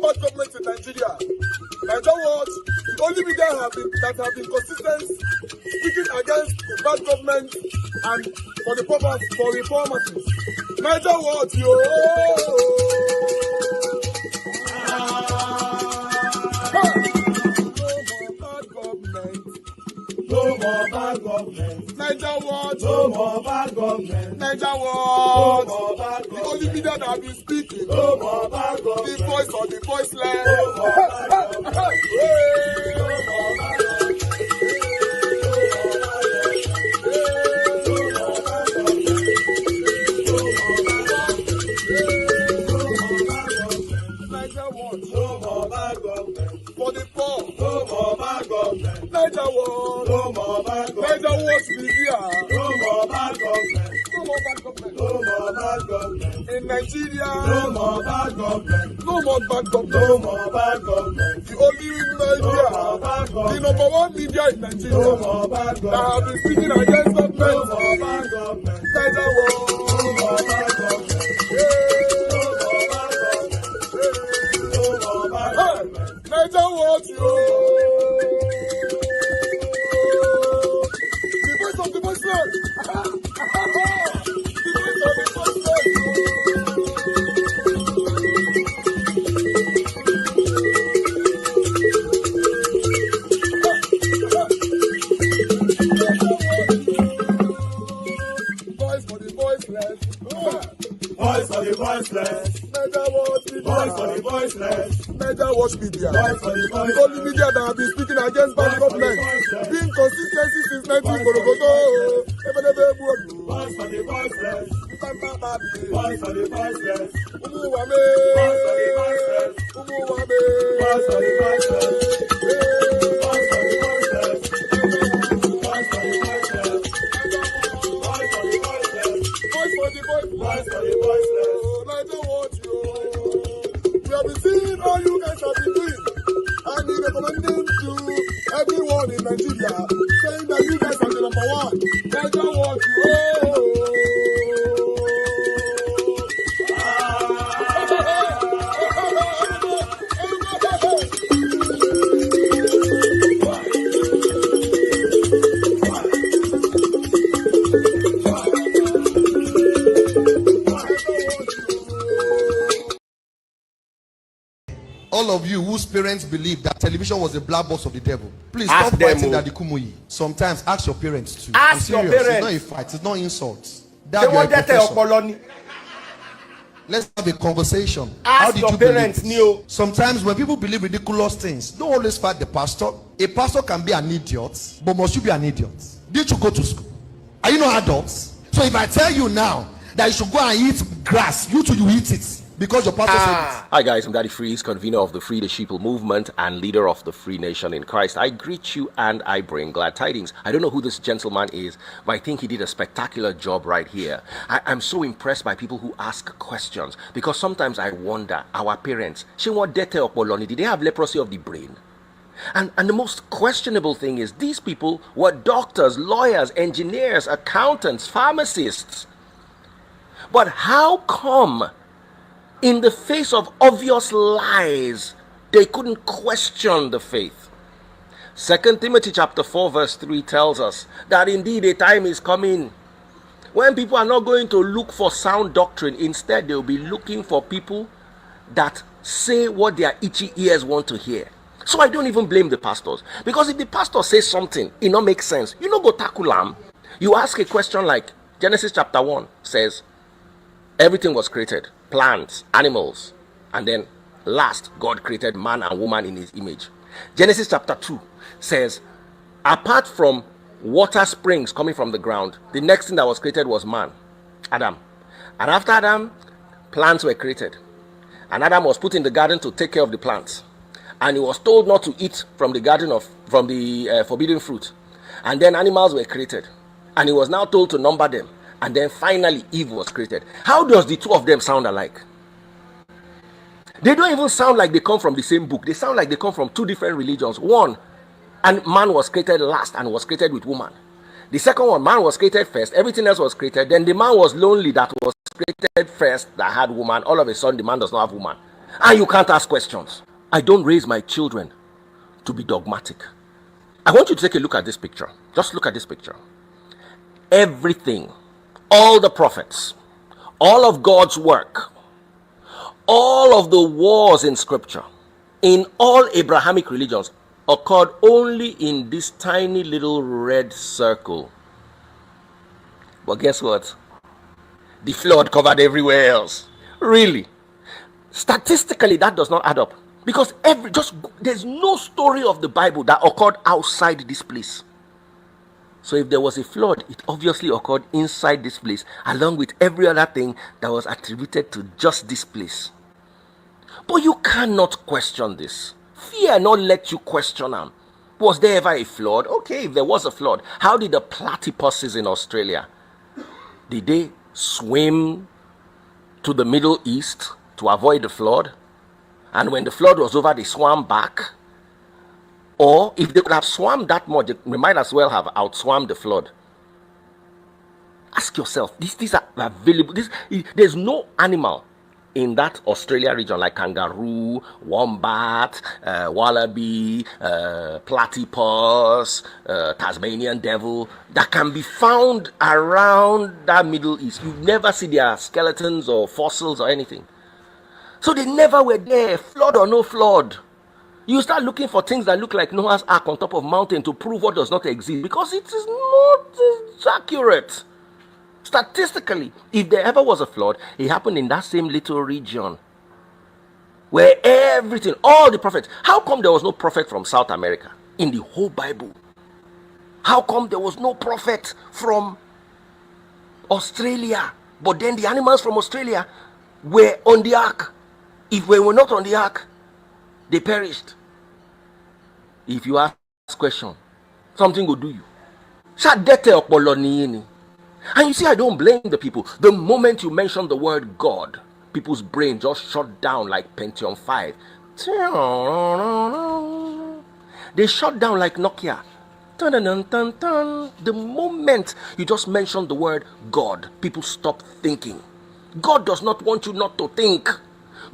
bad government in Nigeria. Nigeria Watch, the only media that have been consistent speaking against the bad government and for the purpose for reformers. Nigeria Watch, yo. No more bad government. Nigeria Watch. No more bad government. Nigeria Watch. No more bad government. The only media that have been speaking. No more bad government. The voice of the voiceless. No more bad government. No more bad government. Nigeria Watch. No more bad government. For the poor. No more bad government. Nigeria Watch. No more bad government. Nigeria Watch media. No more bad government. No more bad government. No more bad government. In Nigeria. No more bad government. No more bad government. No more bad government. The only media. No more bad government. The number one media in Nigeria. No more bad government. That have been speaking against government. No more bad government. Nigeria Watch. No more bad government. Nigeria Watch, yo. The voice of the voiceless. The voice of the voiceless. Voice for the voiceless. Voice for the voiceless. Nigeria Watch media. Voice for the voiceless. Nigeria Watch media. Voice for the voiceless. The only media that have been speaking against bad government. Being consistency since 1944. Voice for the voiceless. Voice for the voiceless. Umuwame. Voice for the voiceless. Umuwame. Voice for the voiceless. Voice for the voiceless. Voice for the voiceless. Voice for the voiceless. Voice for the voiceless. Voice for the voiceless. Nigeria Watch, yo. We have been seeing all you guys have been doing, and we recommending to everyone in Nigeria, saying that you guys are the number one. Nigeria Watch, yo. All of you whose parents believe that television was a black box of the devil, please Ask stop them, fighting Daddy Kumuyi. Sometimes ask your parents too. Ask I'm your serious. parents. It's not a fight. It's not insults. They Dad, you're a want that professor. Let's have a conversation. How Ask did your you believe parents, this? Neo. Sometimes when people believe ridiculous things, don't always fight the pastor. A pastor can be an idiot, but must you be an idiot? Did you go to school? Are you not adults? So if I tell you now that you should go and eat grass, you too, you eat it because your pastor said it. Hi guys, I'm Daddy Freeze, convener of the Free the Sheeple movement and leader of the Free Nation in Christ. I greet you and I bring glad tidings. I don't know who this gentleman is, but I think he did a spectacular job right here. I'm so impressed by people who ask questions, because sometimes I wonder, our parents, did they have leprosy of the brain? And the most questionable thing is, these people were doctors, lawyers, engineers, accountants, pharmacists. But how come, in the face of obvious lies, they couldn't question the faith? 2 Timothy chapter 4 verse 3 tells us that indeed a time is coming when people are not going to look for sound doctrine. Instead, they'll be looking for people that say what their itchy ears want to hear. So I don't even blame the pastors, because if the pastor says something, it not makes sense. You know, go tackle them. You ask a question like Genesis chapter 1 says, everything was created, plants, animals, and then last, God created man and woman in his image. Genesis chapter 2 says, apart from water springs coming from the ground, the next thing that was created was man, Adam. And after Adam, plants were created. And Adam was put in the garden to take care of the plants. And he was told not to eat from the forbidden fruit. And then animals were created. And he was now told to number them. And then finally Eve was created. How does the two of them sound alike? They don't even sound like they come from the same book. They sound like they come from two different religions. One, and man was created last and was created with woman. The second one, man was created first, everything else was created. Then the man was lonely that was created first, that had woman. All of a sudden the man does not have woman. And you can't ask questions. I don't raise my children to be dogmatic. I want you to take a look at this picture. Just look at this picture. Everything, all the prophets, all of God's work, all of the wars in scripture, in all Abrahamic religions, occurred only in this tiny little red circle. But guess what? The flood covered everywhere else. Really? Statistically, that does not add up. Because there's no story of the Bible that occurred outside this place. So if there was a flood, it obviously occurred inside this place, along with every other thing that was attributed to just this place. But you cannot question this. Fear not let you question them. Was there ever a flood? Okay, if there was a flood, how did the platypuses in Australia, did they swim to the Middle East to avoid the flood? And when the flood was over, they swam back? Or if they could have swum that much, they might as well have outswam the flood. Ask yourself, these are available. There's no animal in that Australia region like kangaroo, wombat, wallaby, platypus, Tasmanian devil that can be found around that Middle East. You never see their skeletons or fossils or anything. So they never were there, flood or no flood. You start looking for things that look like Noah's Ark on top of mountain to prove what does not exist, because it is not accurate. Statistically, if there ever was a flood, it happened in that same little region where everything, all the prophets. How come there was no prophet from South America in the whole Bible? How come there was no prophet from Australia, but then the animals from Australia were on the ark? If we were not on the ark, they perished. If you ask question, something will do you. And you see, I don't blame the people. The moment you mention the word God, people's brain just shut down like Pentium 5. They shut down like Nokia. The moment you just mention the word God, people stop thinking. God does not want you not to think.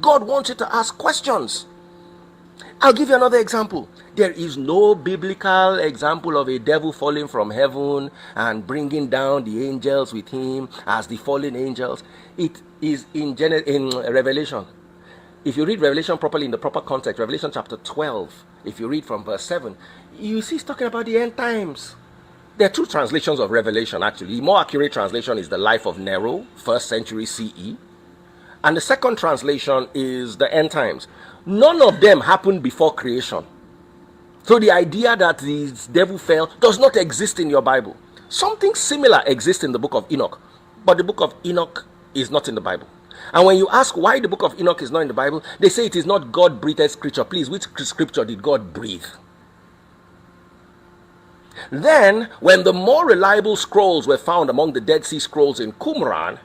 God wants you to ask questions. I'll give you another example. There is no biblical example of a devil falling from heaven and bringing down the angels with him as the fallen angels. It is in Revelation. If you read Revelation properly in the proper context, Revelation chapter 12, if you read from verse 7, you see it's talking about the end times. There are two translations of Revelation actually. The more accurate translation is the life of Nero, 1st century CE. And the second translation is the end times. None of them happened before creation. So the idea that the devil fell does not exist in your Bible. Something similar exists in the book of Enoch, but the book of Enoch is not in the Bible. And when you ask why the book of Enoch is not in the Bible, they say it is not God-breathed scripture. Please, which scripture did God breathe? Then, when the more reliable scrolls were found among the Dead Sea Scrolls in Qumran,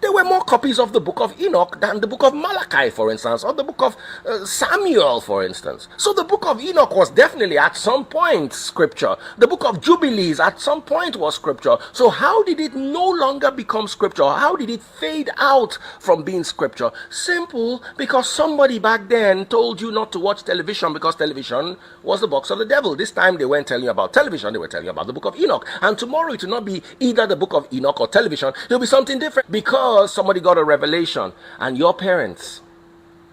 there were more copies of the book of Enoch than the book of Malachi, for instance, or the book of Samuel, for instance. So the book of Enoch was definitely at some point scripture. The book of Jubilees at some point was scripture. So how did it no longer become scripture? How did it fade out from being scripture? Simple, because somebody back then told you not to watch television because television was the box of the devil. This time they weren't telling you about television, they were telling you about the book of Enoch. And tomorrow it will not be either the book of Enoch or television. It will be something different because somebody got a revelation and your parents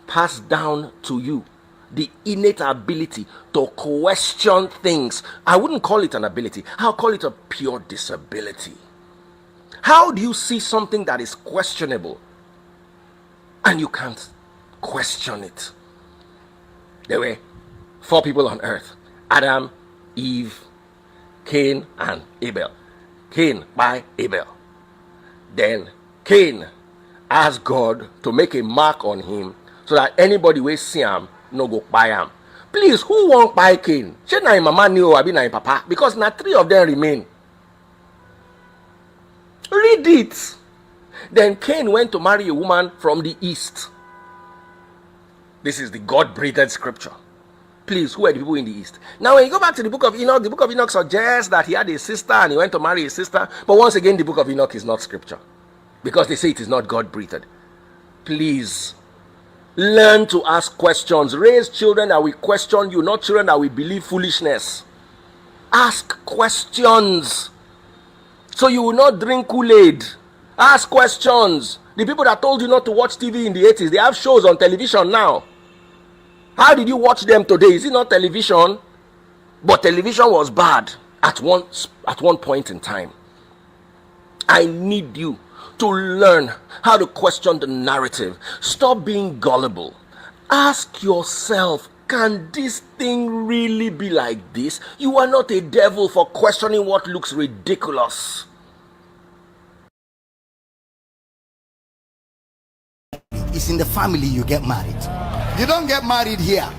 passed down to you the innate ability to question things. I wouldn't call it an ability. I'll call it a pure disability. How do you see something that is questionable and you can't question it? There were 4 people on earth: Adam, Eve, Cain, and Abel. Cain by Abel. Then Cain asked God to make a mark on him so that anybody will see him no go buy him. Please, who won't buy Cain? Should na him mama knew or be na him papa? Because now 3 of them remain. Read it. Then Cain went to marry a woman from the east. This is the God-breathed scripture. Please, who are the people in the east? Now, when you go back to the book of Enoch suggests that he had a sister and he went to marry a sister. But once again, the book of Enoch is not scripture, because they say it is not God-breathed. Please, Learn to ask questions. Raise children that will question you, not children that will believe foolishness. Ask questions. So you will not drink Kool-Aid. Ask questions. The people that told you not to watch TV in the 80s, they have shows on television now. How did you watch them today? Is it not television? But television was bad at one point in time. I need you to learn how to question the narrative. Stop being gullible. Ask yourself, can this thing really be like this? You are not a devil for questioning what looks ridiculous. It's in the family you get married. You don't get married here.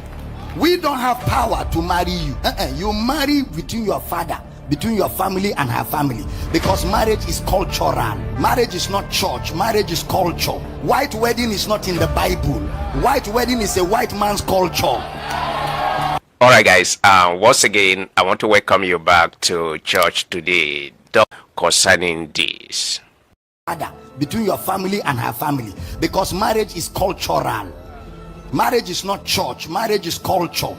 We don't have power to marry you. You marry between your father, between your family and her family, because marriage is cultural. Marriage is not church. Marriage is culture. White wedding is not in the Bible. White wedding is a white man's culture. All right, guys. Once again, I want to welcome you back to church today. Concerning this, between your family and her family, because marriage is cultural. Marriage is not church. Marriage is culture.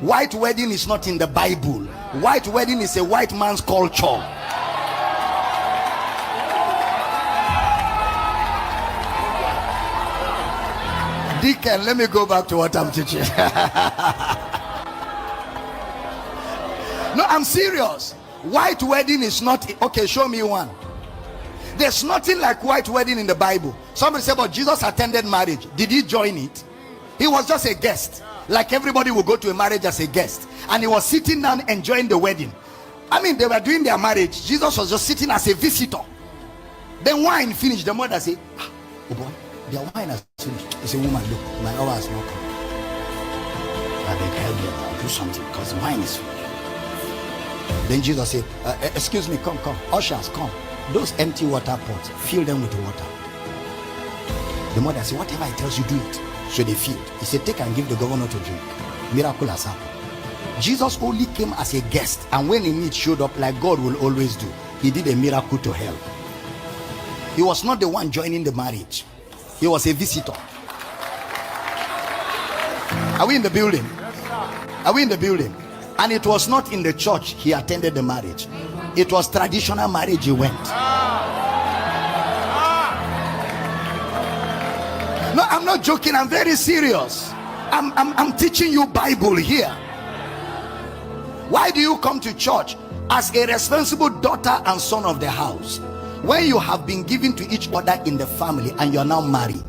White wedding is not in the Bible. White wedding is a white man's culture. Dike, let me go back to what I'm teaching. No, I'm serious. White wedding is not okay. Show me one. There's nothing like white wedding in the Bible. Somebody said, but Jesus attended marriage. Did he join it? He was just a guest. Like everybody will go to a marriage as a guest, and he was sitting down enjoying the wedding. I mean, they were doing their marriage. Jesus was just sitting as a visitor. Then wine finished. The mother said, oh boy, their wine has finished. He said, woman, look, my hour has not come. I beg, help me, I'll do something because the wine is finished. Then Jesus said, excuse me, come, ushers, come. Those empty water pots, fill them with water. The mother said, whatever I tell you, do it. So they filled. He said, take and give the governor to drink. Miracle has happened. Jesus only came as a guest, and when a need showed up, like God will always do, he did a miracle to help. He was not the one joining the marriage. He was a visitor. Are we in the building? Are we in the building? And it was not in the church he attended the marriage. It was traditional marriage he went. No, I'm not joking. I'm very serious. I'm teaching you Bible here. Why do you come to church? As a responsible daughter and son of the house, when you have been given to each other in the family and you are now married,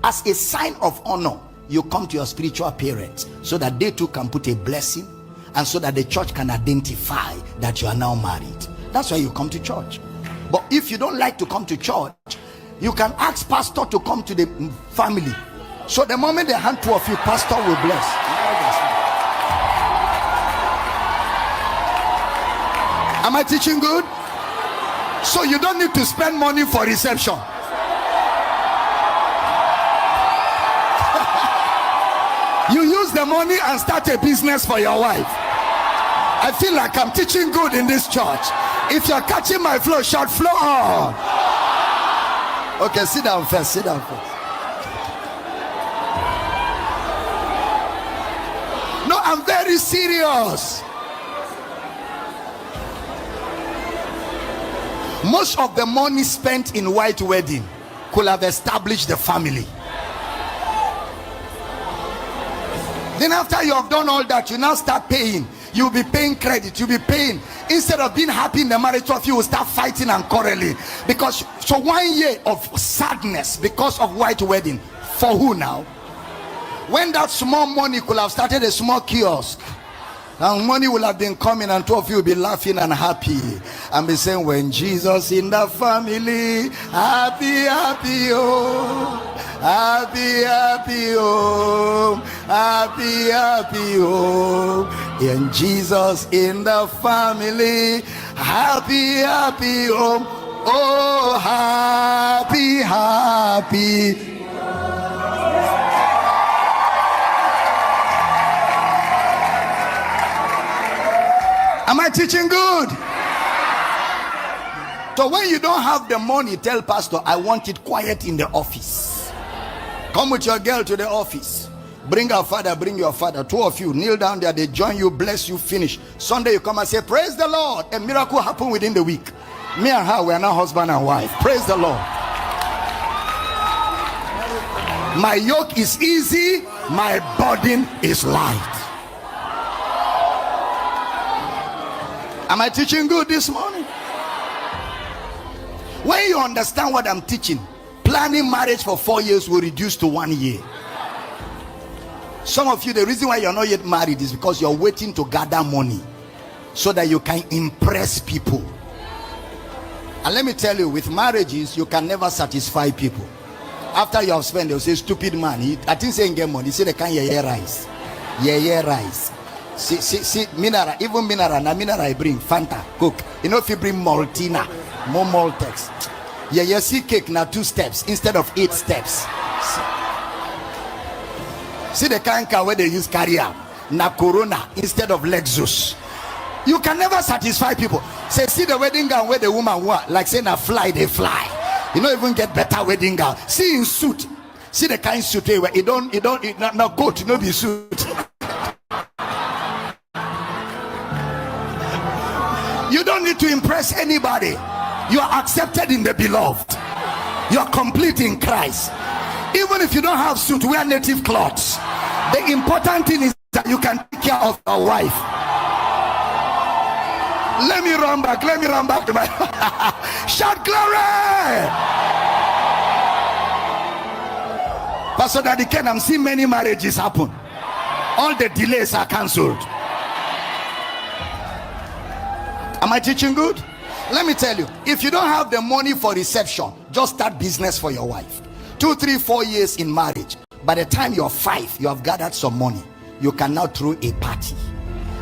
as a sign of honor, you come to your spiritual parents so that they too can put a blessing, and so that the church can identify that you are now married. That's why you come to church. But if you don't like to come to church, you can ask pastor to come to the family. So the moment they hand two of you, pastor will bless. Am I teaching good? So you don't need to spend money for reception. You use the money and start a business for your wife. I feel like I'm teaching good in this church. If you're catching my flow, shout flow on. Okay, sit down first. Sit down first. No, I'm very serious. Most of the money spent in white wedding could have established the family. Then after you have done all that, you now start paying. You'll be paying credit. You'll be paying. Instead of being happy in the marriage of you, will start fighting and quarreling. Because so 1 year of sadness because of white wedding. For who now? When that small money could have started a small kiosk, and money will have been coming, and two of you will be laughing and happy and be saying, when Jesus in the family, happy, happy, oh, happy, happy, oh, happy, happy, oh, and Jesus in the family, happy, happy, oh, oh, happy, happy. Am I teaching good? So when you don't have the money, tell pastor, I want it quiet in the office. Come with your girl to the office. Bring her father, bring your father. Two of you kneel down there. They join you, bless you, finish. Sunday you come and say, praise the Lord. A miracle happened within the week. Me and her, we are now husband and wife. Praise the Lord. My yoke is easy, my burden is light. Am I teaching good this morning? When you understand what I'm teaching, planning marriage for 4 years will reduce to 1 year. Some of you, the reason why you're not yet married is because you're waiting to gather money so that you can impress people. And let me tell you, with marriages, you can never satisfy people. After you have spent, they'll say, stupid man. I think saying get money. Say they can't rice. Rice. See, mineral, even mineral, na mineral I bring, Fanta, Coke. You know if you bring Maltina, more Maltex. See cake now 2 steps instead of 8 steps. See the kind car where they use carrier, na Corona instead of Lexus. You can never satisfy people. Say, see the wedding gown where the woman wear, like saying a fly, they fly. You don't even get better wedding gown. See in suit. See the kind suit where it not coat, no be suit. You don't need to impress anybody. You are accepted in the beloved. You are complete in Christ. Even if you don't have suit, wear native clothes. The important thing is that you can take care of your wife. Let me run back to my shout glory. Pastor Dike, I'm seeing many marriages happen. All the delays are cancelled. Am I teaching good? Let me tell you, if you don't have the money for reception, just start business for your wife. 2, 3, 4 years in marriage, by the time you're 5, you have gathered some money. You can now throw a party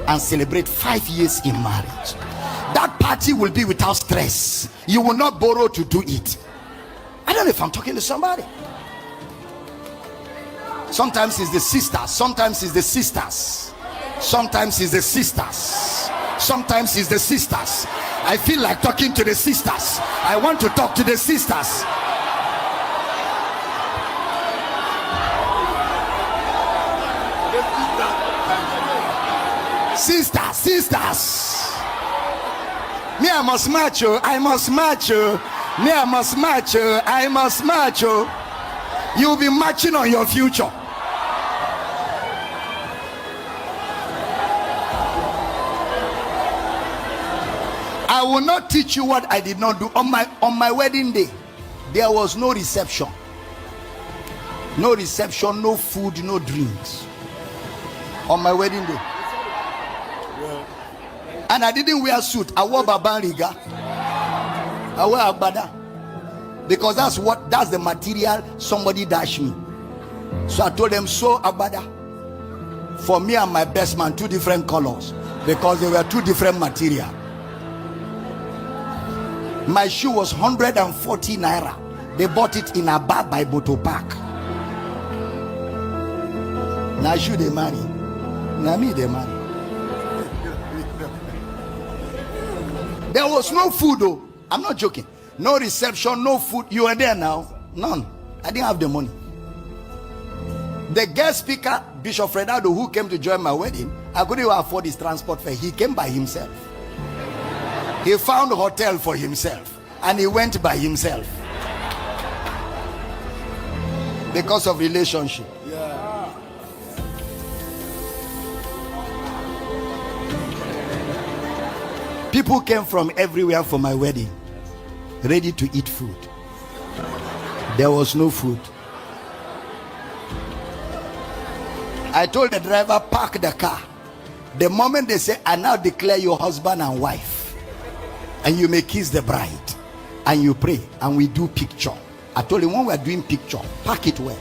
and celebrate 5 years in marriage. That party will be without stress. You will not borrow to do it. I don't know if I'm talking to somebody. Sometimes it's the sisters, sometimes it's the sisters, sometimes it's the sisters, sometimes it's the sisters. I feel like talking to the sisters. I want to talk to the sisters. Sisters. Me, I must match you. I must match you. Me, I must match you. I must match you. You'll be matching on your future. I will not teach you what I did not do. On my wedding day, there was no reception. No reception, no food, no drinks. On my wedding day. And I didn't wear a suit. I wore babariga. I wore agbada. Because that's the material somebody dashed me. So I told them, sew agbada. For me and my best man, 2 different colors. Because they were 2 different material. My shoe was 140 naira. They bought it in a bar by Boto Park. Now shoe they marry. Now me they marry. There was no food though. I'm not joking. No reception, no food. You were there now. None. I didn't have the money. The guest speaker, Bishop Fredado, who came to join my wedding, I couldn't even afford his transport fare. He came by himself. He found a hotel for himself. And he went by himself. Because of relationship. Yeah. People came from everywhere for my wedding, ready to eat food. There was no food. I told the driver, park the car. The moment they say, I now declare you husband and wife, and you may kiss the bride, and you pray, and we do picture. I told him, when we are doing picture, park it well.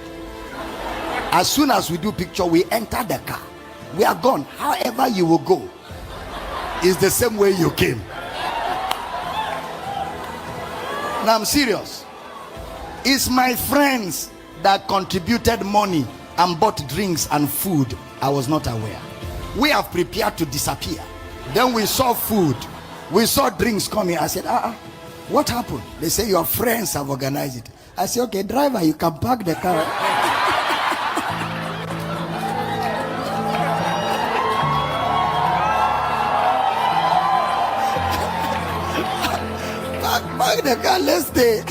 As soon as we do picture, we enter the car. We are gone. However you will go, is the same way you came. Now I'm serious. It's my friends that contributed money and bought drinks and food. I was not aware. We have prepared to disappear. Then we saw food. We saw drinks coming. I said, what happened? They say your friends have organized it. I said, okay, driver, you can park the car. Park the car, let's stay.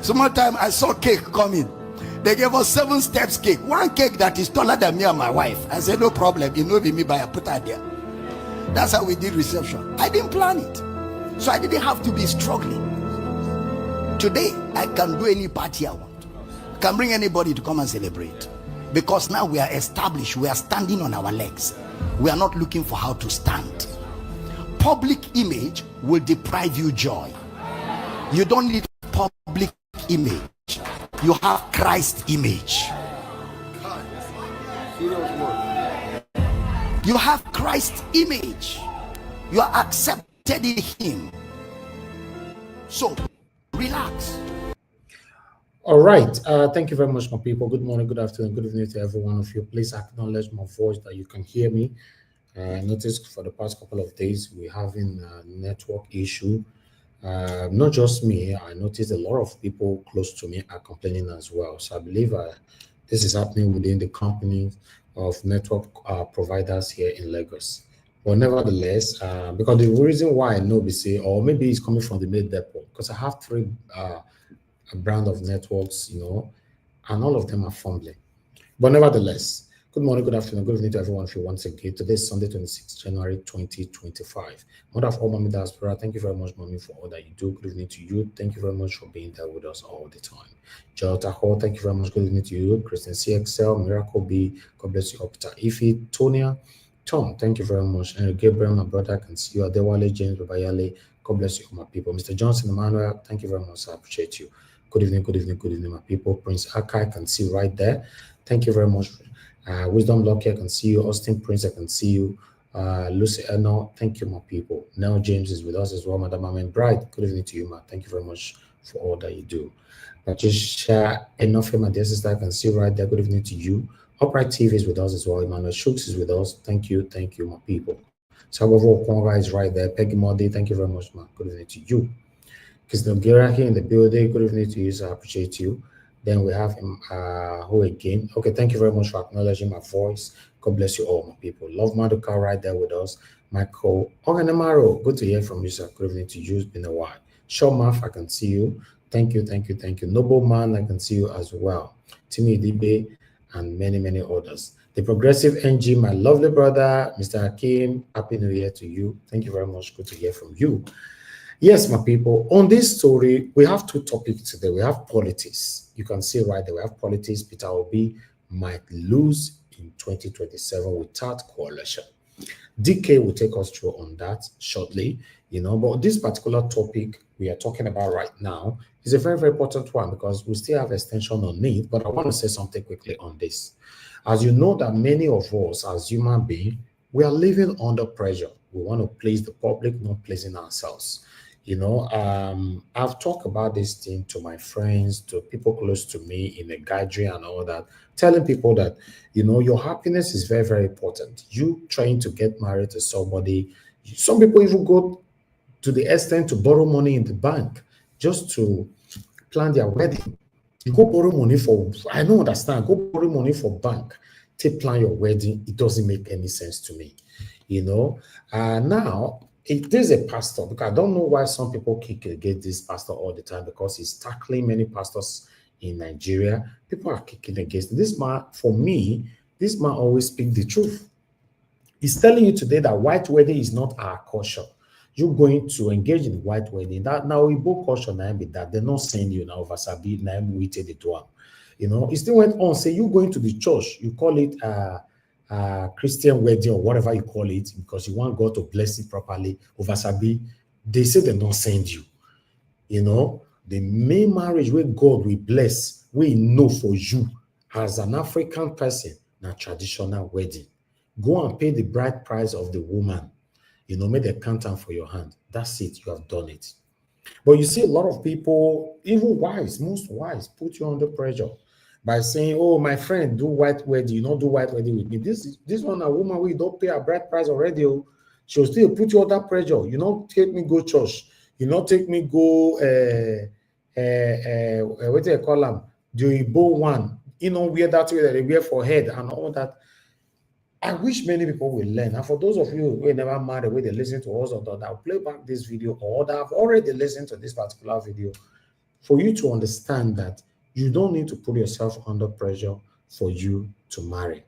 Some more time I saw cake coming. They gave us 7 steps cake. One cake that is taller than me and my wife. I said, no problem. You know me by I put her there. That's how we did reception. I didn't plan it. So I didn't have to be struggling. Today, I can do any party I want. I can bring anybody to come and celebrate. Because now we are established. We are standing on our legs. We are not looking for how to stand. Public image will deprive you joy. You don't need public image. You have Christ image. You have Christ image. You are accepted in Him. So, relax. All right. Thank you very much, my people. Good morning, good afternoon, good evening to every one of you. Please acknowledge my voice that you can hear me. I noticed for the past couple of days we're having a network issue. Not just me, I noticed a lot of people close to me are complaining as well. So I believe this is happening within the company of network providers here in Lagos. But nevertheless, because the reason why I know or maybe it's coming from the main depot, because I have 3 brand of networks, and all of them are fumbling. But nevertheless, good morning, good afternoon, good evening to everyone for once again. Today is Sunday, 26th January 2025. Mother of all Mommy Diaspora, thank you very much, Mommy, for all that you do. Good evening to you. Thank you very much for being there with us all the time. Jota Hall, thank you very much. Good evening to you. Christian CXL, Miracle B, God bless you, Opta Ife, Tonia, Tom, thank you very much. And Gabriel, my brother, I can see you. Adewale, James, Babayale, God bless you, my people. Mr. Johnson, Emmanuel, thank you very much. I appreciate you. Good evening, good evening, good evening, my people. Prince Akai, I can see right there. Thank you very much. Wisdom Lucky, I can see you. Austin Prince, I can see you. Lucy Eno, thank you, my people. Now James is with us as well. Madam Amen Bright, good evening to you, ma. Thank you very much for all that you do. Patricia Enofe, my dear sister, I can see you right there. Good evening to you. Upright TV is with us as well. Emmanuel Shooks is with us. Thank you, my people. Sabavo Okwonga is right there. Peggy Modi, thank you very much, ma. Good evening to you. Kisnogera here in the building. Good evening to you, so I appreciate you. Then we have him, who again? Okay, thank you very much for acknowledging my voice. God bless you all, my people. Love Maduka right there with us. Michael Oganemaro, good to hear from you, sir. Good evening to you. It's been a while. Showmaf, I can see you. Thank you. Nobleman, I can see you as well. Timmy Dibe, and many, many others. The Progressive NG, my lovely brother, Mr. Hakim, Happy New Year to you. Thank you very much. Good to hear from you. Yes, my people, on this story, we have 2 topics today. We have politics. You can see right there, we have politics. Peter Obi might lose in 2027 without coalition. Dike will take us through on that shortly, but this particular topic we are talking about right now is a very, very important one because we still have extension on it, but I want to say something quickly on this. As you know that many of us as human beings, we are living under pressure. We want to please the public, not pleasing ourselves. I've talked about this thing to my friends, to people close to me in a gathering and all that, telling people that, your happiness is very, very important. You trying to get married to somebody, some people even go to the extent to borrow money in the bank just to plan their wedding. You go borrow money I don't understand, go borrow money for bank to plan your wedding. It doesn't make any sense to me, now, there's a pastor, because I don't know why some people kick against this pastor all the time, because he's tackling many pastors in Nigeria. People are kicking against this man. For me, this man always speaks the truth. He's telling you today that white wedding is not our culture. You're going to engage in white wedding. That now we both culture now be that they're not saying you now Vasabi now we take it to him. He still went on say you going to the church, you call it Christian wedding or whatever you call it, because you want God to bless it properly. Over Sabi, they say they don't send you. The main marriage where God will bless, we know for you as an African person, na traditional wedding. Go and pay the bride price of the woman. Make the accountant for your hand. That's it. You have done it. But you see a lot of people, even wise, most wise, put you under pressure by saying, oh, my friend, do white wedding. Do white wedding with me. This one, a woman, we don't pay a bride price already. She'll still put you under pressure. Take me go church. Take me go, what do you call them? The Igbo one. Wear that way that they wear for head and all that. I wish many people will learn. And for those of you who never married, where they listen to us, or that I'll play back this video, or that have already listened to this particular video, for you to understand that you don't need to put yourself under pressure for you to marry.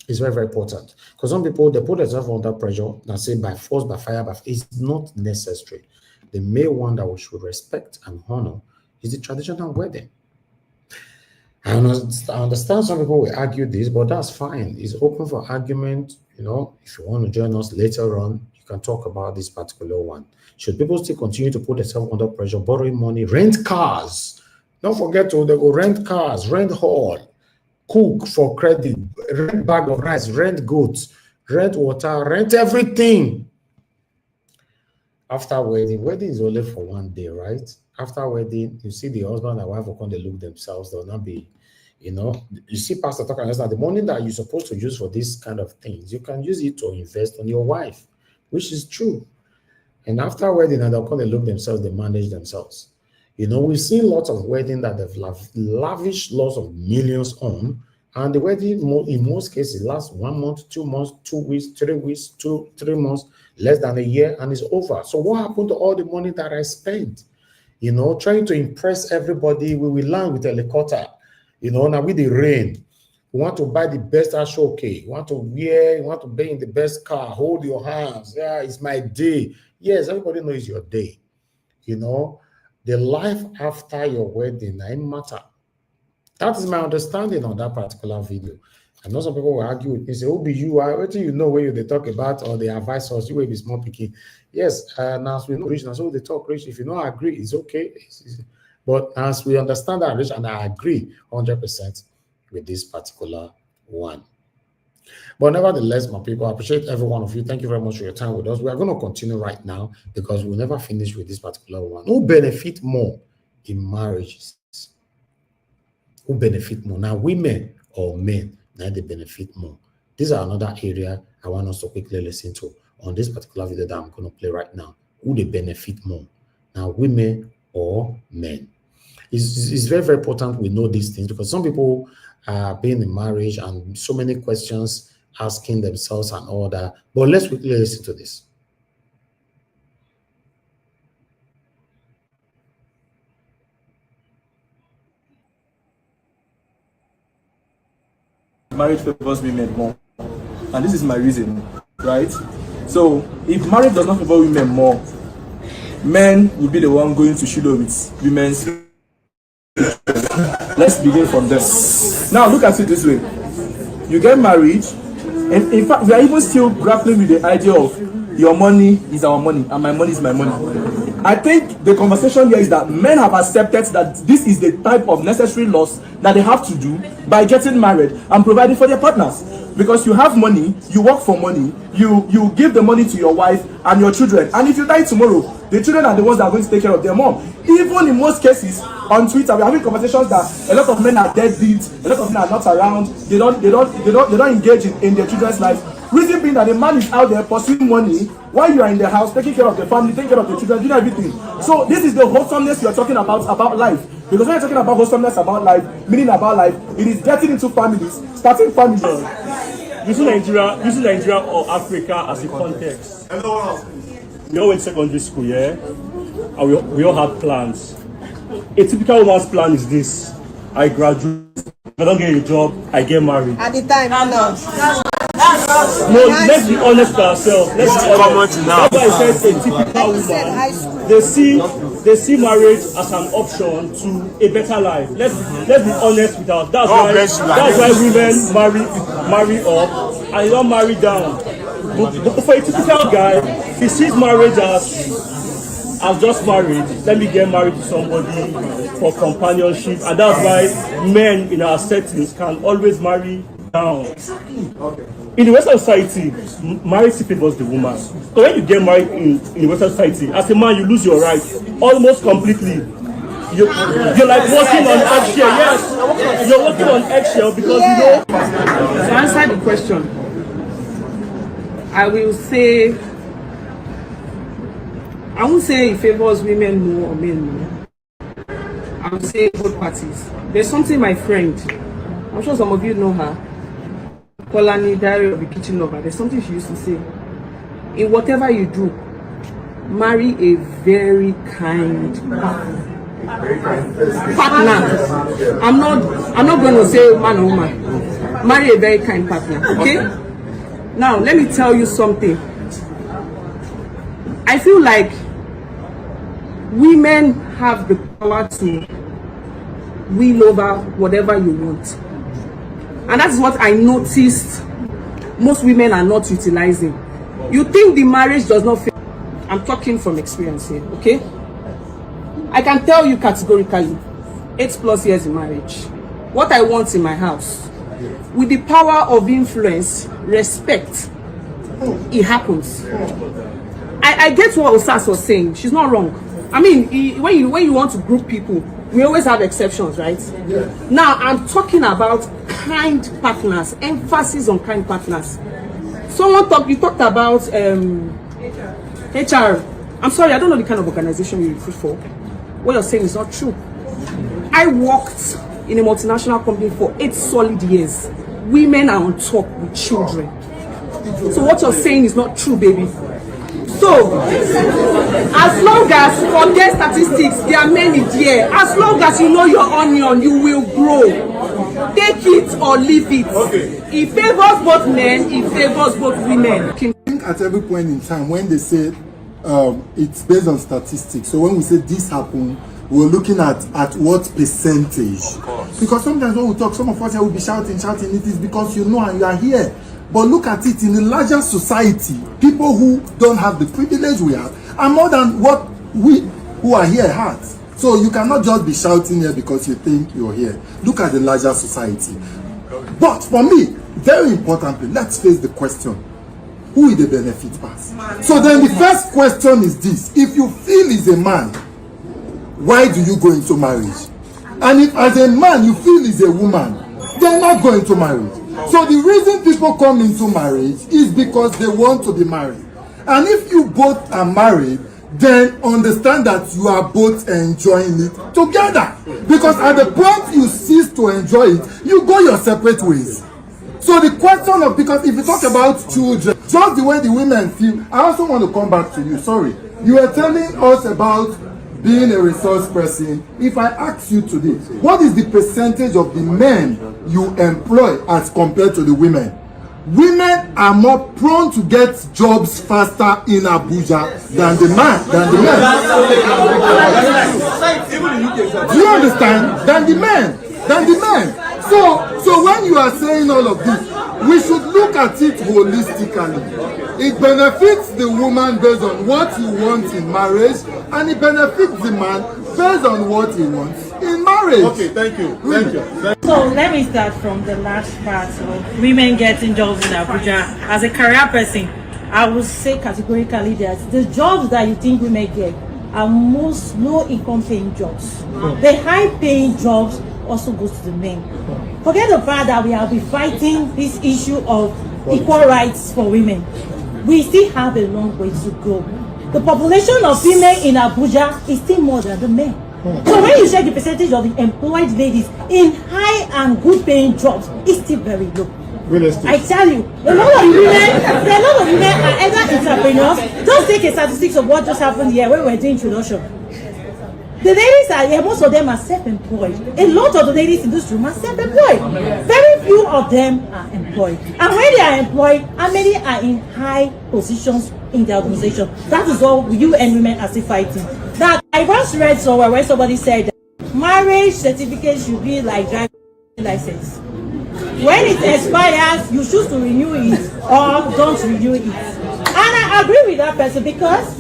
It's very, very important. Because some people, they put themselves under pressure and say by force, by fire, but it's not necessary. The main one that we should respect and honor is the traditional wedding. I understand some people will argue this, but that's fine. It's open for argument. You know, if you want to join us later on, you can talk about this particular one. Should people still continue to put themselves under pressure, borrowing money, rent cars? Don't forget to they go rent cars, rent hall, cook for credit, rent bag of rice, rent goats, rent water, rent everything. After wedding is only for one day, right? After wedding, you see the husband and wife will come, they look themselves, they'll not be, you know, you see Pastor talking about the money that you're supposed to use for these kind of things, you can use it to invest on your wife, which is true. And after wedding, and they'll come, they look themselves, they manage themselves. You know, we've seen lots of weddings that they've lavished lots of millions on, and the wedding, in most cases, lasts 1 month, 2 months, 2 weeks, 3 weeks, 3 months, less than a year, and it's over. So what happened to all the money that I spent? You know, trying to impress everybody. We will land with a helicopter. You know, now with the rain, we want to buy the best ashoke. You want to wear, you want to be in the best car, hold your hands. Yeah, it's my day. Yes, everybody knows it's your day. You know, the life after your wedding, it matter. That is my understanding on that particular video. I know some people will argue with me, say, "Oh, be you? What do you know when they talk about or they advise us? You will be small picking." Yes, now as we know rich, and so they talk rich. If you don't agree, it's okay. But as we understand that rich, and I agree 100% with this particular one. But nevertheless, my people, I appreciate every one of you. Thank you very much for your time with us. We are going to continue right now because we'll never finish with this particular one. Who benefit more in marriages? Who benefit more? Now, women or men, now they benefit more. These are another area I want us to quickly listen to on this particular video that I'm going to play right now. Who they benefit more? Now, women or men? It's very, very important we know these things because some people are being in marriage and so many questions asking themselves and all that. But let's quickly listen to this. Marriage favors women more, and this is my reason, right? So if marriage does not favor women more, men will be the one going to Shiloh with women's. Let's begin from this. Now look at it this way: you get married, and in fact we are even still grappling with the idea of your money is our money and my money is my money. I think the conversation here is that men have accepted that this is the type of necessary loss that they have to do by getting married and providing for their partners. Because you have money, you work for money, you give the money to your wife and your children, and if you die tomorrow, the children are the ones that are going to take care of their mom. Even in most cases on Twitter, we're having conversations that a lot of men are deadbeats, a lot of men are not around, they don't engage in their children's lives. Reason being that the man is out there pursuing money while you are in the house, taking care of the family, taking care of the children, doing everything. So this is the wholesomeness you're talking about life. Because when you're talking about wholesomeness about life, meaning about life, it is getting into families, starting families. Using Nigeria or Africa as a context. We all went to secondary school, yeah? And we all had plans. A typical woman's plan is this: I graduate, if I don't get a job, I get married. At the time, No, let's be honest with ourselves. Let's be honest. That's why I said a typical woman, they see marriage as an option to a better life. Let's be honest with ourselves. That's why women marry up and they don't marry down. But for a typical guy, he sees marriage as just married. Let me get married to somebody for companionship, and that's why men in our settings can always marry down. In the Western society, marriage favors the woman. So when you get married in the Western society, as a man, you lose your rights almost completely. You're like walking on eggshell. Yes, you're walking on eggshell because you know. To answer the question, I won't say it favors women more or men more. I would say both parties. There's something my friend, I'm sure some of you know her. Polani, Diary of a Kitchen Lover, there's something she used to say. In whatever you do, marry a very kind partner. I'm not going to say man or woman. Marry a very kind partner. Okay? Now let me tell you something. I feel like women have the power to win over whatever you want. And that's what I noticed most women are not utilizing. You think the marriage does not fit? I'm talking from experience here, okay? I can tell you categorically, 8+ years in marriage, what I want in my house, with the power of influence, respect, it happens. I get what Osas was saying. She's not wrong. I mean, when you want to group people, we always have exceptions, right? Yeah. Now, I'm talking about kind partners, emphasis on kind partners. You talked about HR. I'm sorry, I don't know the kind of organization you recruit for. What you're saying is not true. I worked in a multinational company for 8 solid years. Women are on top with children. So what you're saying is not true, baby. So, as long as, forget statistics, there are many there. As long as you know your onion, you will grow. Take it or leave it. Okay. It favors both men, it favors both women. I think at every point in time, when they say it's based on statistics, so when we say this happened, we're looking at what percentage. Because sometimes when we talk, some of us here will be shouting. It is because you know and you are here. But look at it in the larger society, people who don't have the privilege we have are more than what we who are here have. So you cannot just be shouting here because you think you're here. Look at the larger society. But for me, very importantly, let's face the question. Who will the benefit pass? So then the first question is this. If you feel is a man, why do you go into marriage? And if as a man you feel is a woman, they're not going to marriage. So the reason people come into marriage is because they want to be married. And if you both are married, then understand that you are both enjoying it together. Because at the point you cease to enjoy it, you go your separate ways. So the question of, because if you talk about children, just the way the women feel, I also want to come back to you, sorry. You were telling us about being a resource person. If I ask you today, what is the percentage of the men you employ as compared to the women? Women are more prone to get jobs faster in Abuja than the men. Do you understand? Than the men. So when you are saying all of this, we should look at it holistically. It benefits the woman based on what he wants in marriage, and it benefits the man based on what he wants in marriage. Okay, thank you. So let me start from the last part of women getting jobs in Abuja. As a career person, I would say categorically that the jobs that you think women get are most low-income paying jobs. The high-paying jobs also goes to the men. Forget the fact that we have been fighting this issue of equal rights for women. We still have a long way to go. The population of women in Abuja is still more than the men. So when you check the percentage of the employed ladies in high and good paying jobs, it's still very low. I tell you, a lot of women are either entrepreneurs. Just take a statistics of what just happened here when we were doing introduction. The ladies are here, most of them are self-employed. A lot of the ladies in this room are self-employed. Very few of them are employed. And when they are employed, how many are in high positions in the organization? That is all you and women are still fighting. Now, I once read somewhere where somebody said that marriage certificate should be like driving license. When it expires, you choose to renew it or don't renew it. And I agree with that person because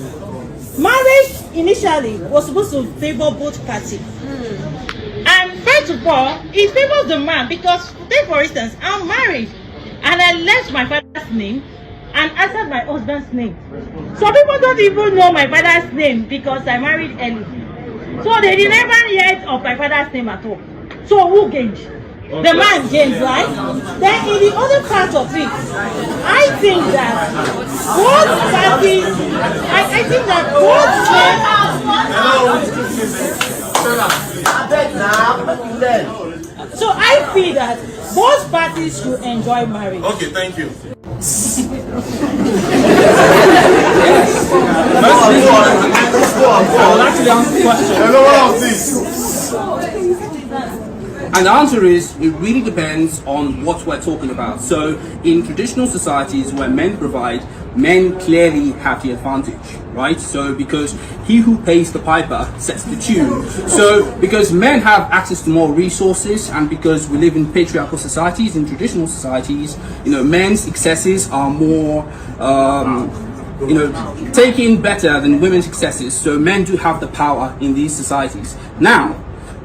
marriage initially was supposed to favor both parties. And first of all, it favors the man because, take for instance, I'm married and I left my father's name and answered my husband's name. Some people don't even know my father's name because I married early. So they never heard of my father's name at all. So who gained? The man gains, right? Then in the other part of it, I think that both parties, I think that both men, so I feel that both parties should enjoy marriage. Okay, thank you. I will actually ask the question. Hello, what of this? And the answer is, it really depends on what we're talking about. So, in traditional societies where men provide, men clearly have the advantage, right? So, because he who pays the piper sets the tune. So, because men have access to more resources, and because we live in patriarchal societies, in traditional societies, men's excesses are more, taken better than women's excesses. So, men do have the power in these societies. Now,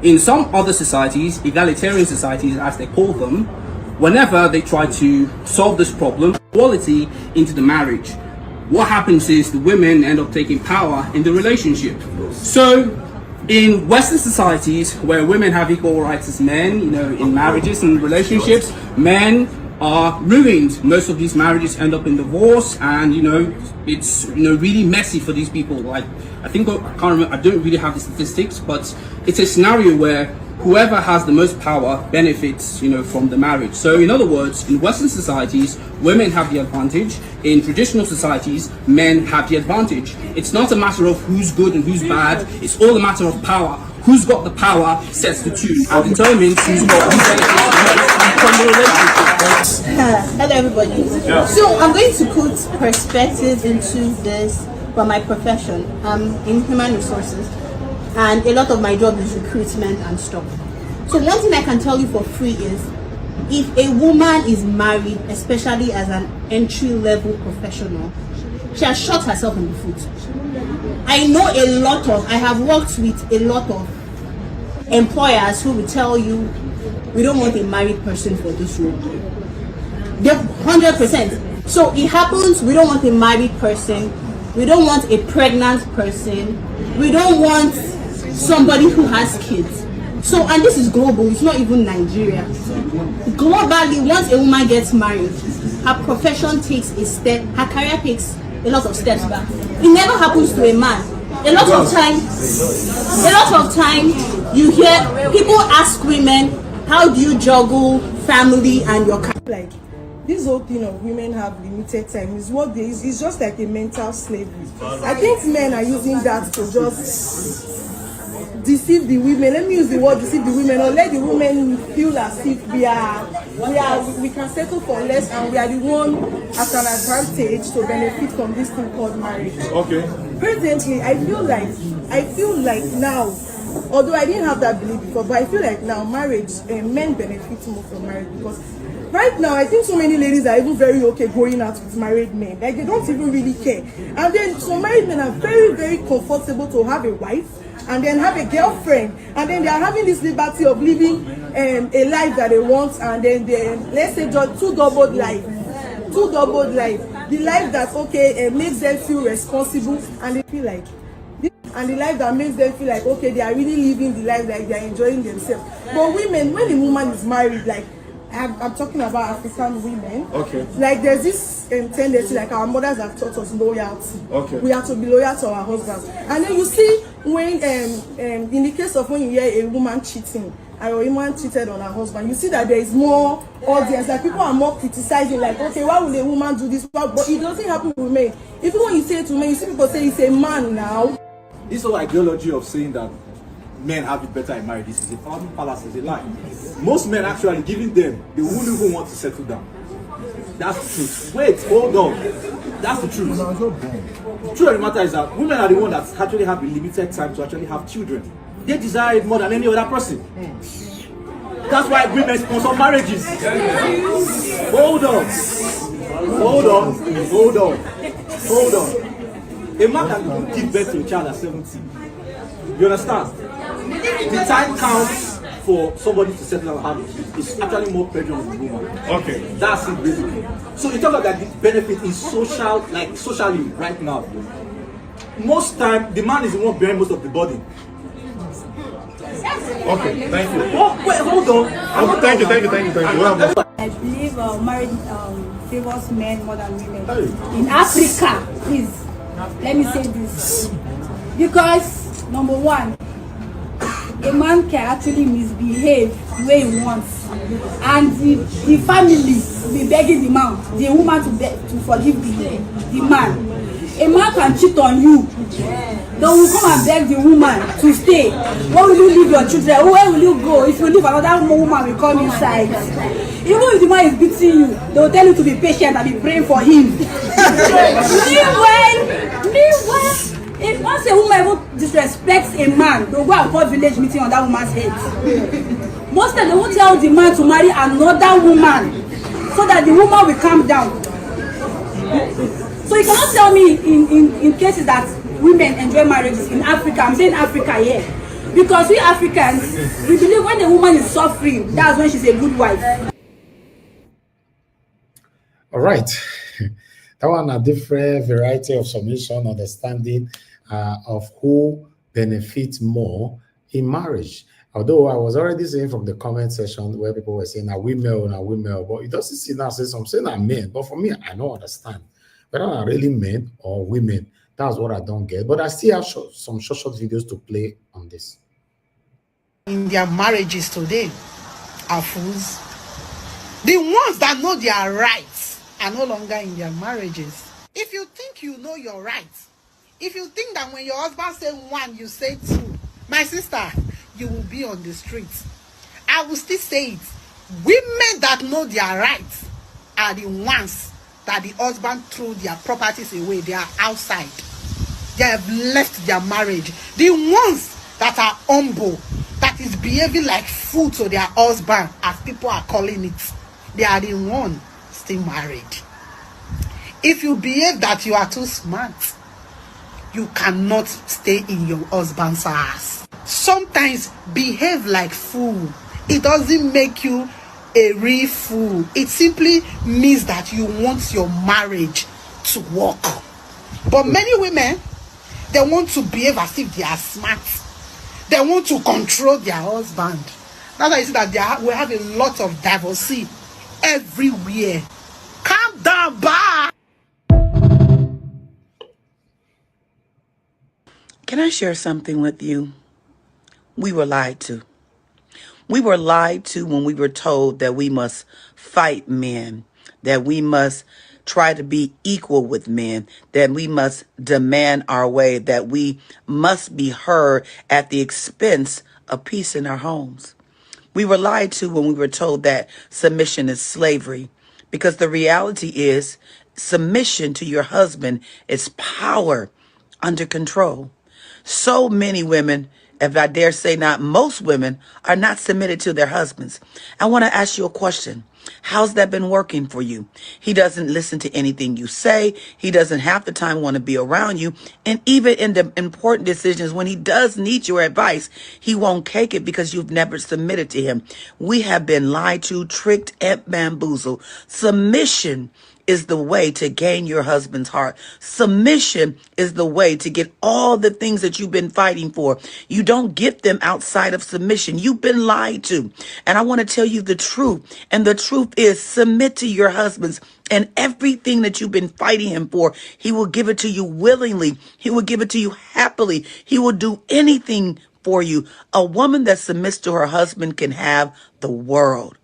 in some other societies, egalitarian societies as they call them, whenever they try to solve this problem, equality into the marriage, what happens is the women end up taking power in the relationship. So in Western societies where women have equal rights as men, in marriages and relationships, men are ruined. Most of these marriages end up in divorce, and it's really messy for these people. Like, I think, I can't remember, I don't really have the statistics, but it's a scenario where whoever has the most power benefits from the marriage. So in other words, in Western societies, women have the advantage. In traditional societies, men have the advantage. It's not a matter of who's good and who's bad, it's all a matter of power. Who's got the power sets the tune and determines who's got who benefits from the relationship. Hello everybody. Yeah. So I'm going to put perspective into this for my profession. I'm in human resources, and a lot of my job is recruitment and stuff. So one thing I can tell you for free is, if a woman is married, especially as an entry-level professional, she has shot herself in the foot. I have worked with a lot of employers who will tell you, we don't want a married person for this role. They're 100%. So it happens, we don't want a married person, we don't want a pregnant person, we don't want somebody who has kids. So, and this is global, it's not even Nigeria. Globally, once a woman gets married, her profession takes a step, her career takes a lot of steps back. It never happens to a man. A lot of time you hear people ask women, how do you juggle family and your career? Like, this whole thing of women have limited time is what they is. It's just like a mental slavery. I think men are using that to just deceive the women. Let me use the word deceive the women, or let the women feel as if we can settle for less, and we are the one at an advantage to benefit from this thing called marriage. Okay. Presently, I feel like now, although I didn't have that belief before, but I feel like now marriage, men benefit more from marriage, because right now I think so many ladies are even very okay going out with married men. Like, they don't even really care. And then some married men are very, very comfortable to have a wife and then have a girlfriend, and then they are having this liberty of living a life that they want, and then let's say two doubled life, the life that makes them feel responsible, and they feel like, and the life that makes them feel like they are really living the life, like they are enjoying themselves. But women, when a woman is married, like I'm talking about African women. Okay. Like, there's this tendency, like our mothers have taught us loyalty. Okay. We have to be loyal to our husbands. And then you see when in the case of when you hear a woman cheating, or a woman cheated on her husband, you see that there is more audience, like people are more criticizing, like, why would a woman do this? But it doesn't happen with men. Even when you say it to men, you see people say it's a man now. This whole ideology of saying that men have it better in marriage, this is a fallacy, is a lie. Most men actually giving them, they wouldn't even want to settle down. That's the truth. Wait, hold on. That's the truth. The truth of the matter is that women are the ones that actually have a limited time to actually have children. They desire it more than any other person. That's why women sponsor marriages. Hold on. A man can give birth to a child at 70. You understand? The time counts for somebody to settle down and have a kid. It's actually more pressure on the woman. Okay. That's it basically. So you talk about that the benefit is socially right now. Most time the man is the one bearing most of the body. Okay, thank you. Oh, wait, hold on. Thank you. I believe marriage favors men more than women. In Africa, please, let me say this. Because, number one, a man can actually misbehave the way he wants, and the family will be begging the woman to forgive the man. A man can cheat on you. They will come and beg the woman to stay. Where will you leave your children? Where will you go? If you leave, another woman will come inside. Even if the man is beating you, they will tell you to be patient and be praying for him. Meanwhile, if once a woman even disrespects a man, they'll go and call village meeting on that woman's head. Most times they won't tell the man to marry another woman so that the woman will calm down. So you cannot tell me in cases that women enjoy marriages in Africa. I'm saying Africa here. Because we Africans, we believe when a woman is suffering, that's when she's a good wife. All right. That one a different variety of submission, understanding of who benefits more in marriage. Although I was already saying from the comment section where people were saying, are we male, but it doesn't see now say some saying I'm men. But for me, I don't understand whether I'm really men or women. That's what I don't get. But I still have some short videos to play on this. In their marriages today are fools. The ones that know their rights are no longer in their marriages. If you think you know your rights, if you think that when your husband says one, you say two, my sister, you will be on the streets. I will still say it. Women that know their rights are the ones that the husband threw their properties away. They are outside. They have left their marriage. The ones that are humble, that is behaving like fool to their husband, as people are calling it, they are the one still married. If you behave that you are too smart, you cannot stay in your husband's house. Sometimes behave like fool. It doesn't make you a real fool. It simply means that you want your marriage to work. But many women, they want to behave as if they are smart. They want to control their husband. That's why you see that we have a lot of divorcee everywhere. Calm down, bye. Can I share something with you? We were lied to. We were lied to when we were told that we must fight men, that we must try to be equal with men, that we must demand our way, that we must be heard at the expense of peace in our homes. We were lied to when we were told that submission is slavery, because the reality is submission to your husband is power under control. So many women, if I dare say not most women, are not submitted to their husbands. I want to ask you a question. How's that been working for you? He doesn't listen to anything you say. He doesn't half the time want to be around you. And even in the important decisions, when he does need your advice, he won't take it because you've never submitted to him. We have been lied to, tricked, and bamboozled. Submission is the way to gain your husband's heart. Submission is the way to get all the things that you've been fighting for. You don't get them outside of submission. You've been lied to. And I want to tell you the truth. And the truth is, submit to your husbands, and everything that you've been fighting him for, he will give it to you willingly. He will give it to you happily. He will do anything for you. A woman that submits to her husband can have the world.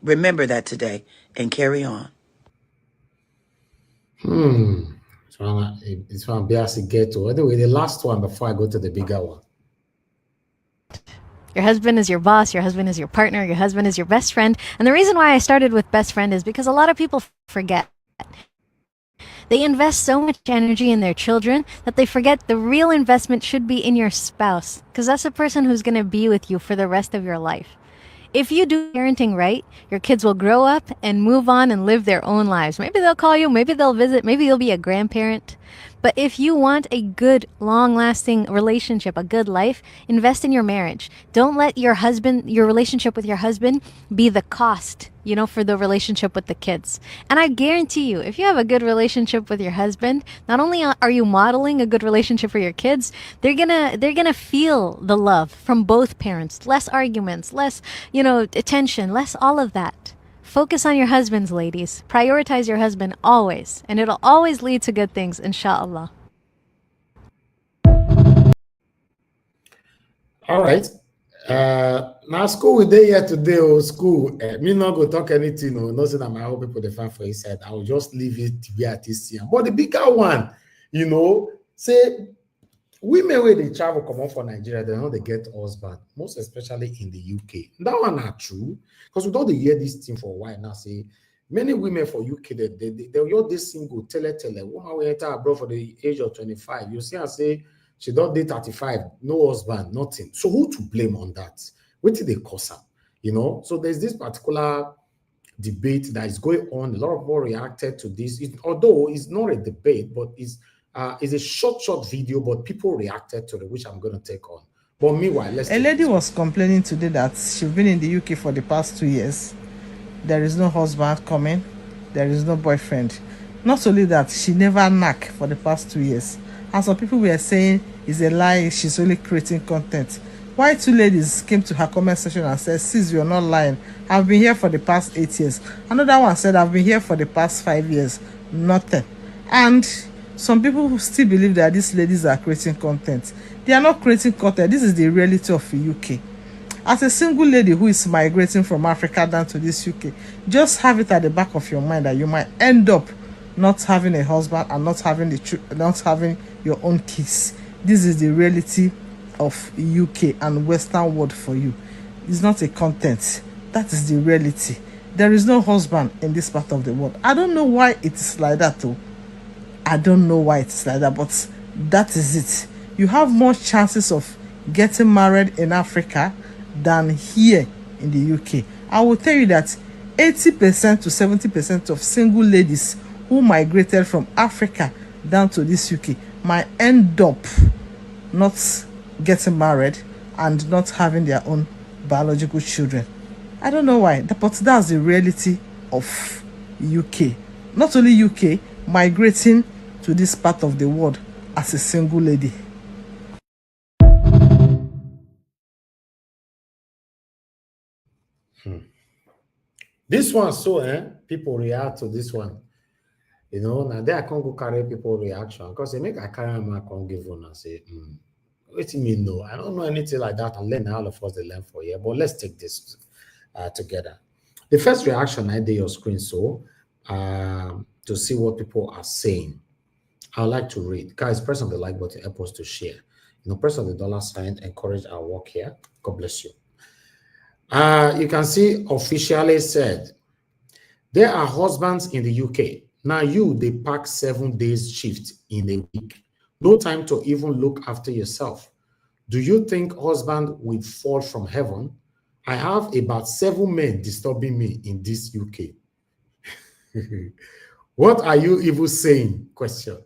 Remember that today and carry on. It's one to get to. Anyway, the last one before I go to the bigger one. Your husband is your boss, your husband is your partner, your husband is your best friend. And the reason why I started with best friend is because a lot of people forget. They invest so much energy in their children that they forget the real investment should be in your spouse, because that's the person who's going to be with you for the rest of your life. If you do parenting right, your kids will grow up and move on and live their own lives. Maybe they'll call you, maybe they'll visit, maybe you'll be a grandparent. But if you want a good, long-lasting relationship, a good life, invest in your marriage. Don't let your relationship with your husband be the cost, for the relationship with the kids. And I guarantee you, if you have a good relationship with your husband, not only are you modeling a good relationship for your kids, they're gonna feel the love from both parents. Less arguments, less, attention, less all of that. Focus on your husbands, ladies. Prioritize your husband always, and it'll always lead to good things, inshallah. All right. Now school we dey here today, oh school. Me not go talk anything, no, nothing that my whole people they find for his side. I will just leave it to be at this year. But the bigger one, say women where they travel come on for Nigeria, they know they get husband, most especially in the UK. That one not true, because we don't hear this thing for a while now. Say many women for UK, they're this single, tele, woman will enter abroad for the age of 25. You see, I say she don't date 35, no husband, nothing. So who to blame on that? What did they cause her? So there's this particular debate that is going on. A lot of people reacted to this, although it's not a debate, but it's a short video, but people reacted to it, which I'm going to take on. But meanwhile, a lady was complaining today that she's been in the UK for the past 2 years. There is no husband coming. There is no boyfriend. Not only that, she never knock for the past 2 years. And some people were saying it's a lie, she's only creating content. Why 2 ladies came to her comment section and said, sis, you're not lying. I've been here for the past 8 years. Another one said, I've been here for the past 5 years. Nothing. And some people who still believe that these ladies are creating content. They are not creating content. This is the reality of the UK. As a single lady who is migrating from Africa down to this UK, just have it at the back of your mind that you might end up not having a husband and not having your own kids. This is the reality of UK and Western world for you. It's not a content. That is the reality. There is no husband in this part of the world. I don't know why it is like that though. I don't know why it's like that, but that is it. You have more chances of getting married in Africa than here in the UK. I will tell you that 80% to 70% of single ladies who migrated from Africa down to this UK might end up not getting married and not having their own biological children. I don't know why, but that's the reality of UK. Not only UK, migrating to this part of the world as a single lady. This one, people react to this one. Now there I can't go carry people reaction because they make I carry them, I can't give one and say, what do you mean? No, I don't know anything like that. And learn all of us they learn for here. But let's take this together. The first reaction I did your screen to see what people are saying. I like to read. Guys, press on the like button, help us to share. Press on the $sign, encourage our work here. God bless you. You can see officially said, there are husbands in the UK. Now they pack 7 days shift in a week. No time to even look after yourself. Do you think husband will fall from heaven? I have about 7 men disturbing me in this UK. What are you even saying? Question.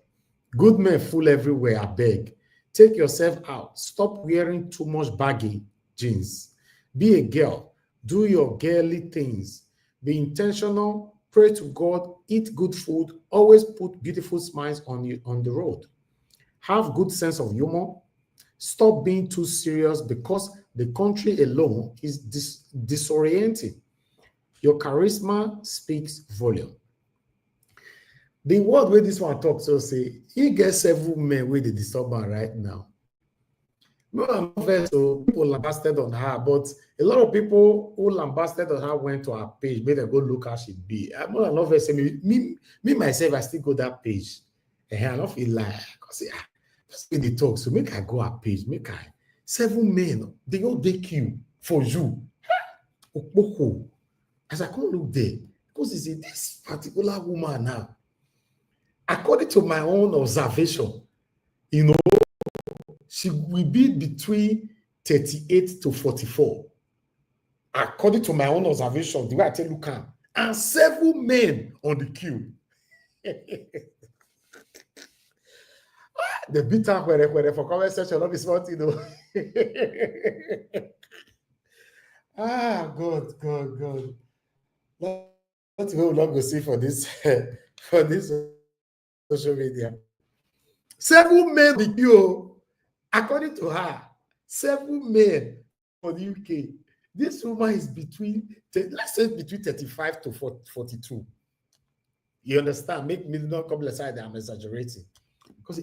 Good men fool everywhere, I beg. Take yourself out. Stop wearing too much baggy jeans. Be a girl. Do your girly things. Be intentional. Pray to God. Eat good food. Always put beautiful smiles on the road. Have good sense of humor. Stop being too serious because the country alone is disorienting. Your charisma speaks volume. The word where this one talks so say he gets several men with the disturber right now. No, I'm not so people lambasted on her, but a lot of people who lambasted on her went to her page, made them go look how she be. I'm not say me myself, I still go that page. And I don't feel like because just when they talk, so make I go her page, make I 7 men, they all dey queue for you. As I come look there, because you see this particular woman now. According to my own observation, she will be between 38 to 44. According to my own observation, the way I tell you can, and 7 men on the queue. The beat up where for comment section of this one, God. What we will not go see for this social media. 7 men the queue, according to her. 7 men for the UK. This woman is let's say between 35 to 42. You understand? Make me not come aside that I'm exaggerating. Because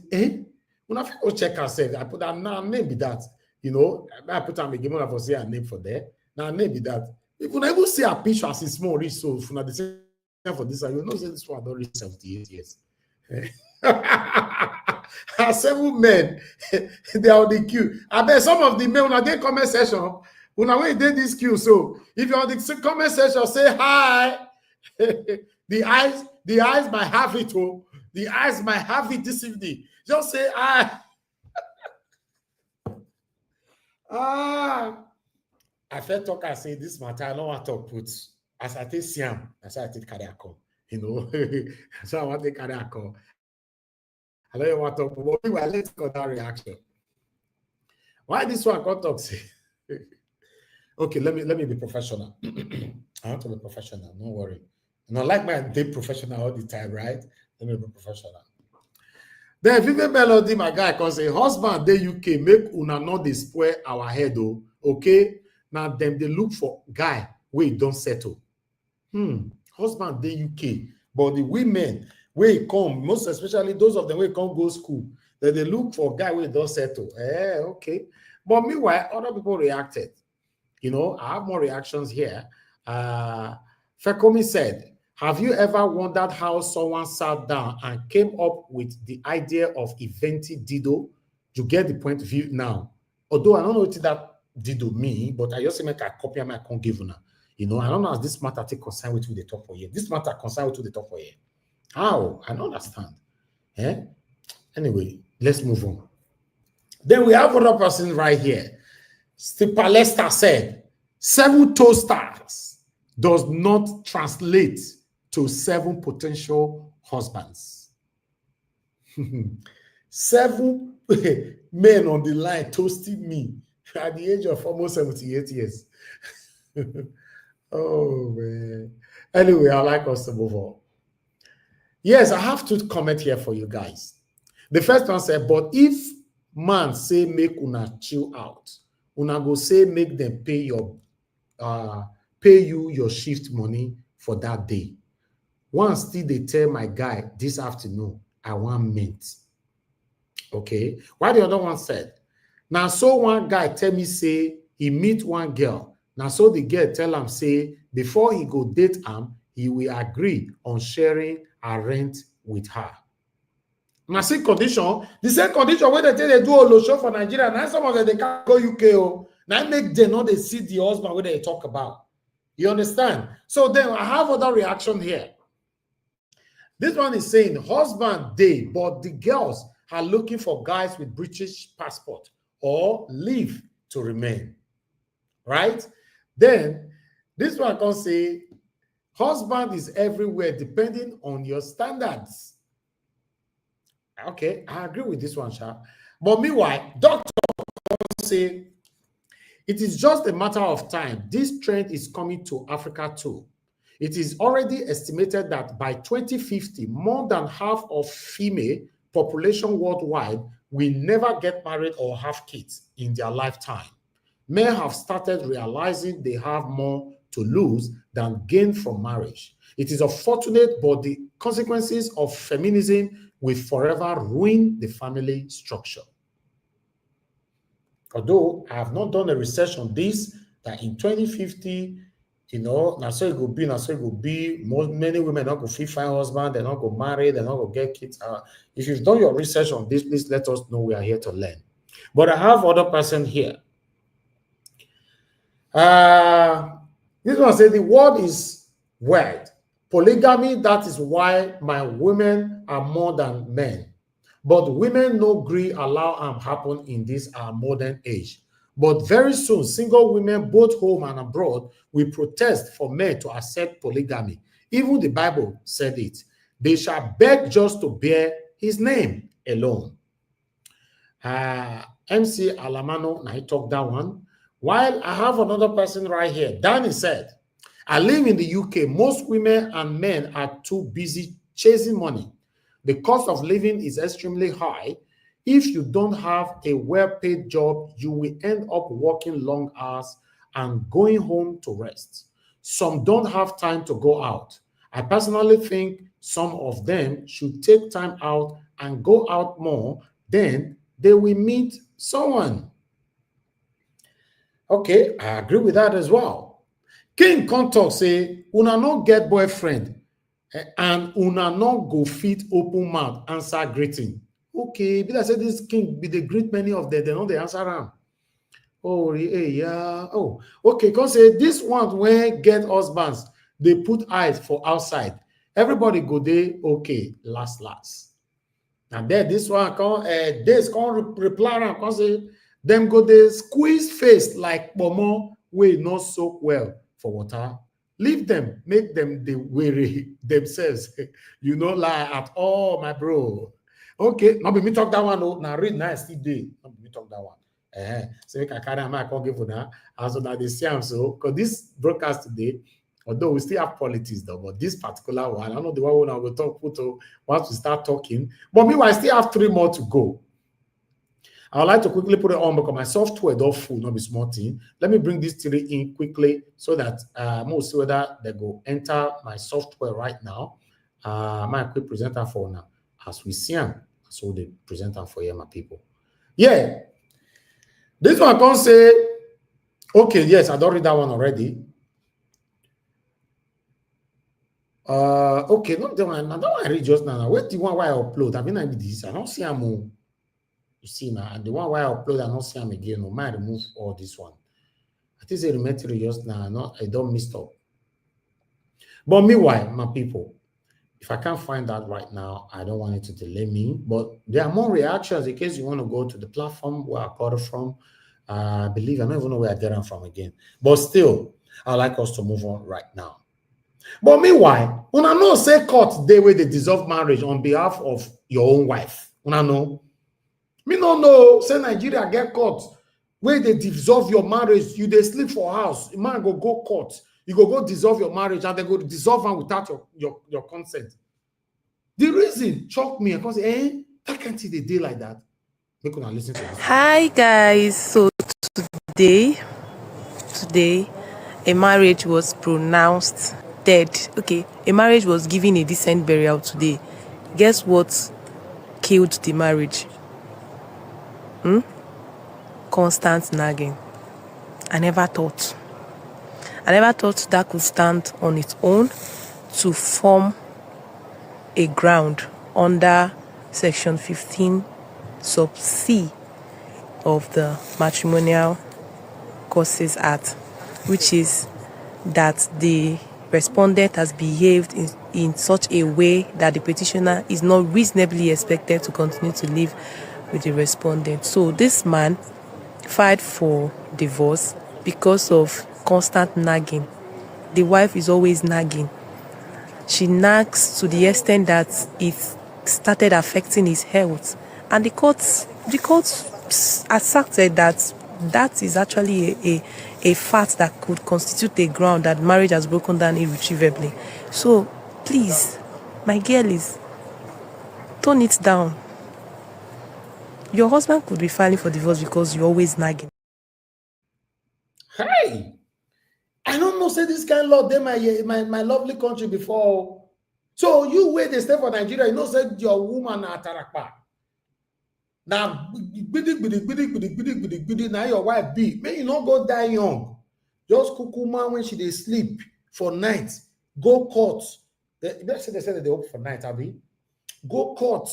when I go check herself, I put her name be that. You know, I put on a game for say a name for there. Now maybe that. If you never see a picture as a small rich, so if you the same for this, you know, say this one don't reach 78 years. 7 men, they are on the queue. I bet some of the men when they comment section, when I did this queue. So if you're on the comment section, say hi. the eyes might have it. Oh, the eyes might have it this evening. Just say hi. I felt talk. I say this matter. I don't want to put as I take Siam. That's why I take carry a call. You know, so I want to carry a call. I don't want to talk, but we let's got that reaction. Why this one got talk? Okay, let me be professional. I want to be professional. Don't worry. Not like my day professional all the time, right? Let me be professional. Then Vivian Melody, my guy, can say husband they UK make una not dey spoil our head, oh. Okay. Now them they look for guy where don't settle. Husband they UK, but the women where come, most especially those of them where come go school, that they look for guy where don't settle. Okay. But meanwhile, other people reacted. You know, I have more reactions here. Fekomi said, have you ever wondered how someone sat down and came up with the idea of inventing Dido? You get the point of view now. Although I don't know what that Dido mean, but I just make a copy and I can't give you now. You know, I don't know as this matter take concern with the top for you. This matter concern with the top for you. How? I don't understand. Anyway, let's move on. Then we have another person right here. Steve Palester said, 7 toasters does not translate to 7 potential husbands. 7 men on the line toasting me at the age of almost 78 years. Oh, man. Anyway, I'd like us to move on. Yes, I have to comment here for you guys. The first one said, but if man say make una chill out, una go say make them pay you your shift money for that day. Once still they tell my guy this afternoon, I want mint. Okay. Why the other one said, now so one guy tell me say he meet one girl. Now so the girl tell him say before he go date him, he will agree on sharing a rent with her. Now same condition, the same condition where they do a show for Nigeria. Now some of them they can't go UK. Oh, now make them know they see the husband where they talk about. You understand? So then I have other reaction here. This one is saying husband day, but the girls are looking for guys with British passport or leave to remain. Right? Then this one can say husband is everywhere depending on your standards. Okay, I agree with this one, Sha. But meanwhile, doctor say it is just a matter of time. This trend is coming to Africa too. It is already estimated that by 2050, more than half of female population worldwide will never get married or have kids in their lifetime. Men have started realizing they have more to lose than gain from marriage. It is unfortunate, but the consequences of feminism will forever ruin the family structure. Although I have not done a research on this, that in 2050, you know, now so it will be, many women not go find husband, they're not go marry, they're not go get kids. If you've done your research on this, please let us know. We are here to learn. But I have other person here. This one said the word is word. Polygamy, that is why my women are more than men. But women no agree allow happen in this modern age. But very soon, single women, both home and abroad, will protest for men to accept polygamy. Even the Bible said it. They shall beg just to bear his name alone. MC Alamano, now he talked that one. While I have another person right here, Danny said, I live in the UK. Most women and men are too busy chasing money. The cost of living is extremely high. If you don't have a well-paid job, you will end up working long hours and going home to rest. Some don't have time to go out. I personally think some of them should take time out and go out more, then they will meet someone. Okay, I agree with that as well. King Contour say, una no get boyfriend and una no go fit open mouth answer greeting. Okay, but I said this king be the greet many of them, they know the answer am. Oh, yeah. Oh, okay. Because say this one when get husbands, they put eyes for outside. Everybody go there, okay, last. And then this one come this come reply and come say them go they squeeze face like pomo wey not soak well for water. Leave them, make them they weary themselves. You know lie at all, my bro. Okay, not be me talk that one. Oh, now read nice day. Not be me talk that one. So we can carry am, I can't give for now. And so now they see am so because this broadcast today, although we still have politics though, but this particular one, I know the one I will talk photo once we start talking. But meanwhile, I still have 3 more to go. I would like to quickly put it on because my software don't full, not be small thing. Let me bring these 3 in quickly so that most see whether they go enter my software right now. My quick presenter for now. As we see them, so the presenter for you, my people. Yeah. This one can say, okay, yes, I don't read that one already. Okay, not the one. That one I read just now. Where's the one why I upload? I mean, I did this. I don't see them. You see now, and the one why I upload, I don't see them again. No, I remove all this one. I think it's elementary just now. I don't mess up. But meanwhile, my people, if I can't find that right now, I don't want it to delay me. But there are more reactions in case you want to go to the platform where I got it from. I believe I don't even know where I get them from again. But still, I'd like us to move on right now. But meanwhile, una know say court dey where they dissolve marriage on behalf of your own wife. Una know. Me no know say Nigeria get court where they dissolve your marriage. You dey sleep for house. A man go court. You go dissolve your marriage and they go dissolve am without your consent. The reason shock me because that can't see the day like that. Make una listen to this. Hi guys, so today a marriage was pronounced dead. Okay, a marriage was given a decent burial today. Guess what killed the marriage? Constant nagging. I never thought that could stand on its own to form a ground under section 15 sub C of the Matrimonial Causes Act, which is that the respondent has behaved in such a way that the petitioner is not reasonably expected to continue to live with the respondent. So this man filed for divorce because of constant nagging. The wife is always nagging. She nags to the extent that it started affecting his health, and the court asserted that is actually a fact that could constitute a ground that marriage has broken down irretrievably. So please, my girlies, tone it down. Your husband could be filing for divorce because you're always nagging. Hey, I don't know say this kind of law dey my lovely country before. So you where they stay for Nigeria, you know say your woman na atarakpa. Now gbidi now your wife be. May you not go die young. Just kukuma when she dey sleep for night. Go court. They said that they open for night, Abi. Go court.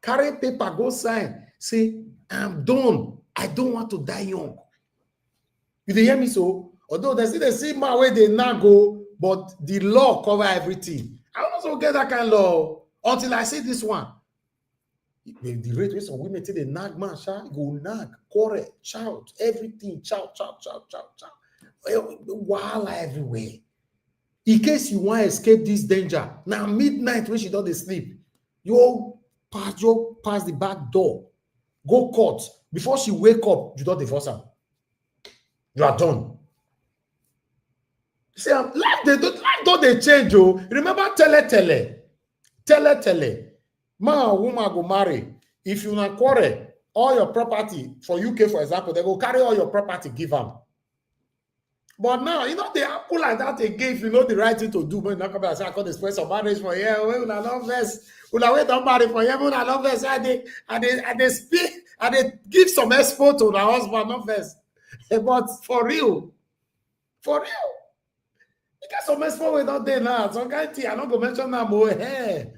Carry paper, go sign. Say, I'm done. I don't want to die young. You dey hear me so? Although they see my way they now go, but the law cover everything. I also get that kind of law until I see this one. The rate where some women take the nag man, go nag, quarrel, shout, everything, shout. Wahala everywhere. In case you want to escape this danger, now midnight when she don't sleep, you pass the back door, go court. Before she wake up, you don't divorce her. You are done. See, life don't they change, oh. Remember tele. Man or woman go marry. If you not quarrel, all your property, for UK, for example, they go carry all your property, give them. But now, you know, they happen like that again if you know the right thing to do. But you not come back and say, I got the space of marriage for you. Well, I love this. Well, I wait on marry for you. Well, I love this. And they speak. And they give some expo to the husband, not first. But for real. You get some expo without there now. Some kind of thing, I'm not going to mention that more. Hey.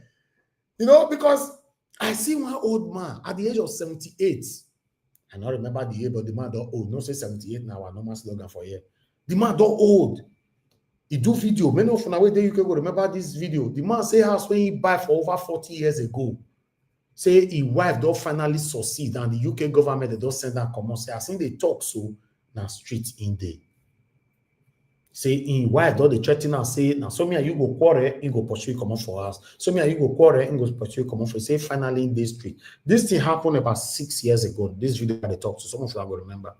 You know, because I see one old man at the age of 78. I don't remember the year, but the man don't old. No say 78 now, our normal slogan for here. The man don't old. He do video. Many of you way you can go remember this video. The man say house when he buy for over 40 years ago. Say his wife don't finally succeed, and the UK government they don't send that come on. Say I think they talk so now street in there. Say his wife don't they threaten and say now so me and you go quarrel, he go pursue come on for us. So me and you go quarrel, he go pursue come on for. Say finally in this street. This thing happened about 6 years ago. This video they talk to some of you are going to remember.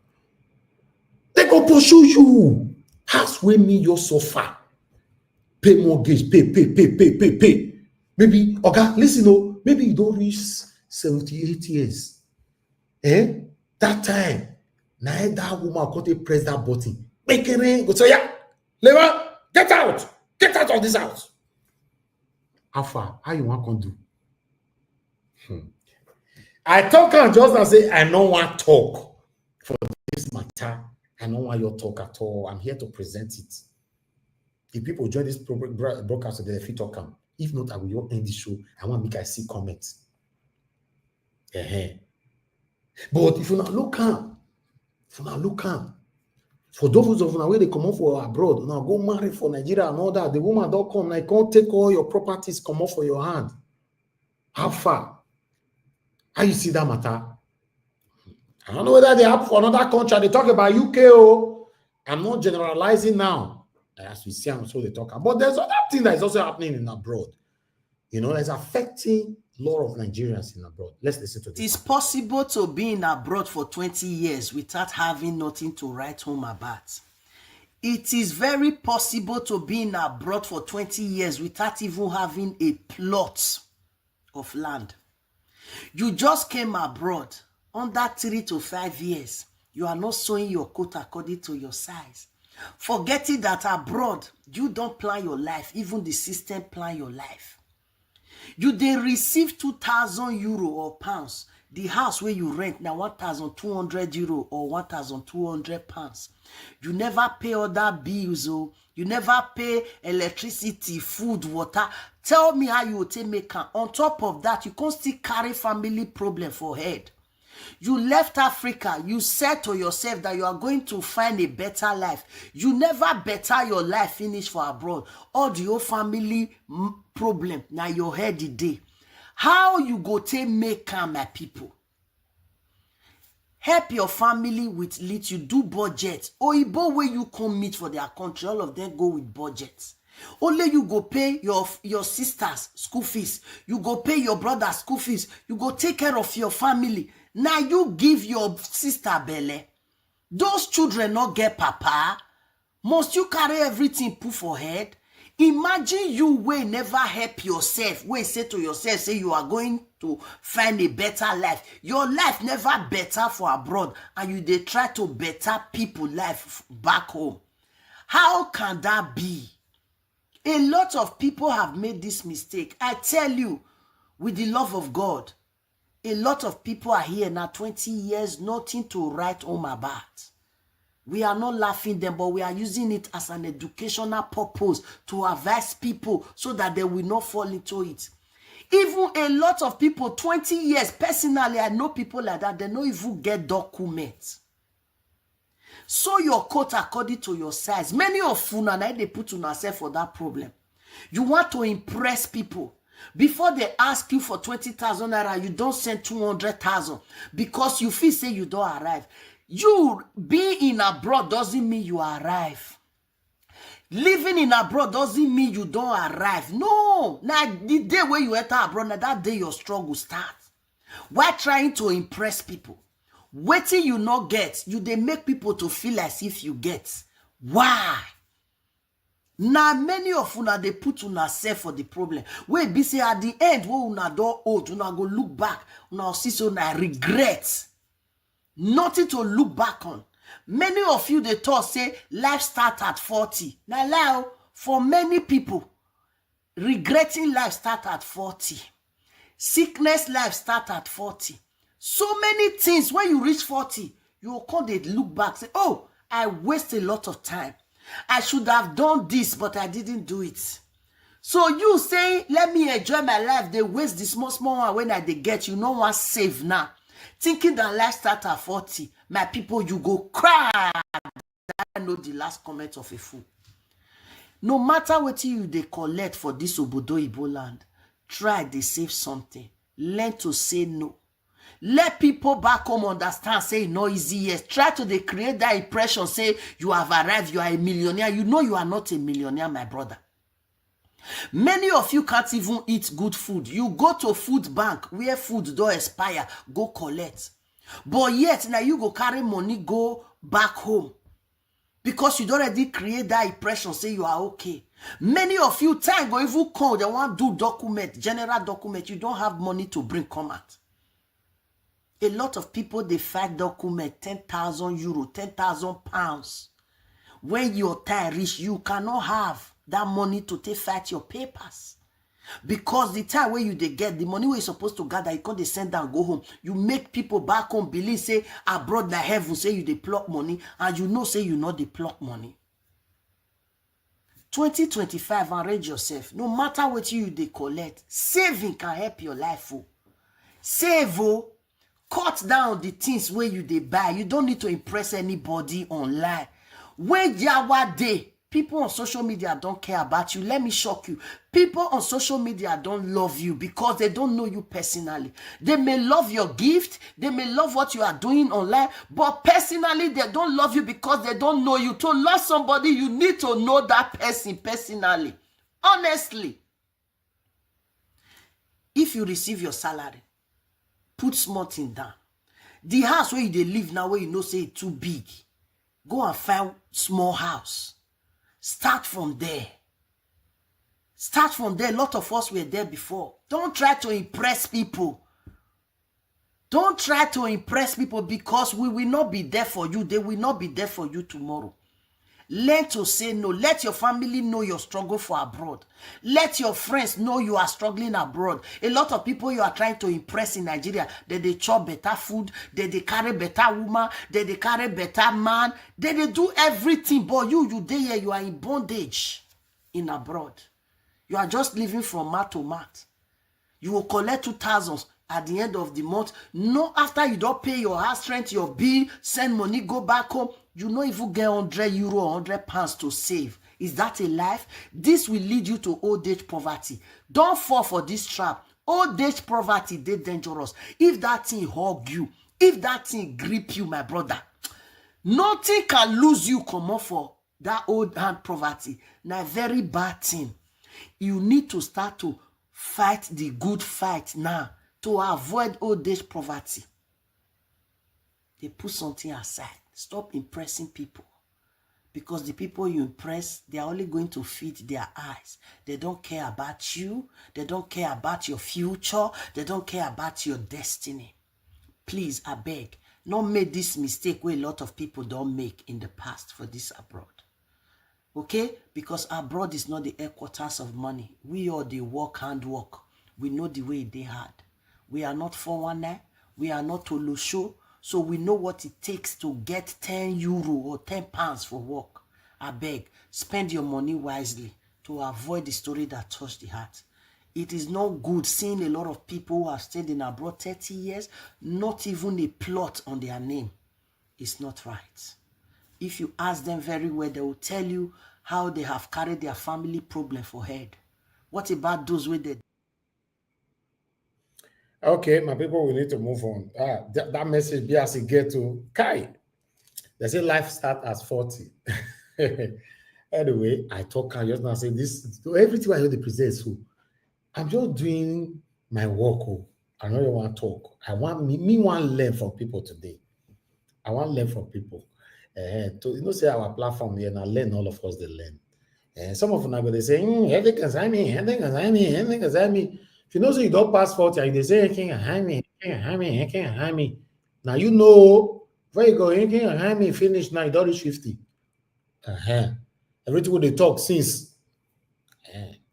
They go pursue you. House where me your suffer. Pay mortgage, pay. Maybe, okay, listen, oh, maybe you don't reach 78 years. That time, now that woman could press that button. Make it ring, go say, yeah, Lewa, get out of this house. How far? How you want to do? I talk and just and say, I don't want to talk for this matter. I don't want your talk at all. I'm here to present it. If people join this broadcast today, if you talk, if not, I will end the show. I want to make I see comments. But if you not look for those of you where they come out for abroad, now go marry for Nigeria and all that. The woman don't come, like can't take all your properties, come off for your hand. How far? How you see that matter? I don't know whether they happen for another country. They talk about UK. Oh, I'm not generalizing now. As we see, I'm sure they talk about. But there's other thing that is also happening in abroad. You know, it's affecting a lot of Nigerians in abroad. Let's listen to this. It's possible to be in abroad for 20 years without having nothing to write home about. It is very possible to be in abroad for 20 years without even having a plot of land. You just came abroad under 3 to 5 years. You are not sewing your coat according to your size. Forgetting that abroad, you don't plan your life. Even the system plan your life. You they receive 2,000 euro or pounds. The house where you rent now 1,200 euro or 1,200 pounds. You never pay other bills. Oh. You never pay electricity, food, water. Tell me how you will take make am. On top of that, you can't still carry family problem for head. You left Africa. You said to yourself that you are going to find a better life. You never better your life finish for abroad. All the whole family problem. Now your head the day. How you go take make am, my people? Help your family with little. Do budget. Oyibo where you come meet for their country. All of them go with budgets. Only you go pay your sister's school fees. You go pay your brother's school fees. You go take care of your family. Now you give your sister belle. Those children not get papa. Must you carry everything put for head? Imagine you will never help yourself. Where say to yourself, say you are going to find a better life. Your life never better for abroad. And you they try to better people life back home. How can that be? A lot of people have made this mistake. I tell you, with the love of God, a lot of people are here now, 20 years, nothing to write home about. We are not laughing them, but we are using it as an educational purpose to advise people so that they will not fall into it. Even a lot of people, 20 years, personally, I know people like that, they don't even get documents. Sew your coat according to your size. Many of you now they put on yourself for that problem. You want to impress people. Before they ask you for 20,000 naira, you don't send 200,000 because you feel say you don't arrive. You being in abroad doesn't mean you arrive. Living in abroad doesn't mean you don't arrive. No. Now the day where you enter abroad, now that day your struggle starts. Why trying to impress people? Waiting you not get, you they make people to feel as if you get. Why? Now many of una they put una self for the problem. Wait, be say at the end, when una don't old, una go look back, una see so una regret. Nothing to look back on. Many of you they thought say life start at 40. Now for many people, regretting life start at 40. Sickness life start at 40. So many things when you reach 40, you will come they look back, say, oh, I waste a lot of time. I should have done this, but I didn't do it. So you say, let me enjoy my life. They waste the small one when they get. You know what? Save now. Thinking that life start at 40. My people, you go cry. I know the last comment of a fool. No matter what you they collect for this Obodo Ibo land, try they save something. Learn to say no. Let people back home understand, say no easy yes. Try to they create that impression, say you have arrived, you are a millionaire. You know you are not a millionaire, my brother. Many of you can't even eat good food. You go to food bank where food don't expire, go collect. But yet now you go carry money, go back home. Because you already create that impression, say you are okay. Many of you time go even call, they want to do document, general document. You don't have money to bring come out. A lot of people, they fight document 10,000 euro, 10,000 pounds. When your time reach, you cannot have that money to take fight your papers. Because the time where you they get the money where you're supposed to gather, you can't send down, go home. You make people back home believe, say, abroad the heaven, say you they pluck money, and you know, say you know they pluck money. 2025, arrange yourself. No matter what you they collect, saving can help your life. Oh. Save, oh. Cut down the things where you they buy. You don't need to impress anybody online. When Yawa day, people on social media don't care about you. Let me shock you. People on social media don't love you because they don't know you personally. They may love your gift. They may love what you are doing online. But personally, they don't love you because they don't know you. To love somebody, you need to know that person personally. Honestly. If you receive your salary, put small thing down. The house where you live now, where you know say it's too big, go and find small house. Start from there. Start from there. A lot of us were there before. Don't try to impress people. Don't try to impress people because we will not be there for you. They will not be there for you tomorrow. Learn to say no. Let your family know your struggle for abroad. Let your friends know you are struggling abroad. A lot of people you are trying to impress in Nigeria, that they chop better food, that they carry better woman, that they carry better man, that they do everything. But you there, you are in bondage in abroad. You are just living from mat to mat. You will collect 2,000 at the end of the month. No, after you don't pay your house rent, your bill, send money, go back home. You know if you get 100 euro or 100 pounds to save. Is that a life? This will lead you to old age poverty. Don't fall for this trap. Old age poverty, they dangerous. If that thing hug you, if that thing grip you, my brother, nothing can lose you come off for that old hand poverty. Now, very bad thing. You need to start to fight the good fight now to avoid old age poverty. They put something aside. Stop impressing people. Because the people you impress, they are only going to feed their eyes. They don't care about you. They don't care about your future. They don't care about your destiny. Please, I beg, don't make this mistake where a lot of people don't make in the past for this abroad. Okay? Because abroad is not the headquarters of money. We all they work, hand work. We know the way they hard. We are not 419. We are not Tolosho. So we know what it takes to get 10 euro or 10 pounds for work. I beg, spend your money wisely to avoid the story that touched the heart. It is not good seeing a lot of people who have stayed in abroad 30 years, not even a plot on their name. It's not right. If you ask them very well, they will tell you how they have carried their family problem for head. What about those with the... Okay, my people, we need to move on. That message be as it get to Kai. They say life start at 40. Anyway, I talk and just now say this. Everything I hear the present, so I'm just doing my work. Oh. I don't want to talk. I want me want to learn from people today. I want to learn from people. To say our platform here and I learn, all of us they learn. Some of them are going to say, everything can me, everything can me. If you know, so you don't pass 40, and they say, I can't hide me. Now, you know, where you go, you can't hide me, finish now, you don't reach 50. Everything they talk since.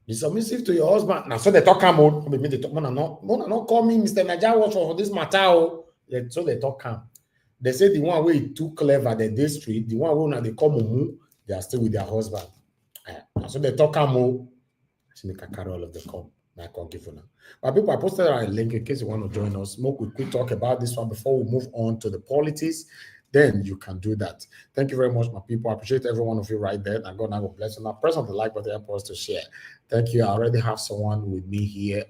Be submissive to your husband. Now, so they talk about, maybe they talk, not call me Mr. Naja Watch for this matter. So they talk calm. They say the one way too clever than they street, the one who they come home, they are still with their husband. So they talk calm. So they can carry all of the come. I can't give you now. But people, I posted a link in case you want to join us. More quick talk about this one before we move on to the politics. Then you can do that. Thank you very much, my people. I appreciate every one of you right there. And God now bless you. Now press on the like button and pause to share. Thank you. I already have someone with me here.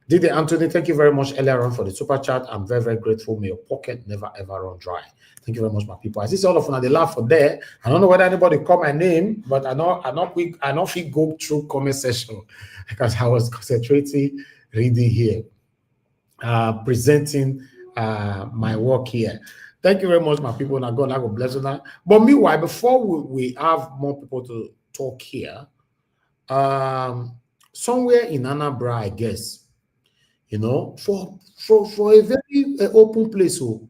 Didi Anthony, thank you very much earlier on for the super chat. I'm very, very grateful. May your pocket never ever run dry. Thank you very much, my people. I see all of you now, they laugh for there. I don't know whether anybody call my name, but I know if we go through comment section because I was concentrating reading here, presenting my work here. Thank you very much, my people. Now God, I will bless you now. But meanwhile, before we have more people to talk here, somewhere in Anambra, I guess, you know, for a very open place. So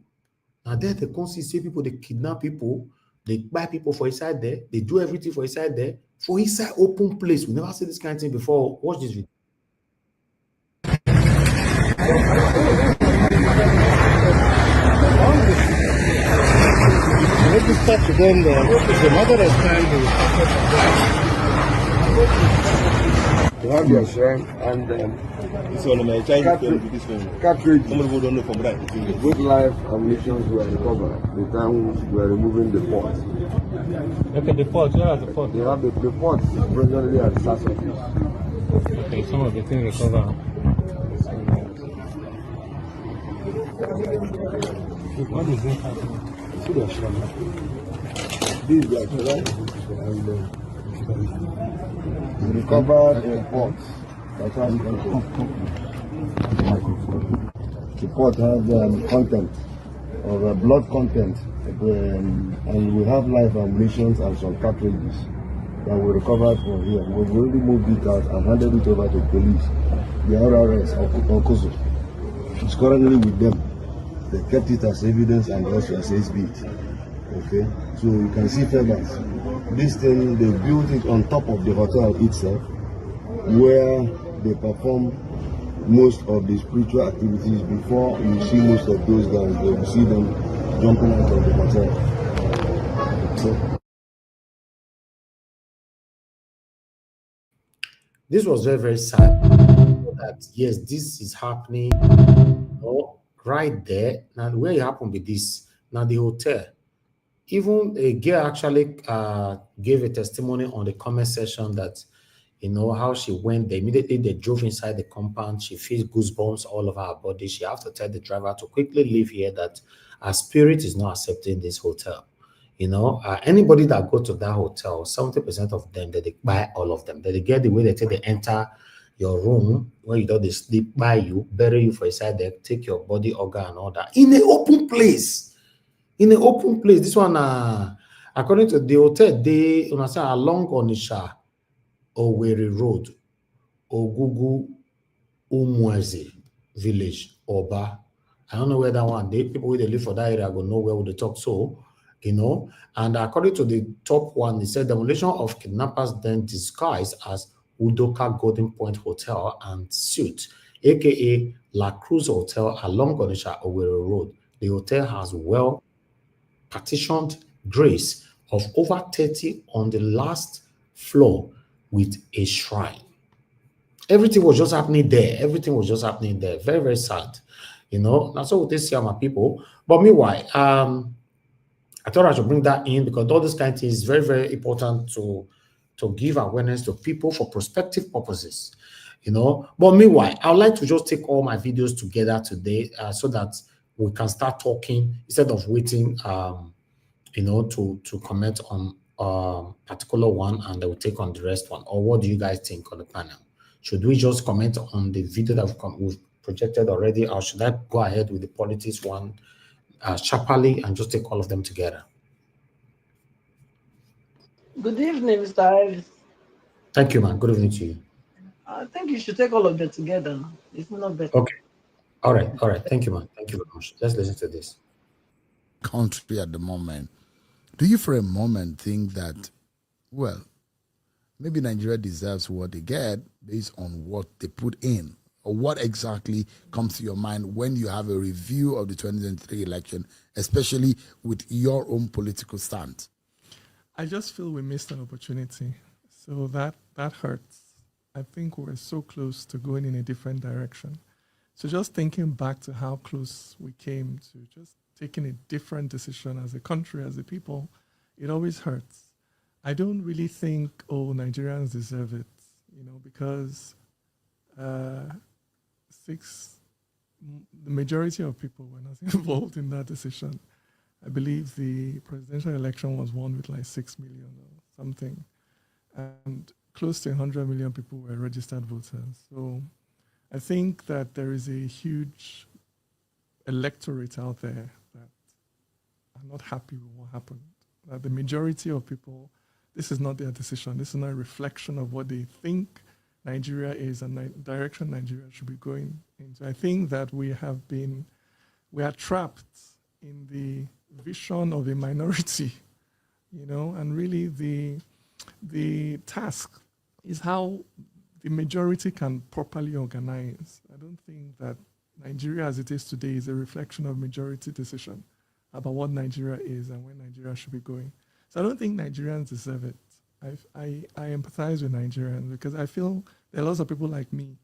now there they can see people, they kidnap people, they buy people for inside there, they do everything for inside there, for inside open place. We never see this kind of thing before. Watch this video. Let me start to them there. It's a matter of time. You have your shrine and this one my cartridge. Some people don't know from right. Good life ammunitions were recovered. The time we were removing the pot. Okay, the pot. Where are the pot? They have the pot presently at SAS office. Okay, some of the things recovered. What is it happening? See the shrine. This is the shrine. Recovered a pot. The pot has content of blood content, and we have live ammunitions and some cartridges that we recovered from here. We've already moved it out and handed it over to police. The RRS of Koso is currently with them. They kept it as evidence and also as exhibit. Okay, so you can see feathers. This thing, they built it on top of the hotel itself, where they perform most of the spiritual activities. Before you see most of those guys, they will see them jumping out of the hotel. So, this was very, very sad. That yes, this is happening, you know, right there. Now, where it happened with this? Now, the hotel. Even a girl actually gave a testimony on the comment section that, you know, how she went there. Immediately they drove inside the compound. She feels goosebumps all over her body. She has to tell the driver to quickly leave here, that her spirit is not accepting this hotel. You know, anybody that go to that hotel, 70% of them, they buy all of them. They get the way they enter your room where you don't, they sleep by you, bury you for inside there, take your body organ and all that in an open place. In an open place. This one, according to the hotel, they along Onisha Owerri Road, Ogugu Umweze Village, Oba. I don't know where that one. People who they live for that area go know where would they talk. So, you know, and according to the top one, it said demolition of kidnappers then disguised as Udoka Golden Point Hotel and Suite, aka La Cruz Hotel along Onisha Owerri Road. The hotel has well partitioned grace of over 30 on the last floor with a shrine. Everything was just happening there. Everything was just happening there. Very, very sad. You know, that's what they see, my people. But meanwhile, I thought I should bring that in because all this kind of things is very, very important to give awareness to people for prospective purposes. You know, but meanwhile, I would like to just take all my videos together today so that we can start talking instead of waiting, you know, to comment on particular one and they will take on the rest one. Or what do you guys think on the panel? Should we just comment on the video that we've projected already, or should I go ahead with the politics one sharply and just take all of them together? Good evening, Mr. Ives. Thank you, man. Good evening to you. I think you should take all of them together. It's not better. Okay. All right. All right. Thank you, man. Thank you very much. Let's listen to this. Country at the moment. Do you for a moment think that, well, maybe Nigeria deserves what they get based on what they put in Or what exactly comes to your mind when you have a review of the 2023 election, especially with your own political stance? I just feel we missed an opportunity. So that hurts. I think we're so close to going in a different direction. So just thinking back to how close we came to just taking a different decision as a country, as a people, it always hurts. I don't really think, Nigerians deserve it, because the majority of people were not involved in that decision. I believe the presidential election was won with like 6 million or something. And close to 100 million people were registered voters. So I think that there is a huge electorate out there that are not happy with what happened. That the majority of people, this is not their decision. This is not a reflection of what they think Nigeria is and the direction Nigeria should be going into. I think that we are trapped in the vision of a minority, and really the task is how the majority can properly organize. I don't think that Nigeria as it is today is a reflection of majority decision about what Nigeria is and where Nigeria should be going. So I don't think Nigerians deserve it. I empathize with Nigerians because I feel there are lots of people like me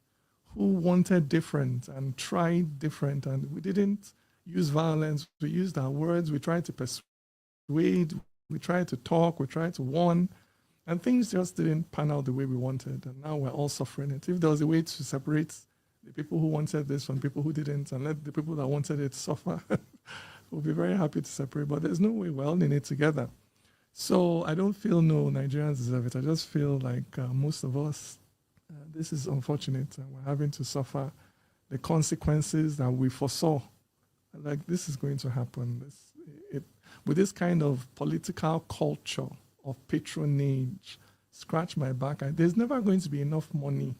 who wanted different and tried different, and we didn't use violence. We used our words. We tried to persuade. We tried to talk. We tried to warn. And things just didn't pan out the way we wanted. And now we're all suffering it. If there was a way to separate the people who wanted this from people who didn't and let the people that wanted it suffer, we'll be very happy to separate. But there's no way we're all in it together. So I don't feel Nigerians deserve it. I just feel like most of us, this is unfortunate. And we're having to suffer the consequences that we foresaw. Like this is going to happen. With this kind of political culture of patronage, scratch my back. There's never going to be enough money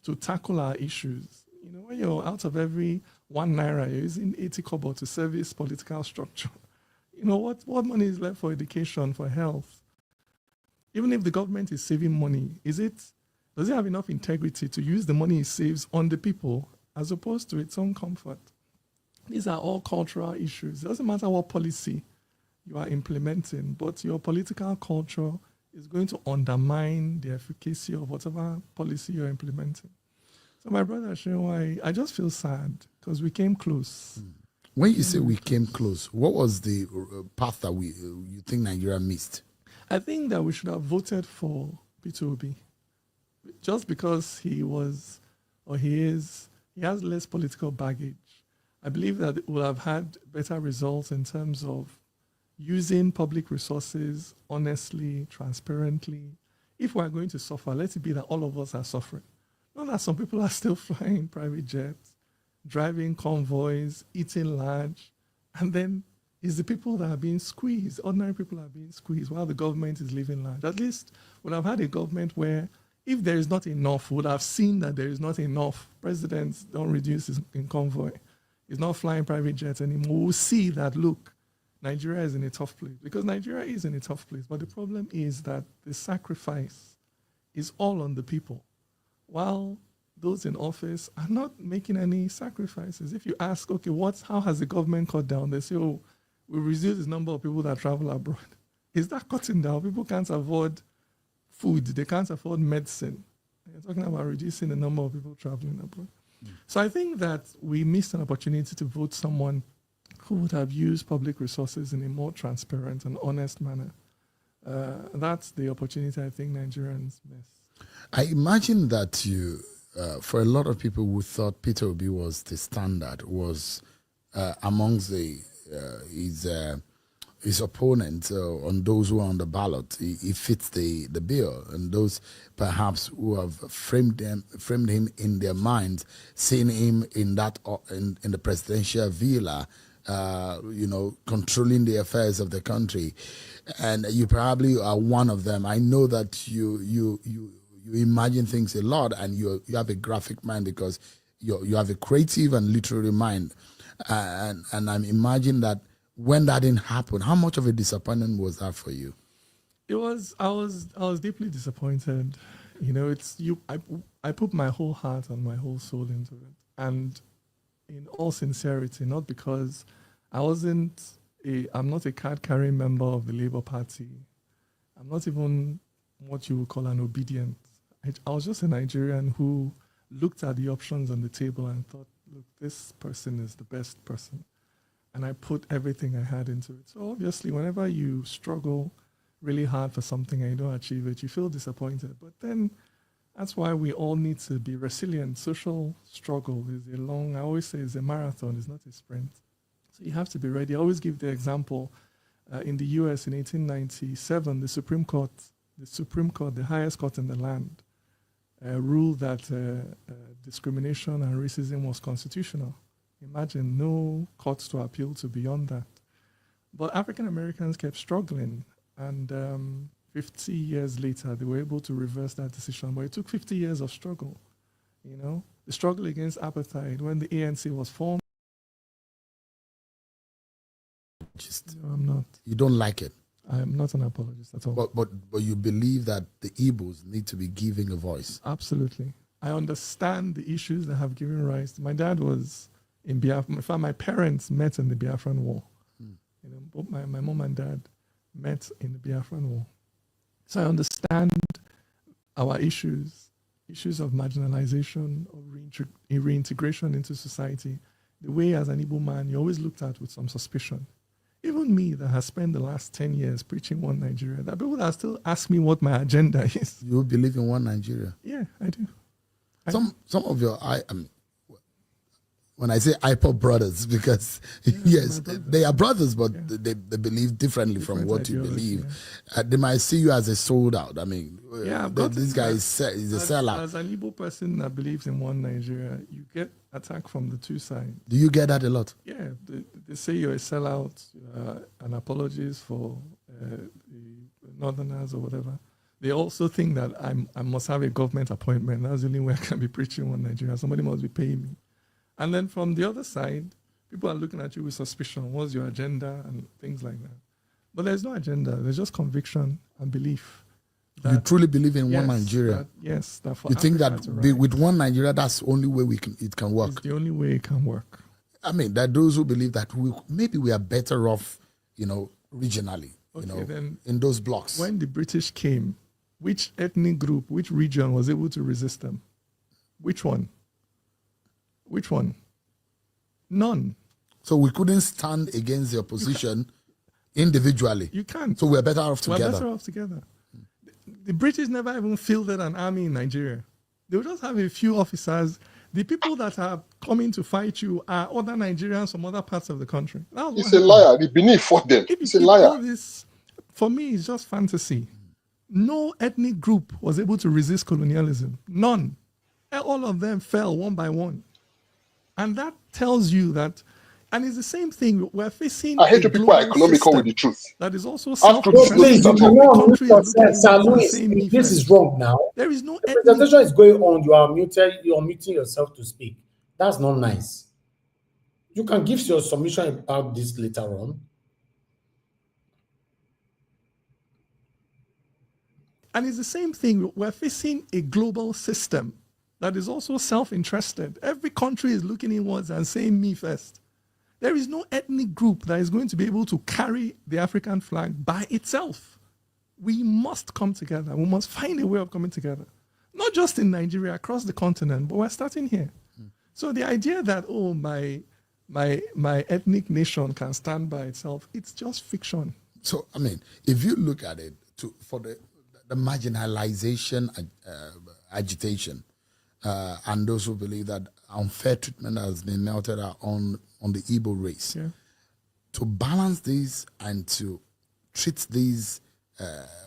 to tackle our issues. When you're out of every 1 naira, you're using 80 kobo to service political structure. What money is left for education, for health? Even if the government is saving money, does it have enough integrity to use the money it saves on the people as opposed to its own comfort? These are all cultural issues. It doesn't matter what policy you are implementing, but your political culture is going to undermine the efficacy of whatever policy you're implementing. So my brother Shenwai, I just feel sad because we came close. When you say we came close, what was the path that you think Nigeria missed? I think that we should have voted for Peter Obi just because he has less political baggage. I believe that it would have had better results in terms of using public resources honestly, transparently. If we're going to suffer, let it be that all of us are suffering. Not that some people are still flying private jets, driving convoys, eating large, and then it's the people that are being squeezed. Ordinary people are being squeezed while the government is living large. At least we'll have had a government where if there is not enough, we'll have seen that there is not enough. Presidents don't reduce in convoy. He's not flying private jets anymore. We'll see that, look, Nigeria is in a tough place, because Nigeria is in a tough place. But the problem is that the sacrifice is all on the people, while those in office are not making any sacrifices. If you ask, okay, how has the government cut down? They say, we reduce the number of people that travel abroad. Is that cutting down? People can't afford food. They can't afford medicine. You're talking about reducing the number of people traveling abroad. So I think that we missed an opportunity to vote someone who would have used public resources in a more transparent and honest manner. That's the opportunity I think Nigerians miss. I imagine that for a lot of people who thought Peter Obi was the standard, was amongst his opponents on those who are on the ballot. He fits the bill, and those perhaps who have framed him in their minds, seeing him in the presidential villa, controlling the affairs of the country, and you probably are one of them. I know that you imagine things a lot, and you have a graphic mind because you have a creative and literary mind, and I'm imagining that when that didn't happen, how much of a disappointment was that for you? I was deeply disappointed. You know, it's you. I put my whole heart and my whole soul into it, and in all sincerity, not because I'm not a card-carrying member of the Labour Party. I'm not even what you would call an obedient. I was just a Nigerian who looked at the options on the table and thought, look, this person is the best person. And I put everything I had into it. So obviously, whenever you struggle really hard for something and you don't achieve it, you feel disappointed. But then that's why we all need to be resilient. Social struggle is I always say it's a marathon, it's not a sprint. So you have to be ready. I always give the example, in the US in 1897, the Supreme Court, the highest court in the land, ruled that discrimination and racism was constitutional. Imagine no courts to appeal to beyond that. But African Americans kept struggling, and 50 years later, they were able to reverse that decision. But it took 50 years of struggle, you know. The struggle against apartheid, when the ANC was formed. No, I'm not. You don't like it? I'm not an apologist at all. But you believe that the Igbos need to be given a voice? Absolutely. I understand the issues that have given rise. My dad was in Biafra. In fact, my parents met in the Biafran War. You know, both my mom and dad met in the Biafran War. So I understand our issues of marginalization, of reintegration into society. The way as an Igbo man, you're always looked at with some suspicion. Even me that has spent the last 10 years preaching one Nigeria, that people that still ask me what my agenda is. You believe in one Nigeria? Yeah, I do. Some of your, when I say IPOP brothers, because yes, they are brothers, but they believe differently from what you believe. They might see you as a sold out. I mean, this guy is a sellout. As an Igbo person that believes in one Nigeria, you get attacked from the two sides. Do you get that a lot? Yeah, they say you're a sellout, an apologist for the Northerners or whatever. They also think that I must have a government appointment. That's the only way I can be preaching one Nigeria. Somebody must be paying me. And then from the other side, people are looking at you with suspicion. What's your agenda and things like that. But there's no agenda. There's just conviction and belief. You truly believe in one Nigeria? Yes. That for you think that with one Nigeria, that's the only way it can work? It's the only way it can work. I mean, there are those who believe that maybe we are better off, regionally, then in those blocks. When the British came, which ethnic group, which region was able to resist them? Which one? Which one? None. So we couldn't stand against the opposition individually. You can't. So we're better off together. We're better off together. The British never even fielded an army in Nigeria. They would just have a few officers. The people that are coming to fight you are other Nigerians from other parts of the country. It's a liar. The Benin fought them. It's a liar. All this, for me, it's just fantasy. No ethnic group was able to resist colonialism. None. All of them fell one by one. And that tells you that, and it's the same thing, we're facing. I hate when people are economical with the truth. That is also Please, Sir Louis, this is wrong now. There is no the presentation is going on. You are muted. You are muting yourself to speak. That's not nice. You can give your submission about this later on. And it's the same thing. We're facing a global system that is also self-interested. Every country is looking inwards and saying me first. There is no ethnic group that is going to be able to carry the African flag by itself. We must come together. We must find a way of coming together. Not just in Nigeria, across the continent, but we're starting here. So the idea that, my ethnic nation can stand by itself, it's just fiction. So, I mean, if you look at it, for the marginalization agitation, and those who believe that unfair treatment has been melted on the Igbo race. Yeah. To balance these and to treat these,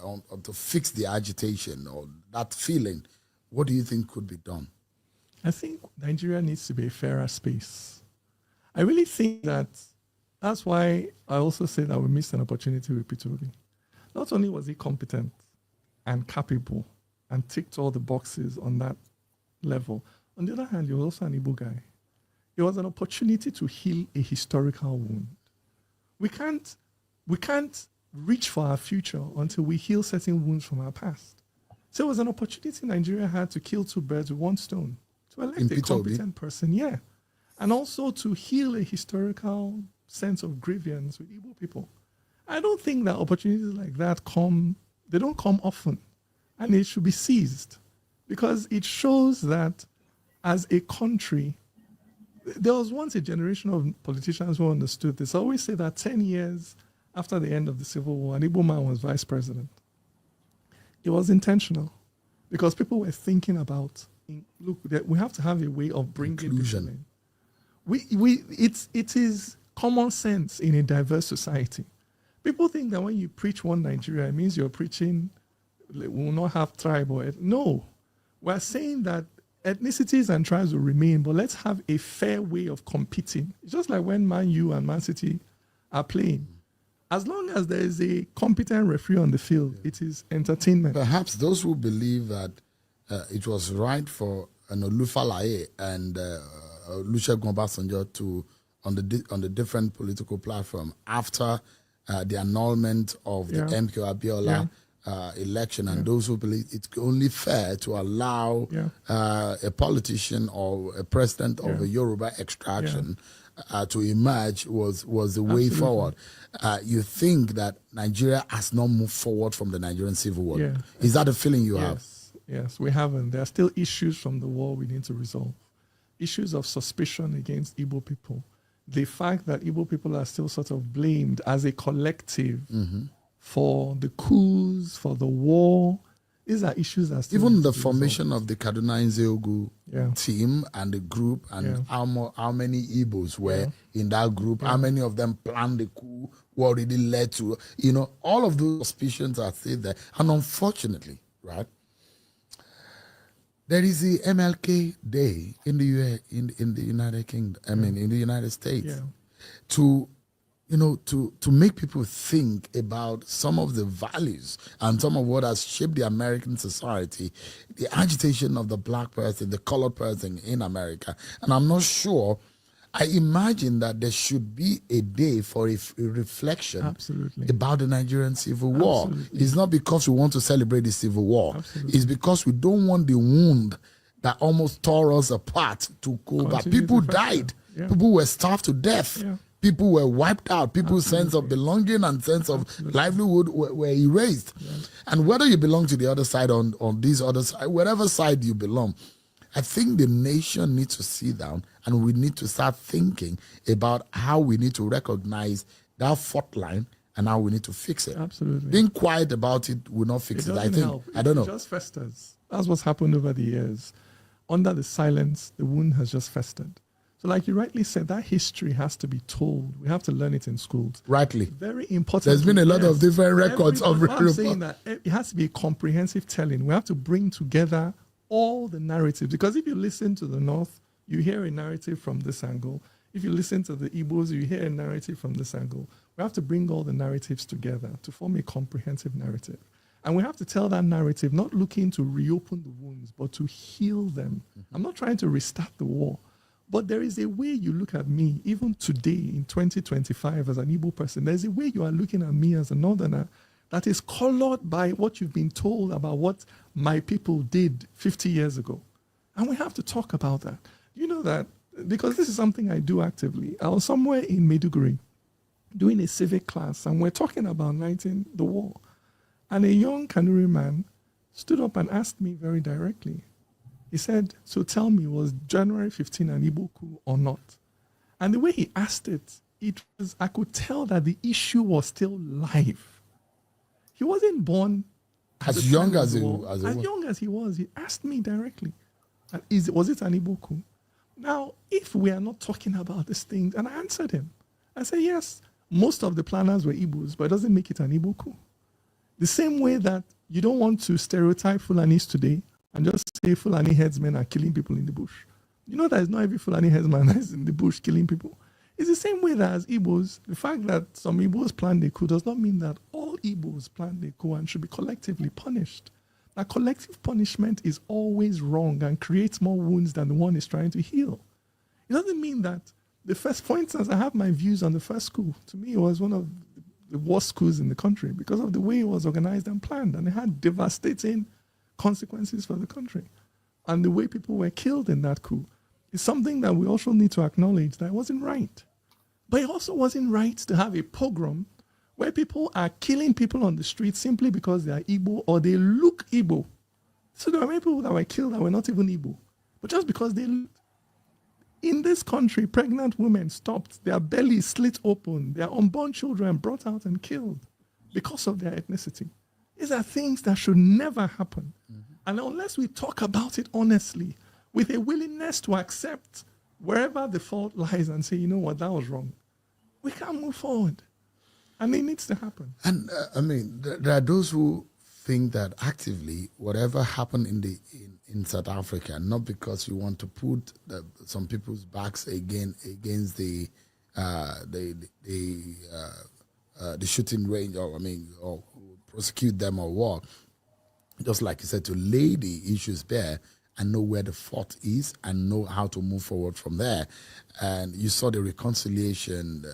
or to fix the agitation or that feeling, what do you think could be done? I think Nigeria needs to be a fairer space. I really think that's why I also say that we missed an opportunity with P2B. Not only was he competent and capable and ticked all the boxes on that level. On the other hand, he was also an Igbo guy. It was an opportunity to heal a historical wound. We can't reach for our future until we heal certain wounds from our past. So it was an opportunity Nigeria had to kill two birds with one stone, to elect a Peter Obi. competent person, yeah, and also to heal a historical sense of grievance with Igbo people. I don't think that opportunities like that they don't come often, and it should be seized, because it shows that as a country, there was once a generation of politicians who understood this. I always say that 10 years after the end of the Civil War, an Igbo man was vice president. It was intentional, because people were thinking about, look, that we have to have a way of bringing inclusion in. It is common sense in a diverse society. People think that when you preach one Nigeria, it means you're preaching, we will not have tribe or no. We're saying that ethnicities and tribes will remain, but let's have a fair way of competing. It's just like when Man U and Man City are playing. As long as there is a competent referee on the field, it is entertainment. Perhaps those who believe that it was right for Olufalaye and Olusegun Obasanjo to, on the different political platform after the annulment of the MK Abiola election, and those who believe it's only fair to allow a politician or a president of a Yoruba extraction to emerge was the way forward. You think that Nigeria has not moved forward from the Nigerian Civil War? Yeah. Is that a feeling you have? Yes, we haven't. There are still issues from the war we need to resolve. Issues of suspicion against Igbo people. The fact that Igbo people are still sort of blamed as a collective for the coups, for the war. These are issues that still even the formation of the Kaduna Nzeogu team and the group, and how many Igbos were in that group, how many of them planned the coup, what really led to, all of those suspicions are still there. And unfortunately, right, there is the MLK Day in the United Kingdom, in the United States, to make people think about some of the values and some of what has shaped the American society, the agitation of the black person, the colored person in America. And I'm not sure, I imagine that there should be a day for a reflection about the Nigerian Civil War. It's not because we want to celebrate the Civil War. It's because we don't want the wound that almost tore us apart to go back. People died. People were starved to death. People were wiped out. People's sense of belonging and sense of livelihood were erased. And whether you belong to the other side on this other side, whatever side you belong, I think the nation needs to sit down and we need to start thinking about how we need to recognize that fault line and how we need to fix it. Absolutely. Being quiet about it will not fix it. I think. Help. I don't know. It just festers. That's what's happened over the years. Under the silence, the wound has just festered. So like you rightly said, that history has to be told. We have to learn it in schools. Rightly. Very important. There's been a lot of different records of I'm saying that it has to be a comprehensive telling. We have to bring together all the narratives. Because if you listen to the North, you hear a narrative from this angle. If you listen to the Igbos, you hear a narrative from this angle. We have to bring all the narratives together to form a comprehensive narrative. And we have to tell that narrative, not looking to reopen the wounds, but to heal them. I'm not trying to restart the war. But there is a way you look at me, even today in 2025 as an Igbo person, there's a way you are looking at me as a Northerner that is colored by what you've been told about what my people did 50 years ago. And we have to talk about that. You know that, because this is something I do actively. I was somewhere in Maiduguri doing a civic class, and we're talking about the war. And a young Kanuri man stood up and asked me very directly. He said, so tell me, was January 15 an Igbo coup or not? And the way he asked it, I could tell that the issue was still live. He wasn't born as young as he was. He asked me directly, was it an Igbo coup? Now, if we are not talking about these things, and I answered him, I said, yes, most of the planners were Igbos, but it doesn't make it an Igbo coup. The same way that you don't want to stereotype Fulanis today and just say Fulani headsmen are killing people in the bush. You know that it's not every Fulani headsman that is in the bush killing people. It's the same way that as Igbos, the fact that some Igbos planned a coup does not mean that all Igbos planned a coup and should be collectively punished. That collective punishment is always wrong and creates more wounds than the one is trying to heal. It doesn't mean that for instance, I have my views on the first school. To me, it was one of the worst schools in the country because of the way it was organized and planned, and it had devastating consequences for the country. And the way people were killed in that coup is something that we also need to acknowledge that it wasn't right. But it also wasn't right to have a pogrom where people are killing people on the street simply because they are Igbo or they look Igbo. So there were many people that were killed that were not even Igbo, but just because they looked. In this country, pregnant women stopped, their bellies slit open, their unborn children brought out and killed because of their ethnicity. These are things that should never happen. And unless we talk about it honestly, with a willingness to accept wherever the fault lies and say, you know what, that was wrong, we can't move forward. And it needs to happen. And I mean, there are those who think that actively whatever happened in South Africa, not because you want to put some people's backs against the shooting range, or prosecute them or what. Just like you said, to lay the issues bare and know where the fault is and know how to move forward from there. And you saw the reconciliation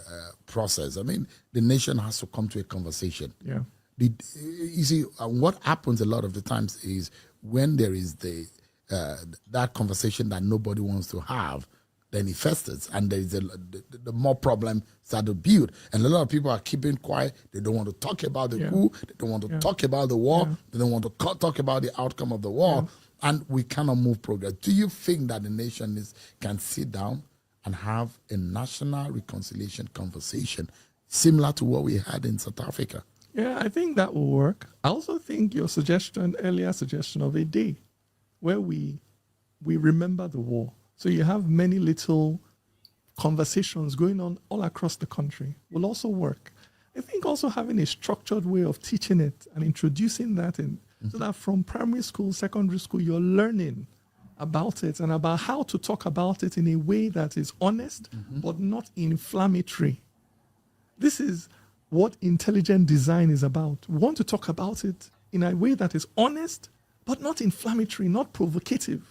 process. I mean, the nation has to come to a conversation. Yeah. You see, what happens a lot of the times is when there is that conversation that nobody wants to have, then it festers, and there is the more problems start to build. And a lot of people are keeping quiet. They don't want to talk about the coup. They don't want to talk about the war. They don't want to talk about the outcome of the war. And we cannot move progress. Do you think that the nation can sit down and have a national reconciliation conversation similar to what we had in South Africa? Yeah, I think that will work. I also think your earlier suggestion of a day where we remember the war. So you have many little conversations going on all across the country will also work. I think also having a structured way of teaching it and introducing that in, so that from primary school, secondary school, you're learning about it and about how to talk about it in a way that is honest, but not inflammatory. This is what intelligent design is about. We want to talk about it in a way that is honest, but not inflammatory, not provocative.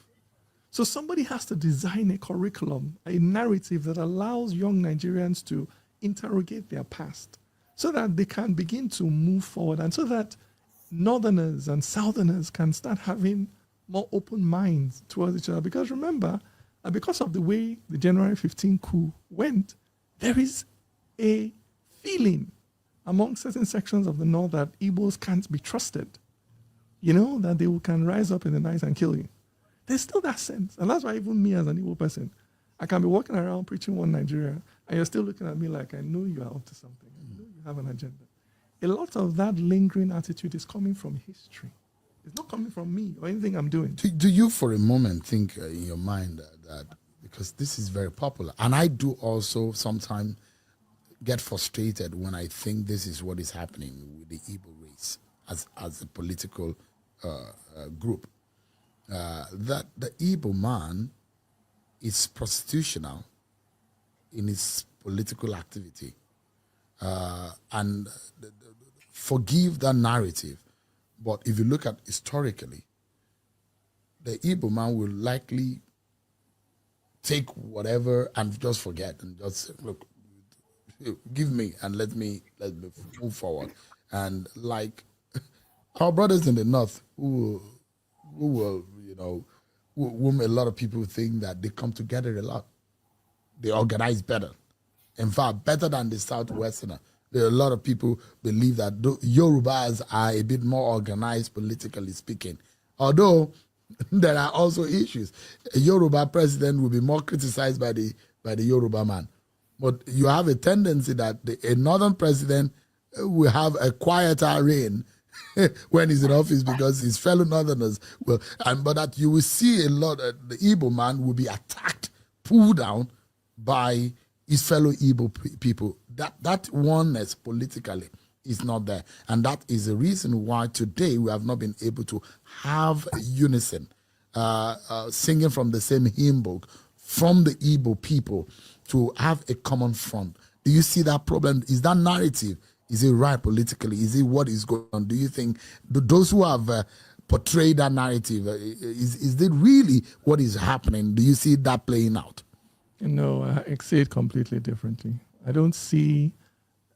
So somebody has to design a curriculum, a narrative that allows young Nigerians to interrogate their past so that they can begin to move forward and so that Northerners and Southerners can start having more open minds towards each other. Because remember, because of the way the January 15 coup went, there is a feeling among certain sections of the North that Igbos can't be trusted. You know, that they can rise up in the night and kill you. There's still that sense. And that's why even me as an Igbo person, I can be walking around preaching one Nigeria, and you're still looking at me like, I know you're up to something. I know you have an agenda. A lot of that lingering attitude is coming from history. It's not coming from me or anything I'm doing. Do you for a moment think in your mind that, because this is very popular, and I do also sometimes get frustrated when I think this is what is happening with the Igbo race as a political group. That the Igbo man is prostitutional in his political activity. And forgive that narrative. But if you look at historically, the Igbo man will likely take whatever and just forget and just say, look, give me and let me move forward. And like our brothers in the North who will, whom a lot of people think that they come together a lot. They organize better. In fact, better than the Southwesterner. There are a lot of people believe that Yorubas are a bit more organized politically speaking. Although there are also issues. A Yoruba president will be more criticized by the Yoruba man. But you have a tendency that a northern president will have a quieter reign when he's in office because his fellow northerners will, but that you will see a lot of the Igbo man will be attacked, pulled down by his fellow Igbo people. That oneness politically is not there. And that is the reason why today we have not been able to have unison, singing from the same hymn book, from the Igbo people to have a common front. Do you see that problem? Is that narrative, is it right politically? Is it what is going on? Do you think those who have portrayed that narrative, is it really what is happening? Do you see that playing out? No, I see it completely differently. I don't see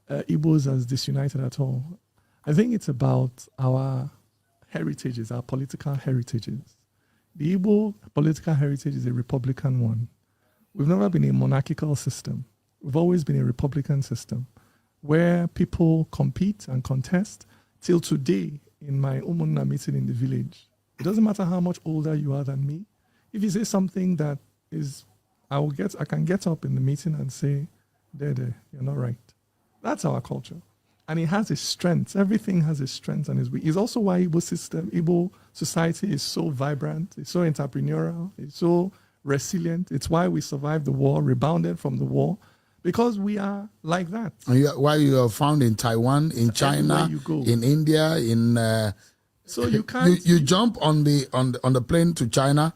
Igbos as disunited at all. I think it's about our heritages, our political heritages. The Igbo political heritage is a Republican one. We've never been a monarchical system. We've always been a Republican system where people compete and contest. Till today, in my Umunna meeting in the village, it doesn't matter how much older you are than me. If you say something that is, I can get up in the meeting and say, there, you're not right. That's our culture. And it has its strengths. Everything has its strengths and its weaknesses. It's also why Igbo society is so vibrant, it's so entrepreneurial, it's so resilient. It's why we survived the war, rebounded from the war, because we are like that. And why you are found in Taiwan, in China, in India, in so you can't you jump on the plane to China.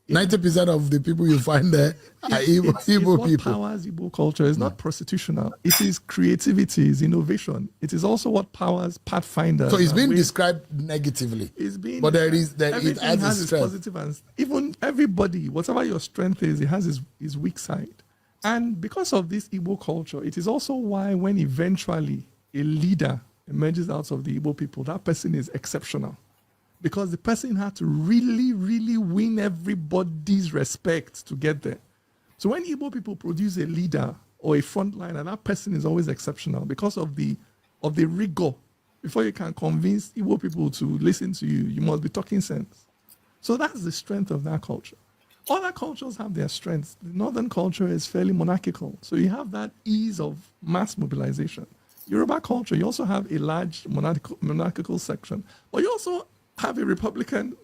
90% of the people you find there are Igbo people. What powers Igbo culture is not prostitutional. It is creativity, it's innovation. It is also what powers Pathfinder. So it's been described negatively. But it has its strength. Positive, and even everybody, whatever your strength is, it has his weak side. And because of this Igbo culture, it is also why when eventually a leader emerges out of the Igbo people, that person is exceptional. Because the person had to really, really win everybody's respect to get there. So when Igbo people produce a leader or a frontliner, that person is always exceptional because of the rigor. Before you can convince Igbo people to listen to you, you must be talking sense. So that's the strength of that culture. Other cultures have their strengths. The northern culture is fairly monarchical. So you have that ease of mass mobilization. Yoruba culture, you also have a large monarchical section. But you also have a Republican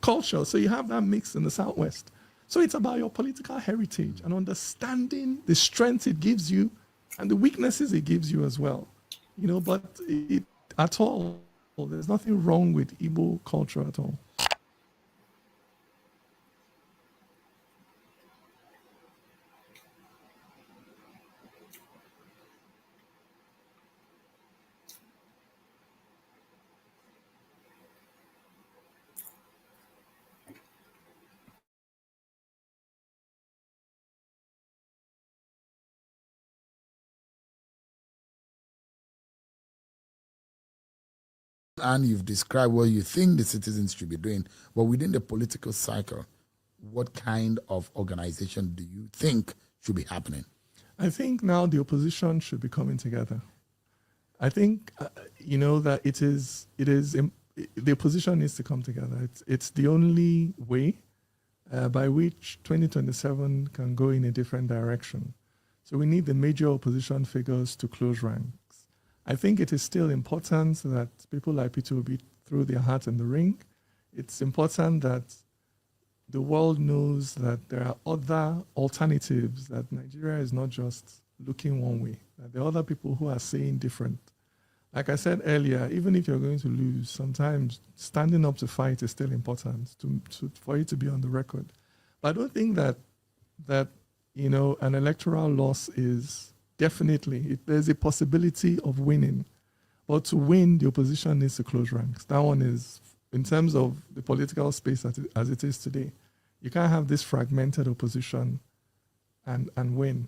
culture. So you have that mix in the Southwest. So it's about your political heritage and understanding the strengths it gives you and the weaknesses it gives you as well. But there's nothing wrong with Igbo culture at all. And you've described what you think the citizens should be doing, but within the political cycle, what kind of organization do you think should be happening? I think now the opposition should be coming together. I think, that the opposition needs to come together. It's the only way by which 2027 can go in a different direction. So we need the major opposition figures to close ranks. I think it is still important that people like Peter Obi throw their hat in the ring. It's important that the world knows that there are other alternatives, that Nigeria is not just looking one way, that there are other people who are saying different. Like I said earlier, even if you're going to lose, sometimes standing up to fight is still important for you to be on the record. But I don't think that an electoral loss is definitely, there's a possibility of winning. But to win, the opposition needs to close ranks. That one is, in terms of the political space as it is today, you can't have this fragmented opposition and win.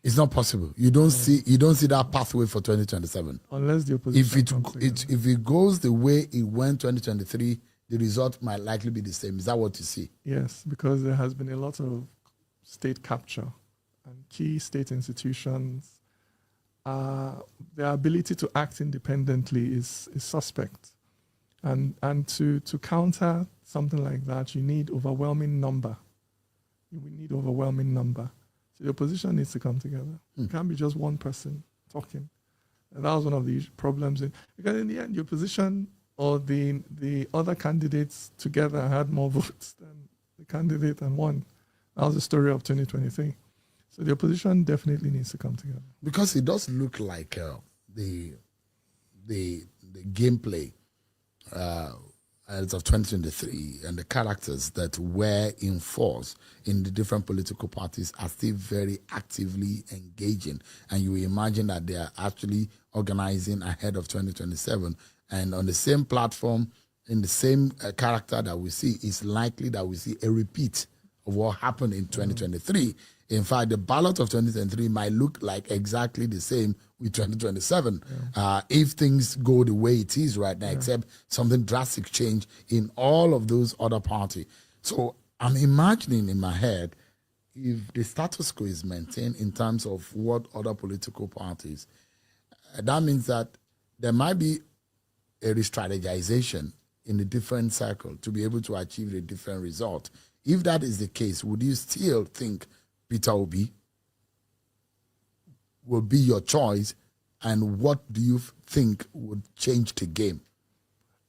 It's not possible. You don't see that pathway for 2027. Unless the opposition if it goes the way it went 2023, the result might likely be the same. Is that what you see? Yes, because there has been a lot of state capture and key state institutions. Their ability to act independently is suspect. And to counter something like that, you need overwhelming number. We need overwhelming number. So the opposition needs to come together. It can't be just one person talking. And that was one of the problems. Because in the end, the opposition or the other candidates together had more votes than the candidate and won. That was the story of 2023. So the opposition definitely needs to come together. Because it does look like the gameplay as of 2023 and the characters that were in force in the different political parties are still very actively engaging. And you imagine that they are actually organizing ahead of 2027. And on the same platform, in the same character that we see, it's likely that we see a repeat of what happened in 2023. In fact, the ballot of 2023 might look like exactly the same with 2027 if things go the way it is right now, except something drastic change in all of those other parties. So I'm imagining in my head, if the status quo is maintained in terms of what other political parties, that means that there might be a re-strategization in a different circle to be able to achieve a different result. If that is the case, would you still think Peter Obi will be your choice, and what do you think would change the game?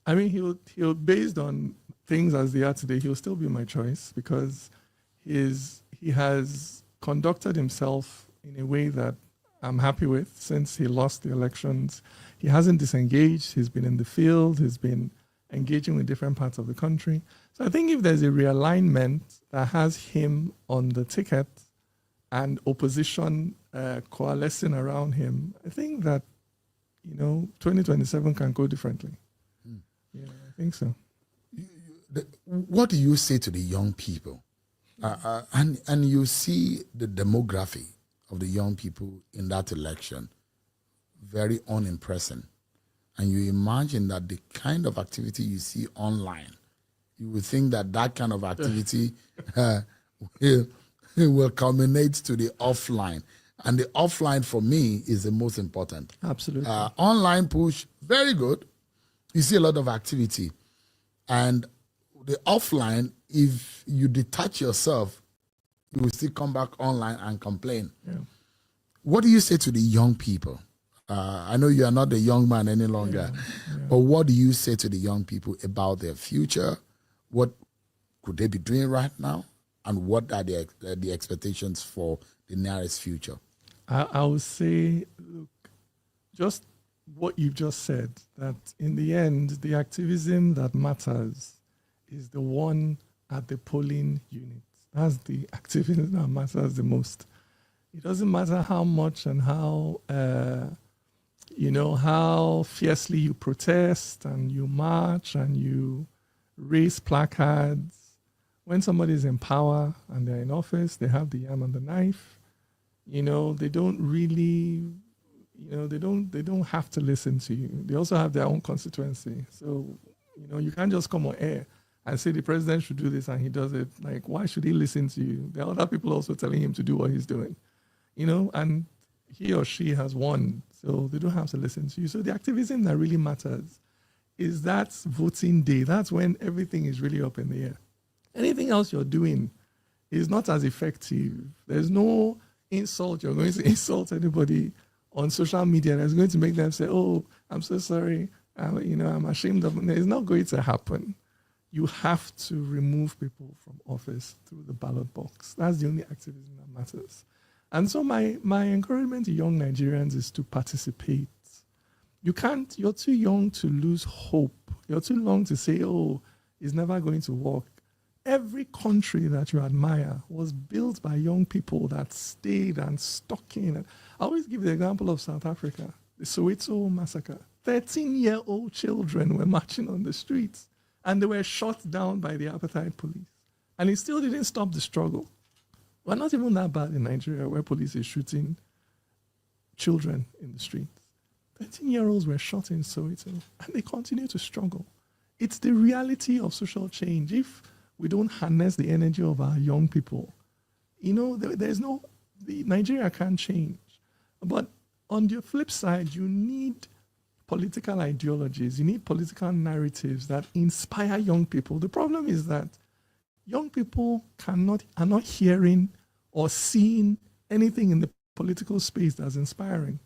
I mean, he'll based on things as they are today, he'll still be my choice because he has conducted himself in a way that I'm happy with since he lost the elections. He hasn't disengaged. He's been in the field. He's been engaging with different parts of the country. So I think if there's a realignment that has him on the ticket and opposition coalescing around him, I think that, 2027 can go differently. Yeah, I think so. What do you say to the young people? And you see the demography of the young people in that election, very unimpressive. And you imagine that the kind of activity you see online, you would think that kind of activity will culminate to the offline. And the offline for me is the most important. Absolutely. Online push, very good. You see a lot of activity. And the offline, if you detach yourself, you will still come back online and complain. Yeah. What do you say to the young people? I know you are not a young man any longer, but what do you say to the young people about their future? What could they be doing right now? And what are the expectations for the nearest future? I would say, look, just what you've just said, that in the end, the activism that matters is the one at the polling unit. That's the activism that matters the most. It doesn't matter how much and how, how fiercely you protest and you march and you raise placards. When somebody's in power and they're in office, they have the yam and the knife. They don't really, they don't have to listen to you. They also have their own constituency. So, you can't just come on air and say the president should do this and he does it. Like, why should he listen to you? There are other people also telling him to do what he's doing, and he or she has won. So they don't have to listen to you. So the activism that really matters is that voting day. That's when everything is really up in the air. Anything else you're doing is not as effective. There's no insult. You're going to insult anybody on social media that's going to make them say, oh, I'm so sorry. I'm ashamed of it. It's not going to happen. You have to remove people from office through the ballot box. That's the only activism that matters. And so my encouragement to young Nigerians is to participate. You're too young to lose hope. You're too young to say, oh, it's never going to work. Every country that you admire was built by young people that stayed and stuck in. I always give the example of South Africa, the Soweto massacre. 13-year-old children were marching on the streets and they were shot down by the apartheid police. And it still didn't stop the struggle. We're not even that bad in Nigeria where police is shooting children in the streets. 13-year-olds were shot in Soweto and they continue to struggle. It's the reality of social change. If we don't harness the energy of our young people, Nigeria can't change. But on the flip side, you need political ideologies, you need political narratives that inspire young people. The problem is that young people are not hearing or seeing anything in the political space that's inspiring.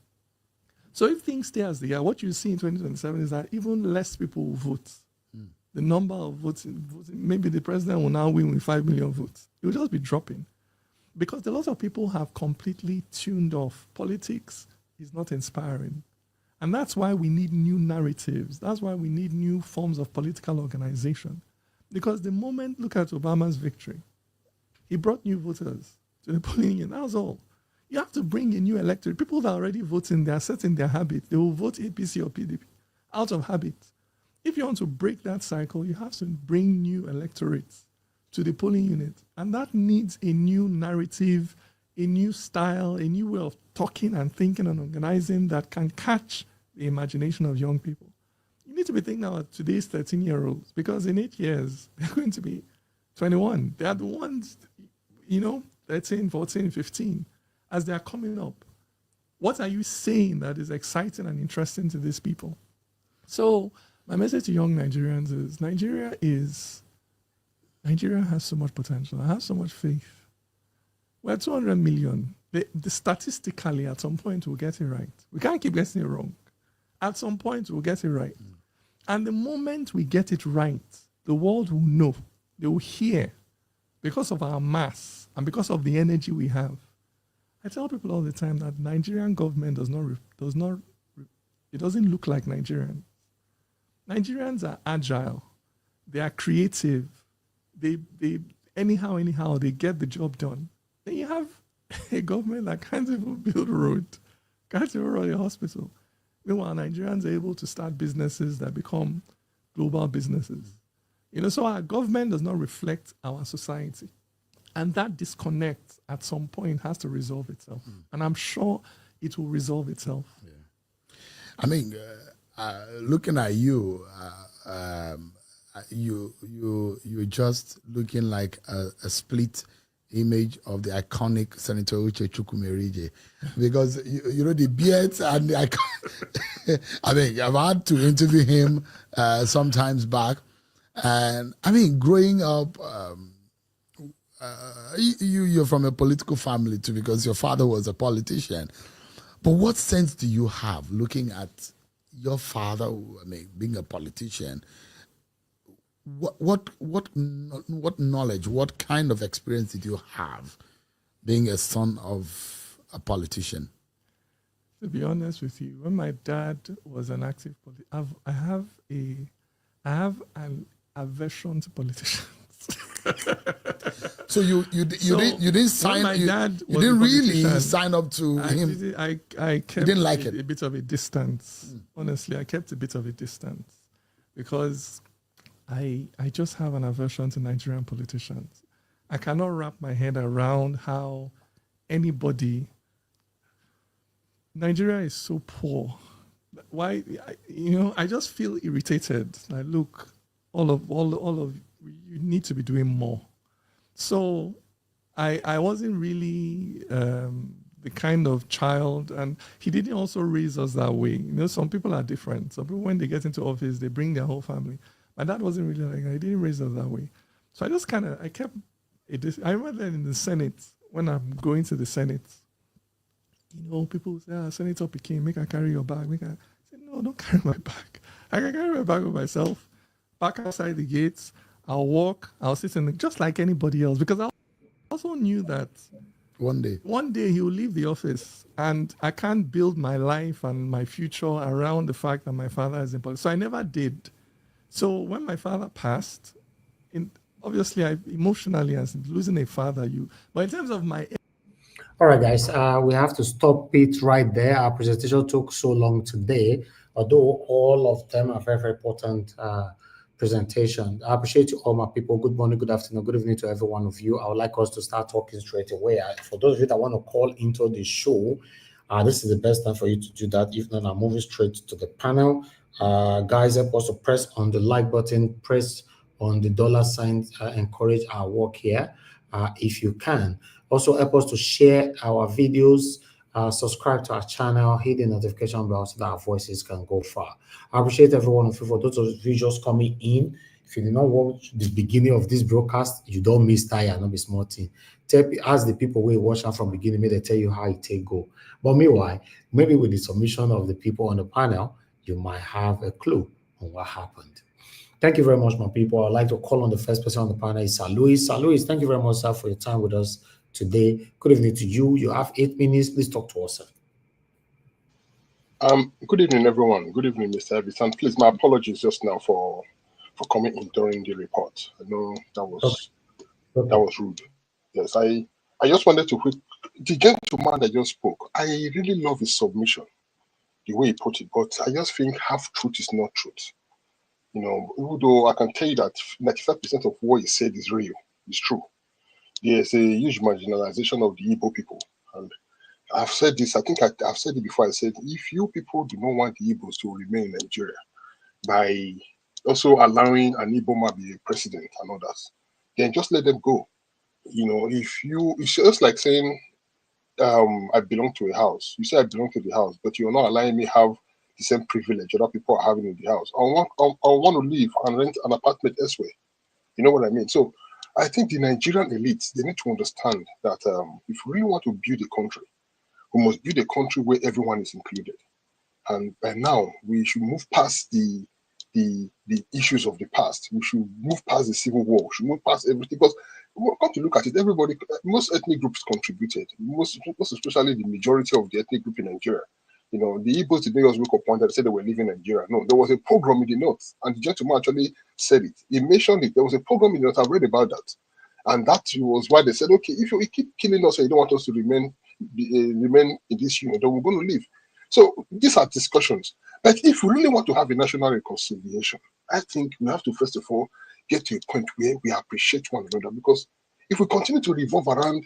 So if things stay as they are, what you see in 2027 is that even less people will vote. The number of votes, maybe the president will now win with 5 million votes. It will just be dropping. Because a lot of people have completely tuned off. Politics is not inspiring. And that's why we need new narratives. That's why we need new forms of political organization. Because the moment, look at Obama's victory, he brought new voters to the polling unit. That was all. You have to bring a new electorate. People that are already voting, they are setting their habit. They will vote APC or PDP out of habit. If you want to break that cycle, you have to bring new electorates to the polling unit. And that needs a new narrative, a new style, a new way of talking and thinking and organizing that can catch the imagination of young people. You need to be thinking about today's 13-year-olds, because in 8 years, they're going to be 21. They are the ones, 13, 14, 15, as they are coming up. What are you saying that is exciting and interesting to these people? So my message to young Nigerians is Nigeria has so much potential. I have so much faith. We're 200 million. Statistically, at some point, we'll get it right. We can't keep getting it wrong. At some point, we'll get it right. And the moment we get it right, the world will know. They will hear, because of our mass and because of the energy we have. I tell people all the time that Nigerian government doesn't look like Nigerians. Nigerians are agile. They are creative. They anyhow, they get the job done. Then you have a government that can't even build a road, can't even run a hospital. Meanwhile, Nigerians are able to start businesses that become global businesses. So our government does not reflect our society. And that disconnect at some point has to resolve itself. And I'm sure it will resolve itself. Yeah. I mean, looking at you, you're just looking like a split image of the iconic Senator Uche Chukwumerije, because the beards and I mean, I've had to interview him sometimes back, and I mean, growing up, you're from a political family too, because your father was a politician. But what sense do you have looking at your father, being a politician? What knowledge, what kind of experience did you have being a son of a politician? To be honest with you, when my dad was an active politician, I have an aversion to politicians. So you didn't sign. You didn't really sign up to him. I kept didn't like it. A bit of a distance. Honestly, I kept a bit of a distance because I just have an aversion to Nigerian politicians. I cannot wrap my head around how Nigeria is so poor. Why? I just feel irritated. Like, look, all of you need to be doing more. So I wasn't really the kind of child, and he didn't also raise us that way. Some people are different. Some people, when they get into office, they bring their whole family. My dad wasn't really like that. He didn't raise us that way. So I just I kept it. I remember then in the Senate, when I'm going to the Senate, people say, Senator Pekin, make I carry your bag. I say, no, don't carry my bag. I can carry my bag with myself. Back outside the gates, I'll walk, I'll sit just like anybody else, because I also knew that one day he will leave the office, and I can't build my life and my future around the fact that my father is in politics. So I never did. So when my father passed, obviously, emotionally, as losing a father, but in terms of my... All right, guys, we have to stop it right there. Our presentation took so long today, although all of them are very, very important presentation. I appreciate you all, my people. Good morning, good afternoon, good evening to every one of you. I would like us to start talking straight away. For those of you that want to call into the show, this is the best time for you to do that. If not, I'm moving straight to the panel. Guys, help us to press on the like button, press on the dollar sign, encourage our work here if you can. Also, help us to share our videos, subscribe to our channel, hit the notification bell so that our voices can go far. I appreciate every one of you. For those of you just coming in, if you did not watch the beginning of this broadcast, you don't miss tire, not be small thing. Ask the people who watch out from beginning, maybe they tell you how it take go. But meanwhile, maybe with the submission of the people on the panel, you might have a clue on what happened. Thank you very much, my people. I'd like to call on the first person on the panel, is Sir Louis. Sir Louis, thank you very much, sir, for your time with us today. Good evening to you. You have 8 minutes. Please talk to us, sir. Good evening, everyone. Good evening, Mr. Evans. And please, my apologies just now for coming in during the report. I know that was rude. Yes, I just wanted to the gentleman that just spoke. I really love his submission, the way he put it. But I just think half truth is not truth. Even though I can tell you that 95% of what he said is real. It's true. There's a huge marginalization of the Igbo people. And I've said this, I think I've said it before. I said, if you people do not want the Igbos to remain in Nigeria by also allowing an Igbo man be a president and others, then just let them go. It's just like saying, I belong to a house. You say I belong to the house, but you're not allowing me have the same privilege other people are having in the house. I want to leave and rent an apartment elsewhere. You know what I mean? So I think the Nigerian elites, they need to understand that if we really want to build a country, we must build a country where everyone is included. And by now, we should move past the issues of the past. We should move past the civil war. We should move past everything. Because come to look at it, most ethnic groups contributed. Most especially the majority of the ethnic group in Nigeria. The Igbos, the Negroes wake up one day and said they were leaving Nigeria. No, there was a program in the north, and the gentleman actually said it. He mentioned it. There was a program in the north. I read about that, and that was why they said, okay, if you keep killing us and you don't want us to remain in this union, then we're going to leave. So these are discussions. But if we really want to have a national reconciliation, I think we have to first of all get to a point where we appreciate one another. Because if we continue to revolve around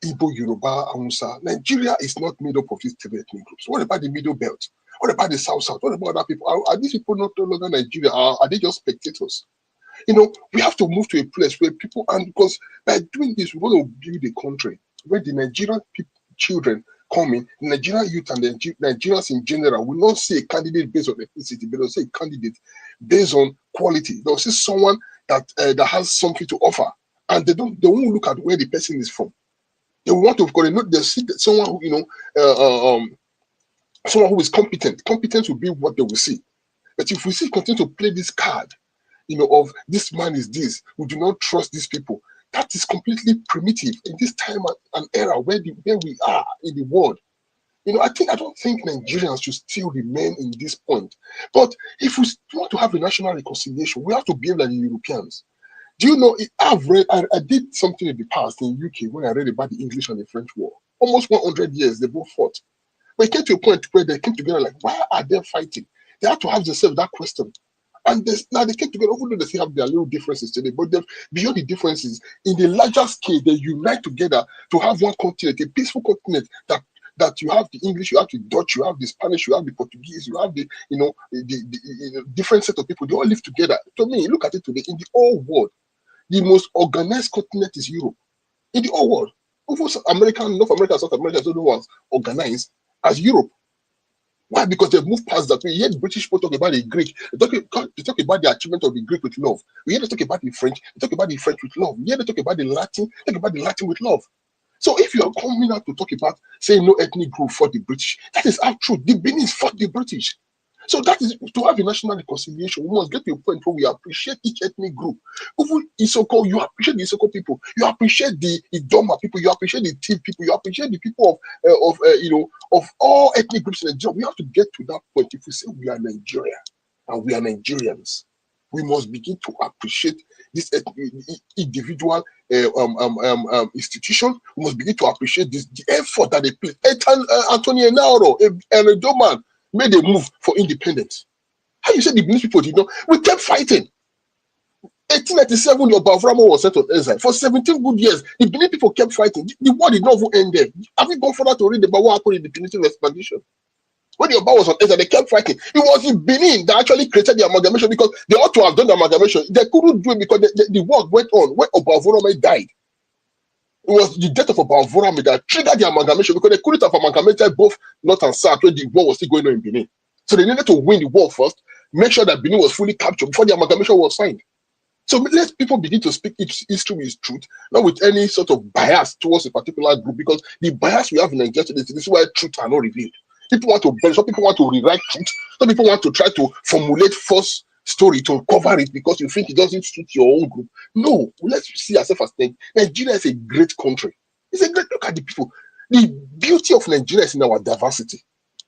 Igbo, Yoruba, Hausa, Nigeria is not made up of these three ethnic groups. What about the middle belt? What about the south? What about other people? Are these people not no longer Nigeria? Are they just spectators? We have to move to a place where people, and because by doing this, we want to build a country where the Nigerian children coming, the Nigerian youth and the Nigerians in general will not see a candidate based on ethnicity, but they'll see a candidate based on quality. They'll see someone that has something to offer, and they won't look at where the person is from. They want to, because they'll see someone who, someone who is competent. Competence will be what they will see. But if we continue to play this card, of this man is this, we do not trust these people, that is completely primitive in this time and era where we are in the world. I don't think Nigerians should still remain in this point. But if we want to have a national reconciliation, we have to behave like the Europeans. Do you know, I did something in the past in UK when I read about the English and the French War. Almost 100 years, they both fought. But it came to a point where they came together like, why are they fighting? They had to ask themselves that question. And now they came together, even though they still have their little differences today, but beyond the differences, in the larger scale, they unite together to have one continent, a peaceful continent that you have the English, you have the Dutch, you have the Spanish, you have the Portuguese, you have the different set of people. They all live together. To me, look at it today, in the whole world, the most organized continent is Europe. In the whole world. North America, South America, so the ones organized as Europe. Why? Because they've moved past that. We hear the British people talk about the Greek. They talk about the achievement of the Greek with love. We hear they talk about the French. They talk about the French with love. We hear they talk about the Latin. They talk about the Latin with love. So if you are coming out to talk about saying no ethnic group fought the British, that is our truth. The Benin fought the British. So that is, to have a national reconciliation, we must get to a point where we appreciate each ethnic group. Even Isoko, you appreciate the Isoko people, you appreciate the Idoma people, you appreciate the Tiv people, you appreciate the people of all ethnic groups in Nigeria. We have to get to that point. If we say we are Nigeria and we are Nigerians, we must begin to appreciate this individual institution. We must begin to appreciate the effort that they play. Anthony Enaro, and a Doman, made a move for independence. How you say the Benin people did not? We kept fighting. 1897, your Bavramo was sent on exile. For 17 good years, the Benin people kept fighting. The war did not even end there. Have you gone further to read about what happened in the Punitive Expedition? When the Yoruba was on exile, they kept fighting. It was in Benin that actually created the amalgamation, because they ought to have done the amalgamation. They couldn't do it because the war went on when Obavorome died. It was the death of Obavorome that triggered the amalgamation, because they couldn't have amalgamated both North and South when the war was still going on in Benin. So they needed to win the war first, make sure that Benin was fully captured before the amalgamation was signed. So let people begin to speak history with truth, not with any sort of bias towards a particular group, because the bias we have in Nigeria today, this is why truth are not revealed. People want to bend, some people want to rewrite truth, some people want to try to formulate false story to cover it because you think it doesn't suit your own group. No, let's see ourselves as things. Nigeria is a great country. It's a great, look at the people. The beauty of Nigeria is in our diversity.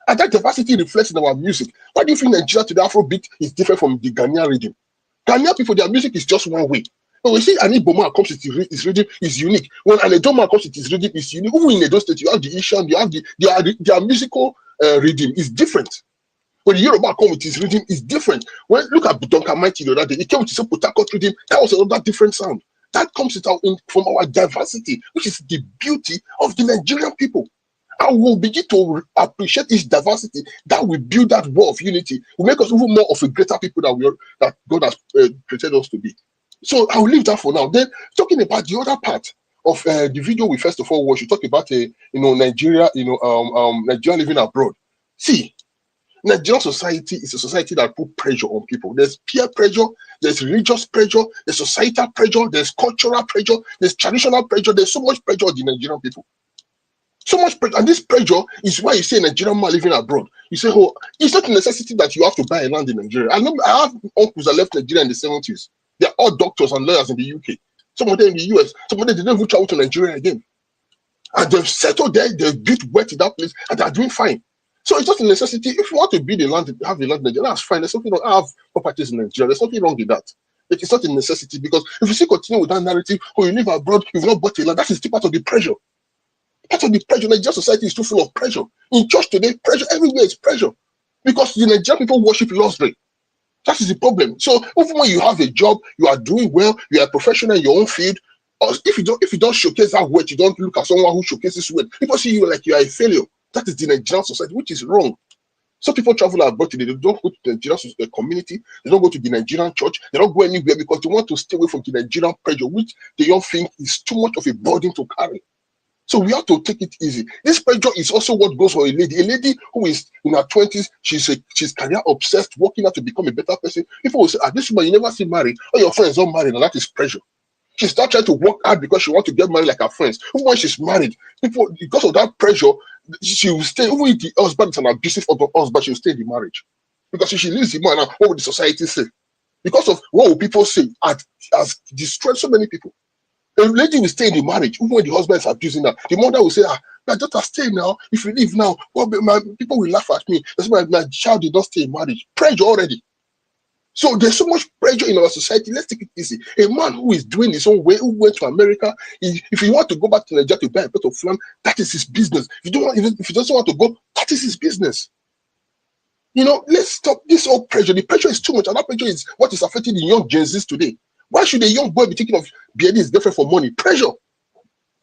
And that diversity reflects in our music. Why do you think Nigeria today, Afrobeat, is different from the Ghanaian region? Ghanaian people, their music is just one way. But we see an Iboma comes with his rhythm is unique. When an Edoma comes with his rhythm is unique. Even in Edo State, you have the Ishan, you have their musical rhythm is different. When the Yoruba come with his rhythm is different. When look at Budonka Mighty the other day, he came with his own Port Harcourt rhythm, that was another different sound. that comes from our diversity, which is the beauty of the Nigerian people. And we'll begin to appreciate this diversity. That will build that wall of unity. Will make us even more of a greater people that God has created us to be. So I'll leave that for now. Then talking about the other part of the video we first of all watched, you talk about Nigeria, Nigeria living abroad. See, Nigerian society is a society that put pressure on people. There's peer pressure, there's religious pressure, there's societal pressure, there's cultural pressure, there's traditional pressure. There's so much pressure on the Nigerian people. So much pressure, and this pressure is why you say Nigerian man living abroad. You say, oh, it's not a necessity that you have to buy a land in Nigeria. I have uncles that left Nigeria in the 70s. They're all doctors and lawyers in the UK. Some of them in the US. Some of them didn't even travel to Nigeria again. And they've settled there, they've built wealth in that place, and they're doing fine. So it's not a necessity. If you want to build a land, have a land in Nigeria, that's fine. There's something wrong. I have properties in Nigeria. There's nothing wrong with that. But it's not a necessity, because if you still continue with that narrative, oh, you live abroad, you've not bought a land, that is still part of the pressure. Part of the pressure. Nigerian society is too full of pressure. In church today, pressure everywhere is pressure. Because the Nigerian people worship luxury. That is the problem. So even when you have a job, you are doing well, you are a professional in your own field, or if you don't showcase that wealth, you don't look at someone who showcases wealth, people see you like you are a failure. That is the Nigerian society, which is wrong. Some people travel abroad today, they don't go to the Nigerian community, they don't go to the Nigerian church, they don't go anywhere because they want to stay away from the Nigerian pressure, which they don't think is too much of a burden to carry. So we have to take it easy. This pressure is also what goes for a lady who is in her 20s. She's career obsessed, working out to become a better person. People will say, this woman, you never see married, or your friends don't marry, and that is pressure. She's not trying to work hard because she wants to get married like her friends. Even when she's married, people, because of that pressure, she will stay. Even if the husband is an abusive husband, she will stay in the marriage. Because if she leaves the man, what will the society say? Because of what will people say, has destroyed so many people. A lady will stay in the marriage, even when the husband is abusing her. The mother will say, my daughter, stay now. If you leave now, people will laugh at me. That's why my child did not stay in marriage. Pressure already. So there's so much pressure in our society. Let's take it easy. A man who is doing his own way, who went to America, if he want to go back to Nigeria to buy a plot of land, that is his business. If he doesn't want to go, that is his business. Let's stop this whole pressure. The pressure is too much, and that pressure is what is affecting the young Gen Zs today. Why should a young boy be thinking of beheading his girlfriend for money? Pressure.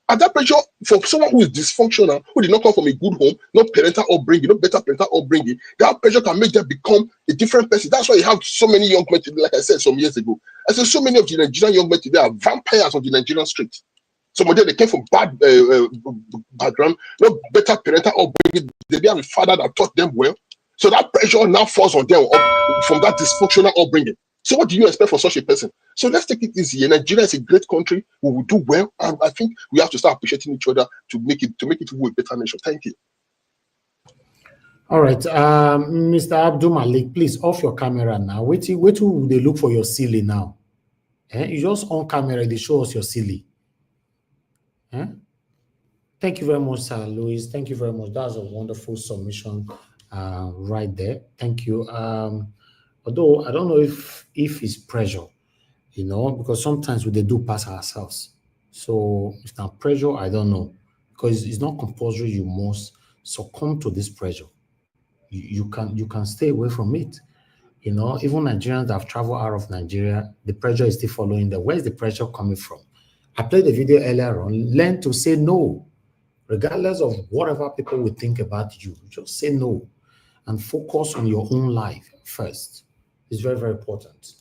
And that pressure for someone who is dysfunctional, who did not come from a good home, no parental upbringing, no better parental upbringing, that pressure can make them become a different person. That's why you have so many young men today, like I said some years ago. I said so many of the Nigerian young men today are vampires on the Nigerian street. Some of them, they came from bad background, no better parental upbringing. They didn't have a father that taught them well. So that pressure now falls on them from that dysfunctional upbringing. So what do you expect for such a person? So let's take it easy. Nigeria is a great country. We will do well, and I think we have to start appreciating each other to make it a better nation. Thank you. All right, Mr. Abdul Malik, please off your camera now. Wait till they look for your ceiling now. You just on camera, they show us your ceiling. Thank you very much, Sir Louis. Thank you very much. That's a wonderful submission right there. Thank you. Although I don't know if it's pressure, because sometimes we do pass ourselves. So if not pressure, I don't know, because it's not compulsory. You must succumb to this pressure. You can stay away from it. Even Nigerians that have traveled out of Nigeria, the pressure is still following them. Where's the pressure coming from? I played the video earlier on. Learn to say no, regardless of whatever people will think about you. Just say no and focus on your own life first. It's very, very important.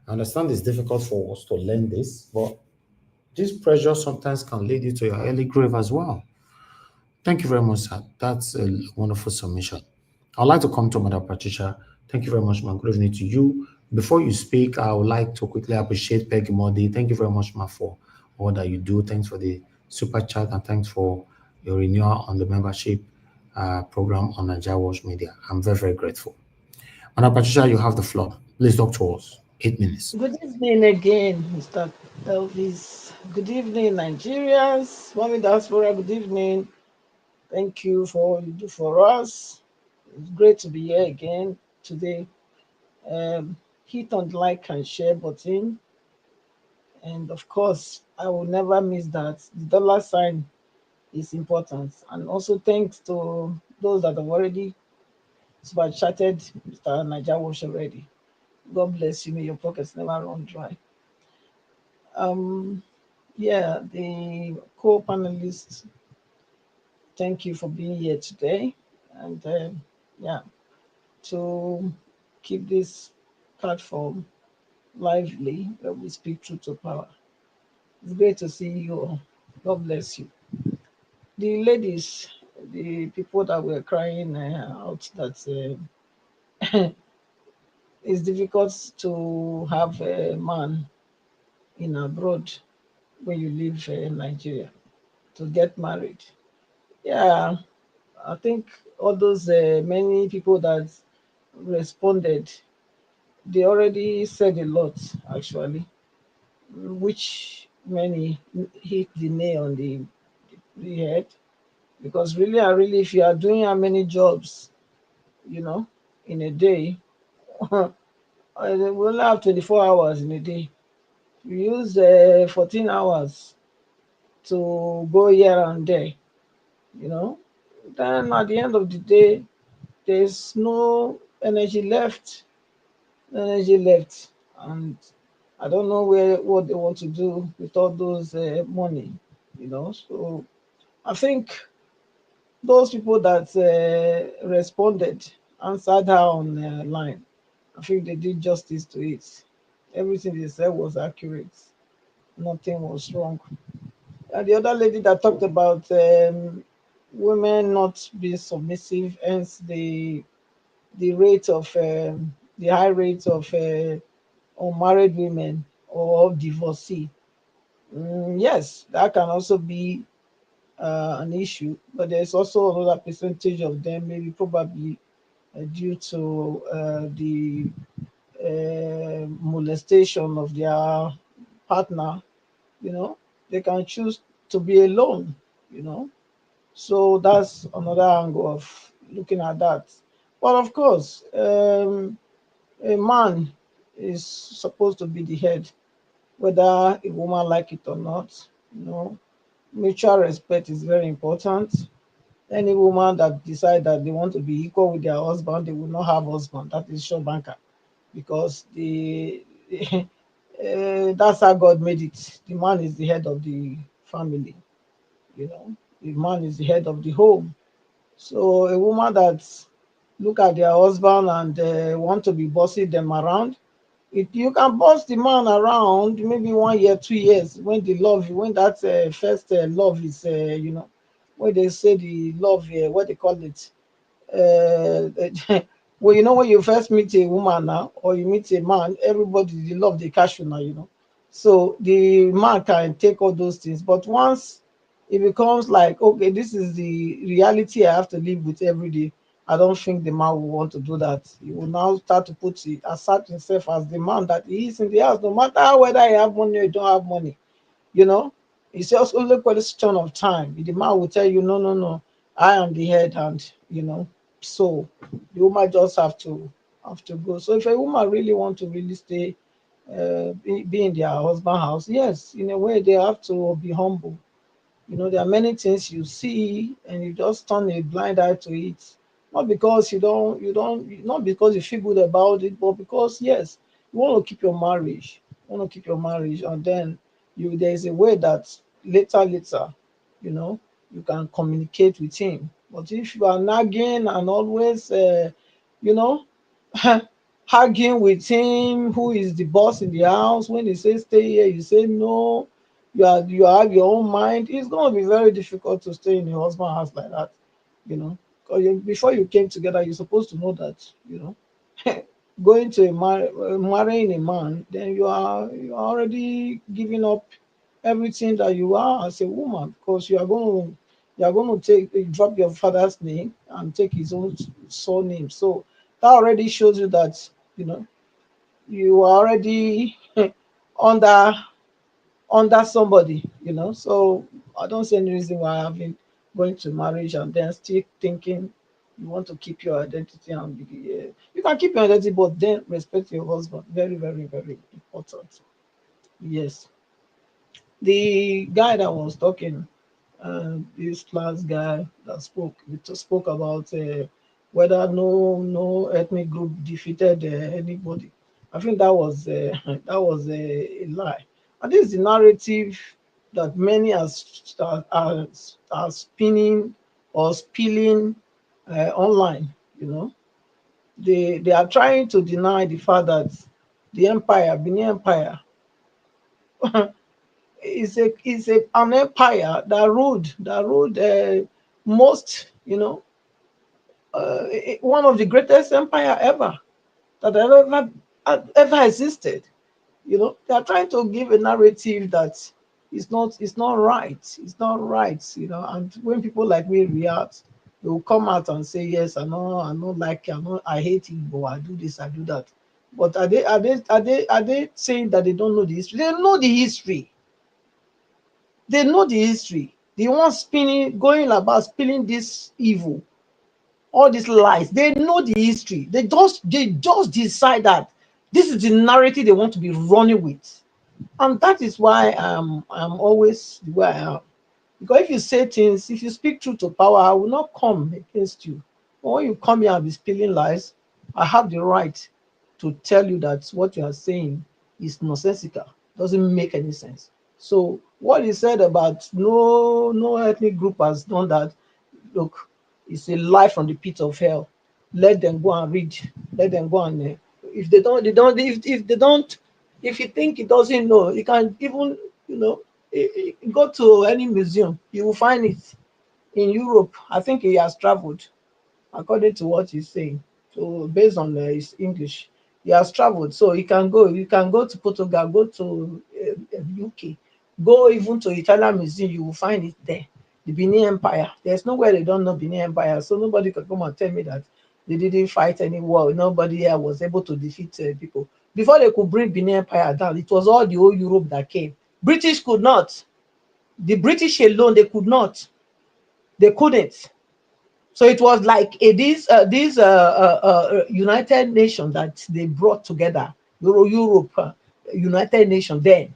I understand it's difficult for us to learn this, but this pressure sometimes can lead you to your early grave as well. Thank you very much, sir. That's a wonderful submission. I'd like to come to Madam Patricia. Thank you very much, ma'am. Good evening to you. Before you speak, I would like to quickly appreciate Peggy Modi. Thank you very much, ma'am, for all that you do. Thanks for the super chat, and thanks for your renewal on the membership program on Nigeria Watch Media. I'm very, very grateful. Madam Patricia, you have the floor. Please talk to us. 8 minutes. Good evening again, Mr. Elvis. Good evening, Nigerians. Mommy Diaspora, good evening. Thank you for all you do for us. It's great to be here again today. Hit on the like and share button. And of course, I will never miss that. The dollar sign is important. And also thanks to those that have already super chatted Mr. Niger Wash already. God bless you. May your pockets never run dry. Yeah, the co-panelists, thank you for being here today. And yeah, to keep this platform lively, where we speak truth to power. It's great to see you all. God bless you. The ladies, the people that were crying out that it's difficult to have a man in abroad when you live in Nigeria to get married. Yeah, I think all those many people that responded, they already said a lot actually, which many hit the nail on the head. Because really and really, if you are doing how many jobs, you know, in a day, we only have 24 hours in a day. You use 14 hours to go here and there, you know, then at the end of the day, there's no energy left, and I don't know where what they want to do with all those money, you know. So I think those people that responded, answered her on line, I think they did justice to it. Everything they said was accurate. Nothing was wrong. And the other lady that talked about women not being submissive, hence the rate of the high rate of unmarried women or divorcee. Yes, that can also be an issue, but there's also another percentage of them, maybe probably due to the molestation of their partner, you know, they can choose to be alone, you know. So that's another angle of looking at that. But of course, a man is supposed to be the head, whether a woman like it or not. You know, mutual respect is very important. Any woman that decide that they want to be equal with their husband, they will not have husband. That is sure banker, because the that's how God made it. The man is the head of the family. You know, the man is the head of the home. So a woman that look at their husband and want to be bossing them around, you can boss the man around maybe 1 year, 2 years when the love, when that first love is, you know, when they say the love, what they call it, well, you know, when you first meet a woman now, or you meet a man, everybody the love they catch you now, you know. So the man can take all those things, but once it becomes like, okay, this is the reality I have to live with every day, I don't think the man will want to do that. He will now start to assert himself as the man that he is in the house, no matter whether he have money or he don't have money. You know, it's just only a question of time. The man will tell you, no, no, no, I am the head, and you know, so the woman just have to go. So if a woman really want to really stay, be in their husband house, yes, in a way they have to be humble. You know, there are many things you see and you just turn a blind eye to it. Not because not because you feel good about it, but because yes, you want to keep your marriage. You want to keep your marriage, and then there is a way that later, you know, you can communicate with him. But if you are nagging and always, you know, arguing with him, who is the boss in the house, when he says stay here, you say no, you have your own mind, it's going to be very difficult to stay in your husband's house like that, you know. Because before you came together, you're supposed to know that, you know, going to marrying a man, then you are already giving up everything that you are as a woman, because you are going to drop your father's name and take his own surname. So that already shows you that, you know, you are already under somebody, you know. So I don't see any reason why having going to marriage and then still thinking you want to keep your identity and be, you can keep your identity, but then respect your husband. Very, very, very important. Yes. The guy that was talking, this last guy that spoke about whether no ethnic group defeated anybody. I think that was a lie. And this is the narrative that many are spinning or spilling online. You know, they are trying to deny the fact that the empire, Benin Empire, is an empire that ruled most, one of the greatest empire ever that ever existed. You know, they are trying to give a narrative that it's not right. It's not right, and when people like me react, they will come out and say, yes, I know like I hate Igbo, I do this, I do that. But are they saying that they don't know the history? They know the history. They know the history. The ones spinning, going about spilling this evil, all these lies. They know the history. They just decide that this is the narrative they want to be running with. And that is why I'm always the way I am. Because if you say things, if you speak truth to power, I will not come against you. But when you come here and be spilling lies, I have the right to tell you that what you are saying is nonsensical, doesn't make any sense. So what he said about no ethnic group has done that, look, it's a lie from the pit of hell. Let them go and read. Let them go and if they don't, if you think he doesn't know, you can even, go to any museum, you will find it in Europe. I think he has traveled, according to what he's saying. So based on his English, he has traveled. So you can go. You can go to Portugal, go to UK, go even to Italian museum. You will find it there. The Benin Empire. There's nowhere they don't know Benin Empire. So nobody can come and tell me that they didn't fight any war. Nobody here was able to defeat people. Before they could bring Benin Empire down, it was all the whole Europe that came. British could not. The British alone, they could not. They couldn't. So it was like these United Nations that they brought together, Europe, United Nations. Then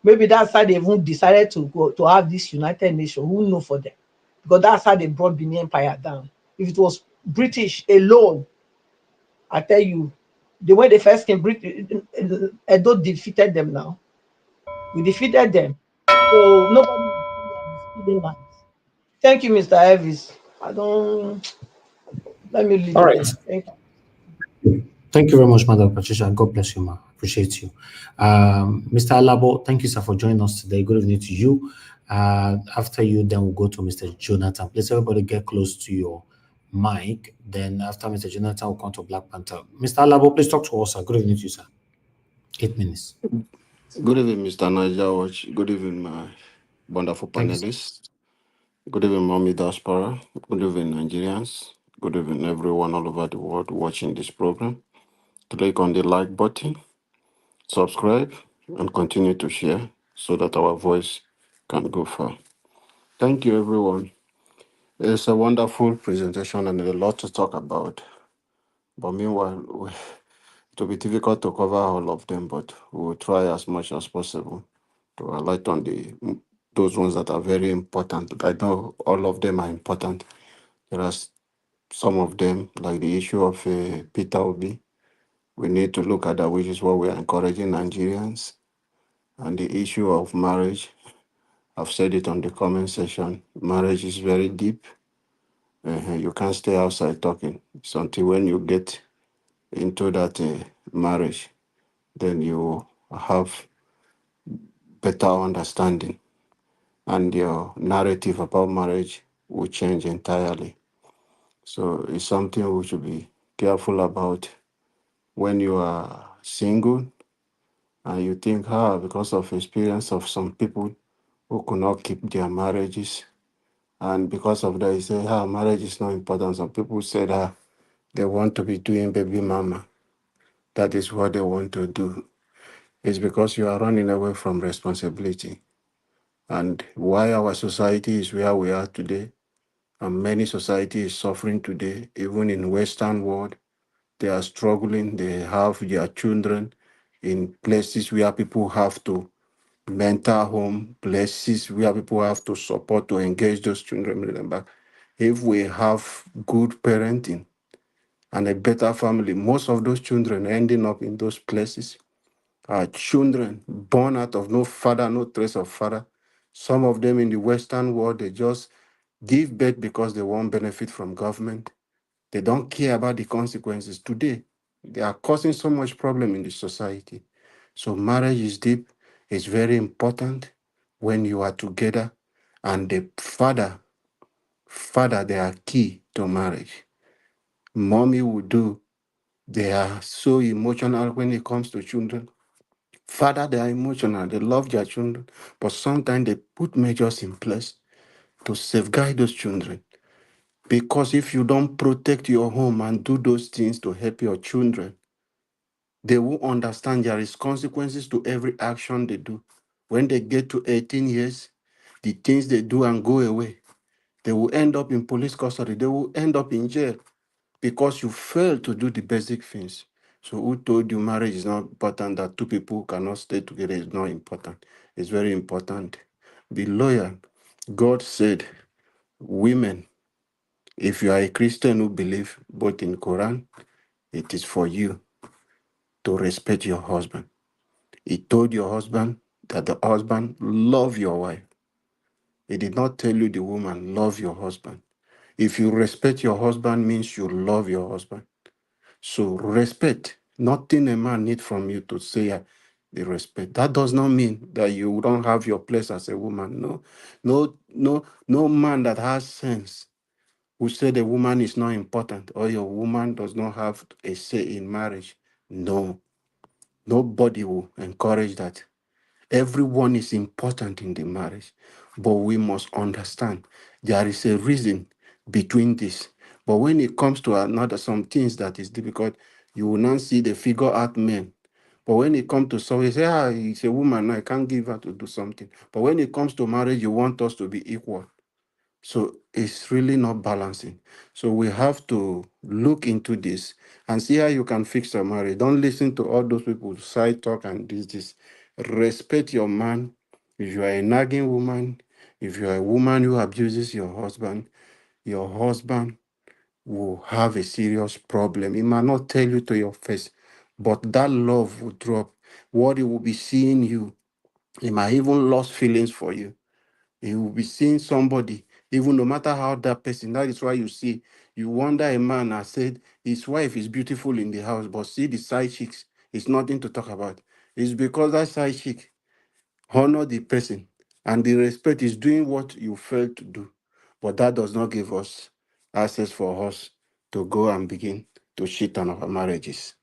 maybe that's how they even decided to go to have this United Nation. Who know for them? Because that's how they brought Benin Empire down. If it was British alone, I tell you, the way they first came, Edo defeated them. Now we defeated them, so nobody will come here and be speaking lies. Thank you, Mr. Elvis. I don't. Let me leave All it right. there. Thank you. Thank you very much, Madam Patricia. God bless you, ma. Appreciate you. Mr. Alabo, thank you, sir, for joining us today. Good evening to you. After you, then we'll go to Mr. Jonathan. Please, everybody get close to your mic. Then after Mr. Jonathan, we'll come to Black Panther. Mr. Alabo, please talk to us, sir. Good evening to you, sir. 8 minutes. Good evening, Mr. Niger Watch. Good evening, my wonderful panelists. Good evening, Mommy Diaspora. Good evening, Nigerians. Good evening, everyone all over the world watching this program. Click on the like button, subscribe, and continue to share so that our voice can go far. Thank you, everyone. It's a wonderful presentation and a lot to talk about. But meanwhile, it will be difficult to cover all of them, but we will try as much as possible to highlight on those ones that are very important. I know all of them are important. There are some of them, like the issue of Peter Obi. We need to look at that, which is what we are encouraging Nigerians. And the issue of marriage, I've said it on the comment section. Marriage is very deep. You can't stay outside talking. It's until when you get into that marriage, then you have better understanding, and your narrative about marriage will change entirely. So it's something we should be careful about when you are single and you think, because of experience of some people who could not keep their marriages, and because of that, you say, marriage is not important. Some people say that they want to be doing baby mama. That is what they want to do. It's because you are running away from responsibility. And why our society is where we are today, and many societies is suffering today, even in Western world, they are struggling. They have their children in places where people have to mental home, places where people have to support to engage those children, bring them back. If we have good parenting and a better family, most of those children ending up in those places are children born out of no father, no trace of father. Some of them in the Western world, they just give birth because they want benefit from government. They don't care about the consequences. Today, they are causing so much problem in the society. So marriage is deep. It's very important when you are together. And the father, they are key to marriage. Mommy will do. They are so emotional when it comes to children. Father, they are emotional. They love their children. But sometimes they put measures in place to safeguard those children. Because if you don't protect your home and do those things to help your children, they will understand there is consequences to every action they do. When they get to 18 years, the things they do and go away, they will end up in police custody. They will end up in jail because you failed to do the basic things. So who told you marriage is not important, that two people cannot stay together is not important? It's very important. Be loyal. God said, women, if you are a Christian who believe both in Quran, it is for you to respect your husband. He told your husband that the husband love your wife. He did not tell you, the woman, love your husband. If you respect your husband means you love your husband. So respect, nothing a man need from you to say the respect. That does not mean that you don't have your place as a woman. No man that has sense who said a woman is not important or your woman does not have a say in marriage. No, nobody will encourage that. Everyone is important in the marriage, but we must understand there is a reason between this. But when it comes to another some things that is difficult, you will not see the figure out men. But when it comes to so you say, it's a woman, I can't give her to do something. But when it comes to marriage, you want us to be equal. So it's really not balancing. So we have to look into this and see how you can fix your marriage. Don't listen to all those people side talk and this. Respect your man. If you are a nagging woman, if you are a woman who abuses your husband will have a serious problem. He might not tell you to your face, but that love will drop. What he will be seeing you, he might even lose feelings for you. He will be seeing somebody, even no matter how that person. That is why you see, you wonder a man has said his wife is beautiful in the house, but see the side chicks, it's nothing to talk about. It's because that side chick honor the person and the respect is doing what you failed to do. But that does not give us access for us to go and begin to cheat on our marriages.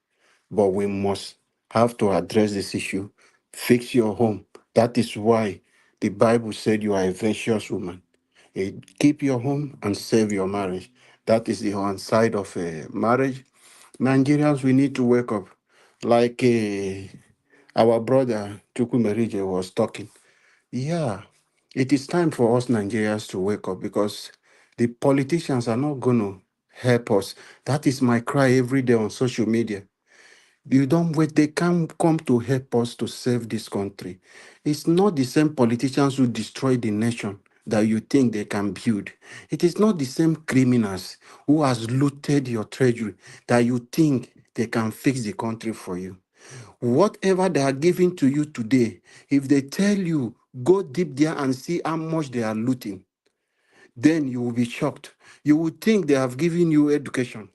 But we must have to address this issue. Fix your home. That is why the Bible said you are a virtuous woman. Keep your home and save your marriage. That is the one side of a marriage. Nigerians, we need to wake up. Like our brother Chukwumerije was talking. Yeah, it is time for us Nigerians to wake up because the politicians are not going to help us. That is my cry every day on social media. You don't wait, they can't come to help us to save this country. It's not the same politicians who destroy the nation that you think they can build. It is not the same criminals who has looted your treasury that you think they can fix the country for you. Whatever they are giving to you today, if they tell you, go deep there and see how much they are looting, then you will be shocked. You will think they have given you education.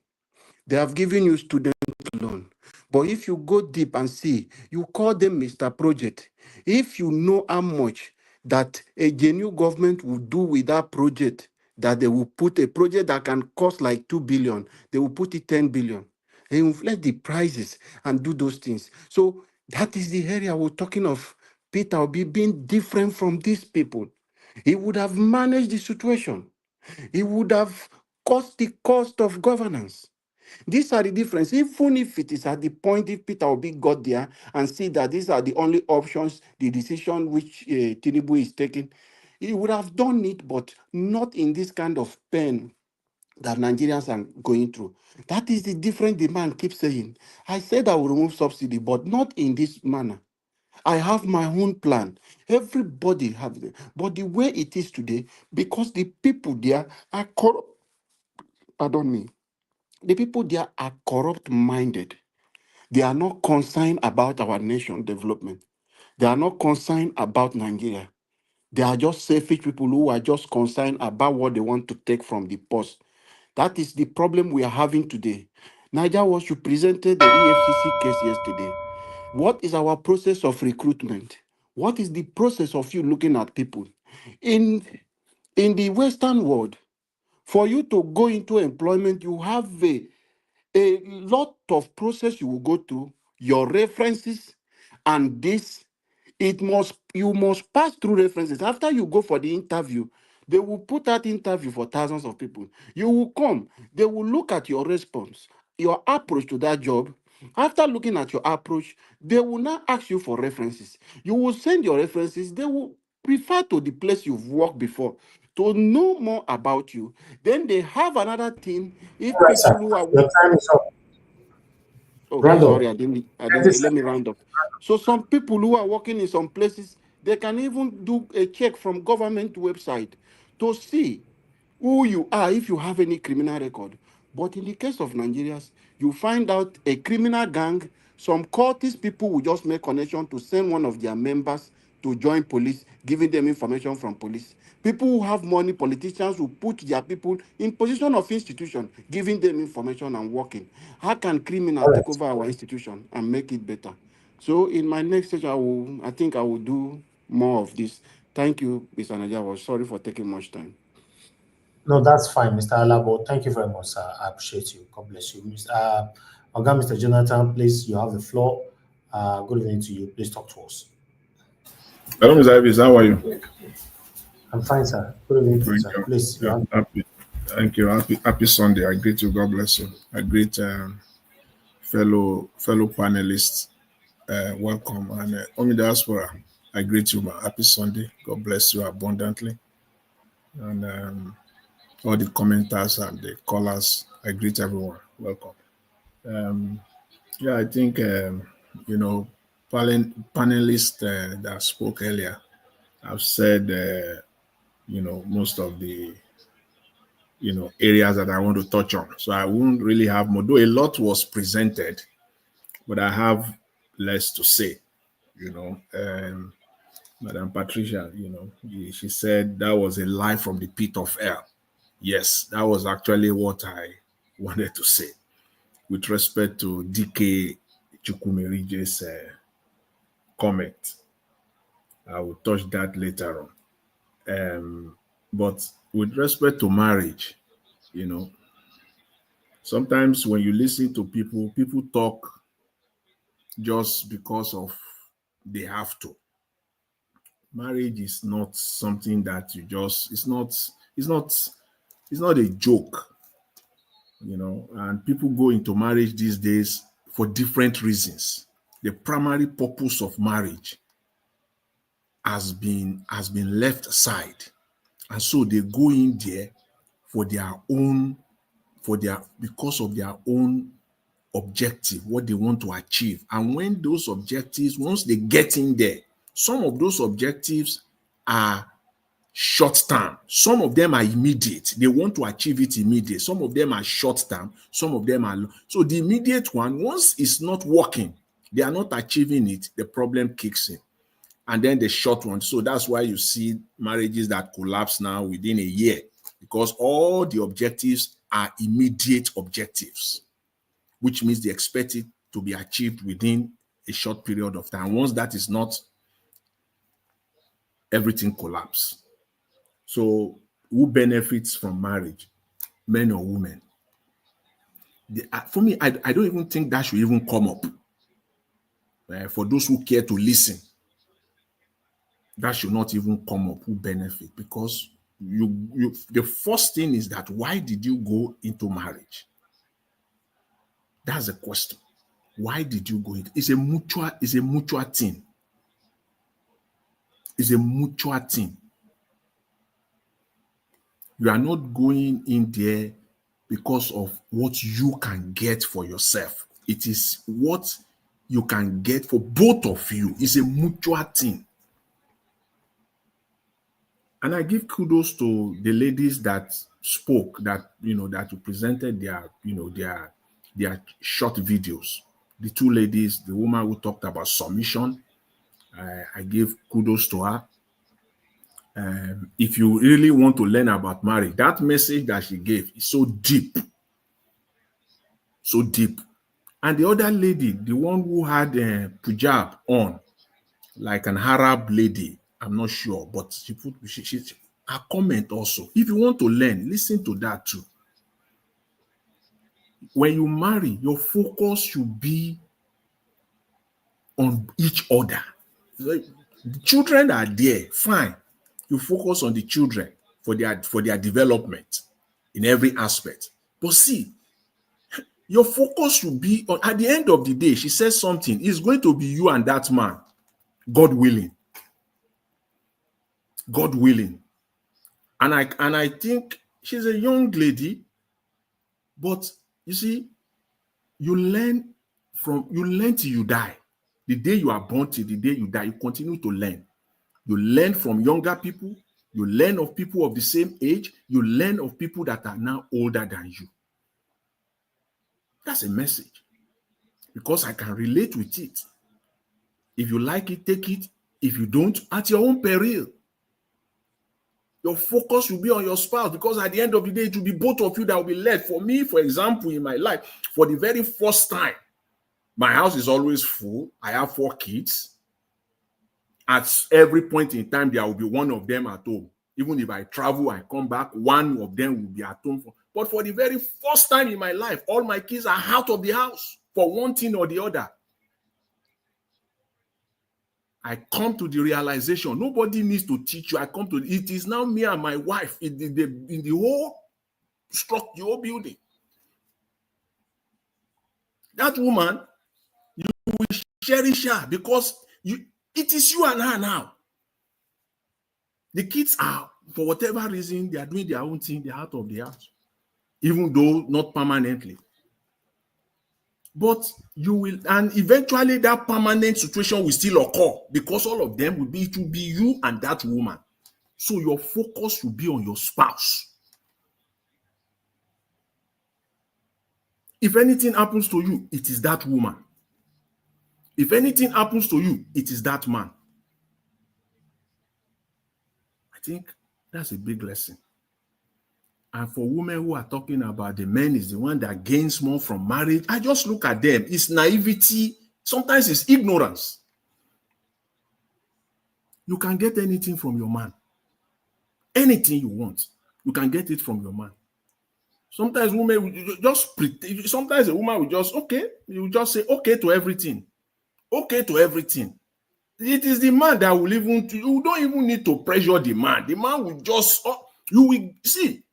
They have given you student loan. But if you go deep and see, you call them Mr. Project. If you know how much that a genuine government will do with that project, that they will put a project that can cost like 2 billion, they will put it 10 billion. They inflate the prices and do those things. So that is the area we're talking of. Peter Obi being different from these people. He would have managed the situation. He would have cost the cost of governance. These are the difference. Even if it is at the point if Peter Obi got there and see that these are the only options, the decision which Tinubu is taking, he would have done it, but not in this kind of pain that Nigerians are going through. That is the difference the man keeps saying. I said I will remove subsidy, but not in this manner. I have my own plan. Everybody has it. But the way it is today, because the people there are corrupt, pardon me, the people there are corrupt minded. They are not concerned about our nation development. They are not concerned about Nigeria. They are just selfish people who are just concerned about what they want to take from the post. That is the problem we are having today. Niger was you presented the EFCC case yesterday. What is our process of recruitment? What is the process of you looking at people? In the Western world, for you to go into employment, you have a lot of process you will go through, your references, and this, you must pass through references. After you go for the interview, they will put that interview for thousands of people. You will come, they will look at your response, your approach to that job. After looking at your approach, they will now ask you for references. You will send your references, they will refer to the place you've worked before to know more about you. Then they have another thing. If All right, people sir. who are Your time is up. okay, Round up. sorry, let me round up. So some people who are working in some places, they can even do a check from government website to see who you are if you have any criminal record. But in the case of Nigerians, you find out a criminal gang, some cultist people will just make connection to send one of their members to join police, giving them information from police. People who have money, politicians will put their people in position of institution, giving them information and working. How can criminals All take right. over our institution and make it better? So in my next session, I think I will do more of this. Thank you, Mr. Najawa. Sorry for taking much time. No, that's fine, Mr. Alabo. Thank you very much, sir. I appreciate you. God bless you. Mr. Jonathan, please, you have the floor. Good evening to you. Please talk to us. Hello, Mr. Ivis. How are you? I'm fine, sir. Good evening to you, Thank sir. you. Please, you Yeah, have. thank you. Happy Sunday. I greet you. God bless you. I greet fellow panelists. Welcome. And Omi Diaspora, I greet you. Happy Sunday. God bless you abundantly. And all the commenters and the callers, I greet everyone. Welcome. I think, panelists that spoke earlier have said, most of the areas that I want to touch on. So I won't really have more, though a lot was presented, but I have less to say. Madam Patricia, she said that was a lie from the pit of hell. Yes, that was actually what I wanted to say with respect to Dike Chukwumerije's comment. I will touch that later on. But with respect to marriage, sometimes when you listen to people talk just because of they have to. Marriage is not something that you just, it's not a joke, and people go into marriage these days for different reasons. The primary purpose of marriage has been left aside. And so they go in there for their own, because of their own objective, what they want to achieve. And when those objectives, once they get in there, some of those objectives are short term, some of them are immediate. They want to achieve it immediate. Some of them are short term, some of them are long. So the immediate one, once it's not working, they are not achieving it, the problem kicks in. And then the short one. So that's why you see marriages that collapse now within a year, because all the objectives are immediate objectives, which means they expect it to be achieved within a short period of time. Once that is not, everything collapses. So who benefits from marriage, men or women? For me, I don't even think that should even come up. For those who care to listen, that should not even come up, who benefit, because the first thing is that, why did you go into marriage? That's the question. Why did you go into? It's a mutual thing. It's a mutual thing. You are not going in there because of what you can get for yourself. It is what you can get for both of you. It's a mutual thing. And I give kudos to the ladies that spoke, that presented their short videos. The two ladies, the woman who talked about submission, I give kudos to her. if you really want to learn about marriage, that message that she gave is so deep. So deep. And the other lady, the one who had a hijab on, like an Arab lady, I'm not sure, but she put her comment also. If you want to learn, listen to that too. When you marry, your focus should be on each other. The children are there, fine. You focus on the children for their development in every aspect. But see, your focus should be on, at the end of the day, she says something, it's going to be you and that man, God willing. God willing. And I think she's a young lady, but you see, you learn till you die. The day you are born till the day you die, you continue to learn. You learn from younger people, you learn of people of the same age, you learn of people that are now older than you. That's a message, because I can relate with it. If you like it, take it. If you don't, at your own peril. Your focus will be on your spouse, because at the end of the day, it will be both of you that will be led. For me, for example, in my life, for the very first time, my house is always full. I have 4 kids. At every point in time, there will be one of them at home. Even if I travel, I come back, one of them will be at home. But for the very first time in my life, all my kids are out of the house for one thing or the other. I come to the realization, nobody needs to teach you. I come to it is now me and my wife in the whole structure, the whole building. That woman, you will cherish her, because it is you and her now. The kids are, for whatever reason, they are doing their own thing. They're out of the house, even though not permanently. But you will, and eventually that permanent situation will still occur, because all of them will be, it will be you and that woman. So your focus will be on your spouse. If anything happens to you, it is that woman. If anything happens to you, it is that man. I think that's a big lesson. And for women who are talking about the men is the one that gains more from marriage, I just look at them. It's naivety. Sometimes it's ignorance. You can get anything from your man. Anything you want, you can get it from your man. Sometimes women will just pretend. Sometimes a woman will just, okay, you will just say okay to everything. Okay to everything. It is the man that will even, you don't even need to pressure the man. The man will just, you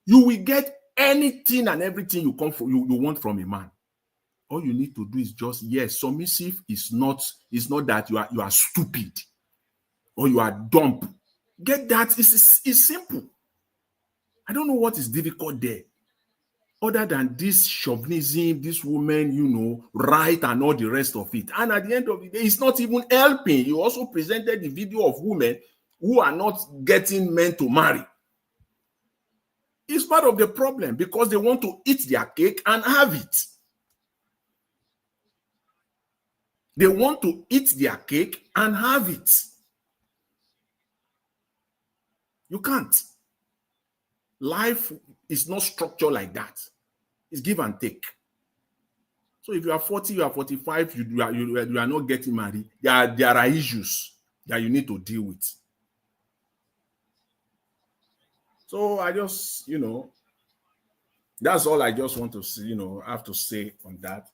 will get anything and everything you want from a man. All you need to do is just, yes, submissive is not that you are stupid or you are dumb. Get that. It's simple. I don't know what is difficult there, other than this chauvinism, this woman, right, and all the rest of it. And at the end of the day, it's not even helping. You also presented the video of women who are not getting men to marry. It's part of the problem, because they want to eat their cake and have it. They want to eat their cake and have it. You can't. Life is not structured like that. It's give and take. So if you are 40, you are 45, you are not getting married, there are issues that you need to deal with. So I just, that's all I just want to see, have to say on that.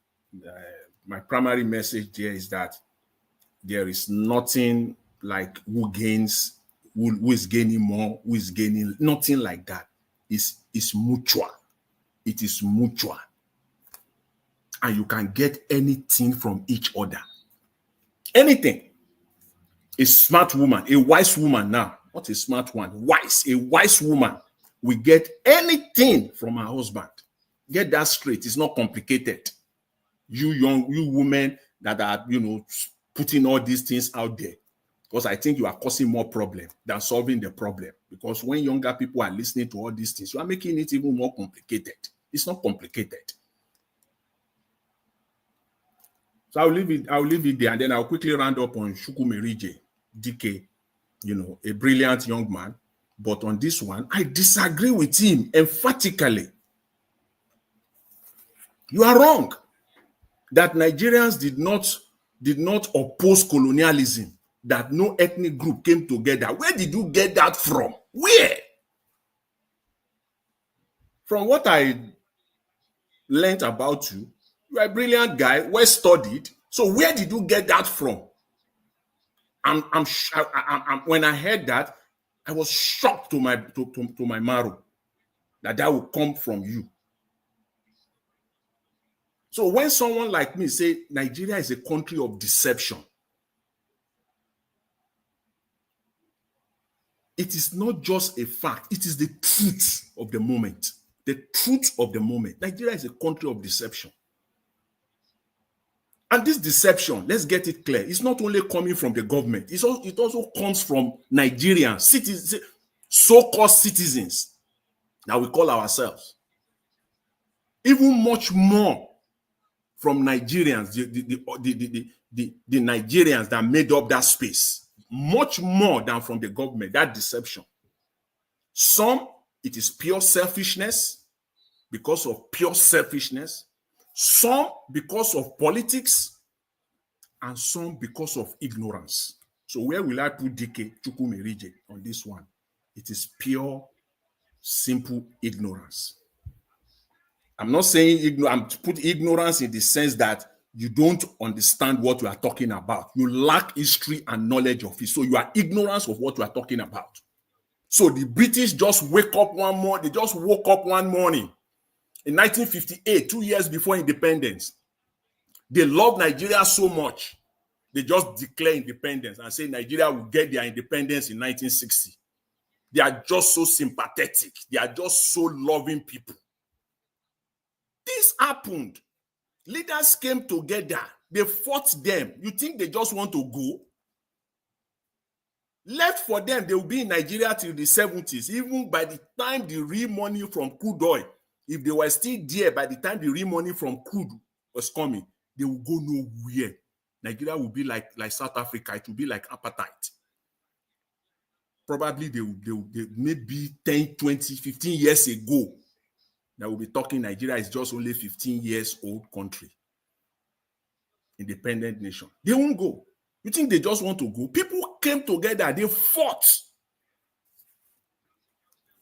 My primary message there is that there is nothing like who gains, who is gaining more, who is gaining, nothing like that. It's mutual. It is mutual. And you can get anything from each other. Anything. A smart woman, a wise woman now, not a smart one, a wise woman will get anything from her husband. Get that straight. It's not complicated. You women that are, putting all these things out there, because I think you are causing more problem than solving the problem. Because when younger people are listening to all these things, you are making it even more complicated. It's not complicated. So I'll leave it there, and then I'll quickly round up on Chukwumerije Dike, a brilliant young man. But on this one, I disagree with him emphatically. You are wrong that Nigerians did not oppose colonialism, that no ethnic group came together. Where did you get that from? Where? From what I learned about you, you are a brilliant guy, well studied. So where did you get that from? When I heard that, I was shocked to my marrow that would come from you. So when someone like me say Nigeria is a country of deception, it is not just a fact, it is the truth of the moment. The truth of the moment. Nigeria is a country of deception. And this deception, let's get it clear, it's not only coming from the government, it also comes from Nigerians, citizens, so-called citizens that we call ourselves. Even much more from Nigerians, the Nigerians that made up that space, much more than from the government, that deception. Some, it is pure selfishness, because of pure selfishness. Some, because of politics. And some, because of ignorance. So where will I put Dike Chukwumerije on this one? It is pure, simple ignorance. I'm not saying I'm to put ignorance in the sense that you don't understand what we are talking about. You lack history and knowledge of it. So you are ignorant of what we are talking about. So the British just woke up one morning in 1958, 2 years before independence. They love Nigeria so much, they just declare independence and say Nigeria will get their independence in 1960. They are just so sympathetic. They are just so loving people. This happened. Leaders came together. They fought them. You think they just want to go? Left for them, they will be in Nigeria till the 70s. Even by the time the real money from crude oil, if they were still there by the time the real money from crude was coming, they will go nowhere. Nigeria will be like South Africa. It will be like apartheid. Probably they maybe 10, 20, 15 years ago, that will be talking Nigeria is just only 15 years old country. Independent nation. They won't go. You think they just want to go? People came together. They fought.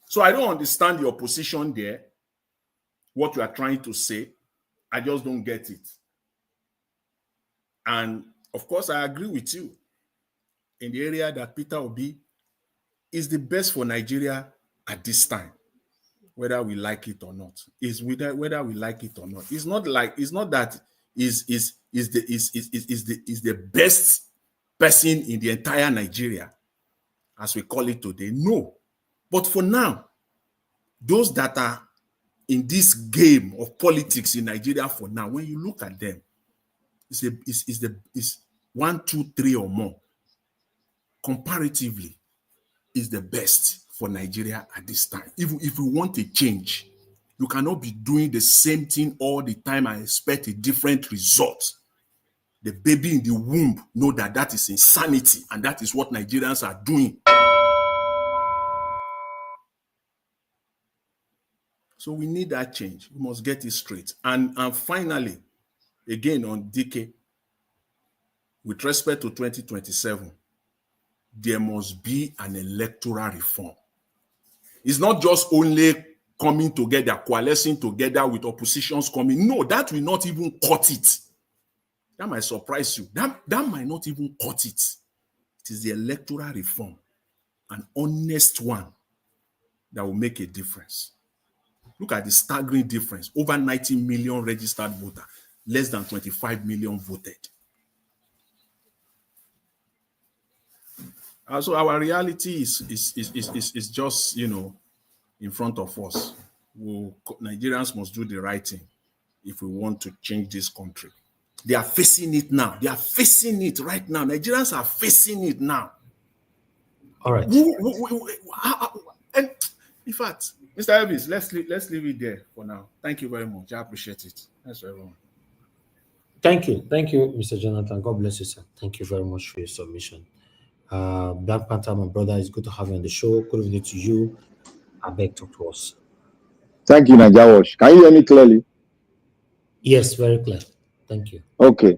So I don't understand your position there, what you are trying to say. I just don't get it. And of course, I agree with you in the area that Peter Obi is the best for Nigeria at this time, whether we like it or not. Is whether we like it or not. It's not that is the best person in the entire Nigeria, as we call it today. No. But for now, those that are in this game of politics in Nigeria for now, when you look at them, it's 1, 2, 3 or more. Comparatively, is the best for Nigeria at this time. Even if we want a change, you cannot be doing the same thing all the time and expect a different result. The baby in the womb know that is insanity, and that is what Nigerians are doing. So we need that change. We must get it straight. And finally, again on Dike, with respect to 2027, there must be an electoral reform. It's not just only coming together, coalescing together with oppositions coming. No, that will not even cut it. That might surprise you. That might not even cut it. It is the electoral reform, an honest one, that will make a difference. Look at the staggering difference. Over 90 million registered voters, less than 25 million voted. So our reality is just, in front of us. Nigerians must do the right thing if we want to change this country. They are facing it now. They are facing it right now. Nigerians are facing it now. All right. And in fact, Mr. Elvis, let's leave it there for now. Thank you very much. I appreciate it. Thanks everyone. Thank you, Mr. Jonathan. God bless you, sir. Thank you very much for your submission. Black Panther, my brother, it's good to have you on the show. Good evening to you. I beg, talk to us. Thank you, Najawash. Can you hear me clearly? Yes, very clear. Thank you. Okay.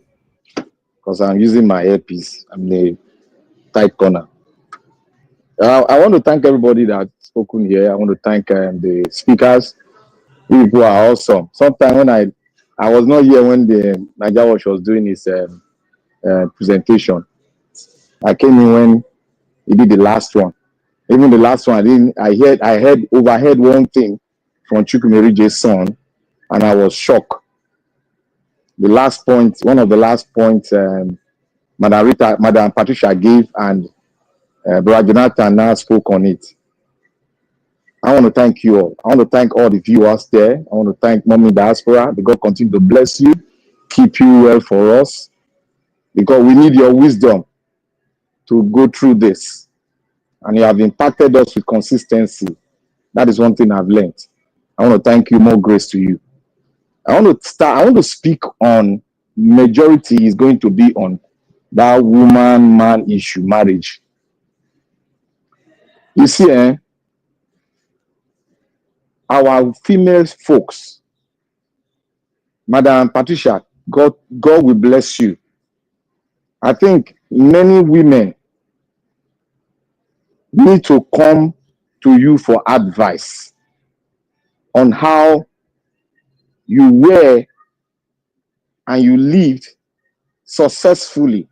Because I'm using my earpiece. I'm in a tight corner. I want to thank everybody that's spoken here. I want to thank the speakers. You people are awesome. Sometimes when I was not here when the Najawash was doing his presentation. I came in when he did the last one. Even the last one, I overheard one thing from Chukwumerije's son, and I was shocked. The last point, one of the last points, Madam Patricia gave, and Brother Jonathan now spoke on it. I want to thank you all. I want to thank all the viewers there. I want to thank Mommy Diaspora. May God continue to bless you, keep you well for us, because we need your wisdom to go through this. And you have impacted us with consistency. That is one thing I've learned. I want to thank you. More grace to you. I want to speak on, majority is going to be on that woman-man issue, marriage. You see, our female folks, Madam Patricia, God will bless you. I think many women need to come to you for advice on how you were and you lived successfully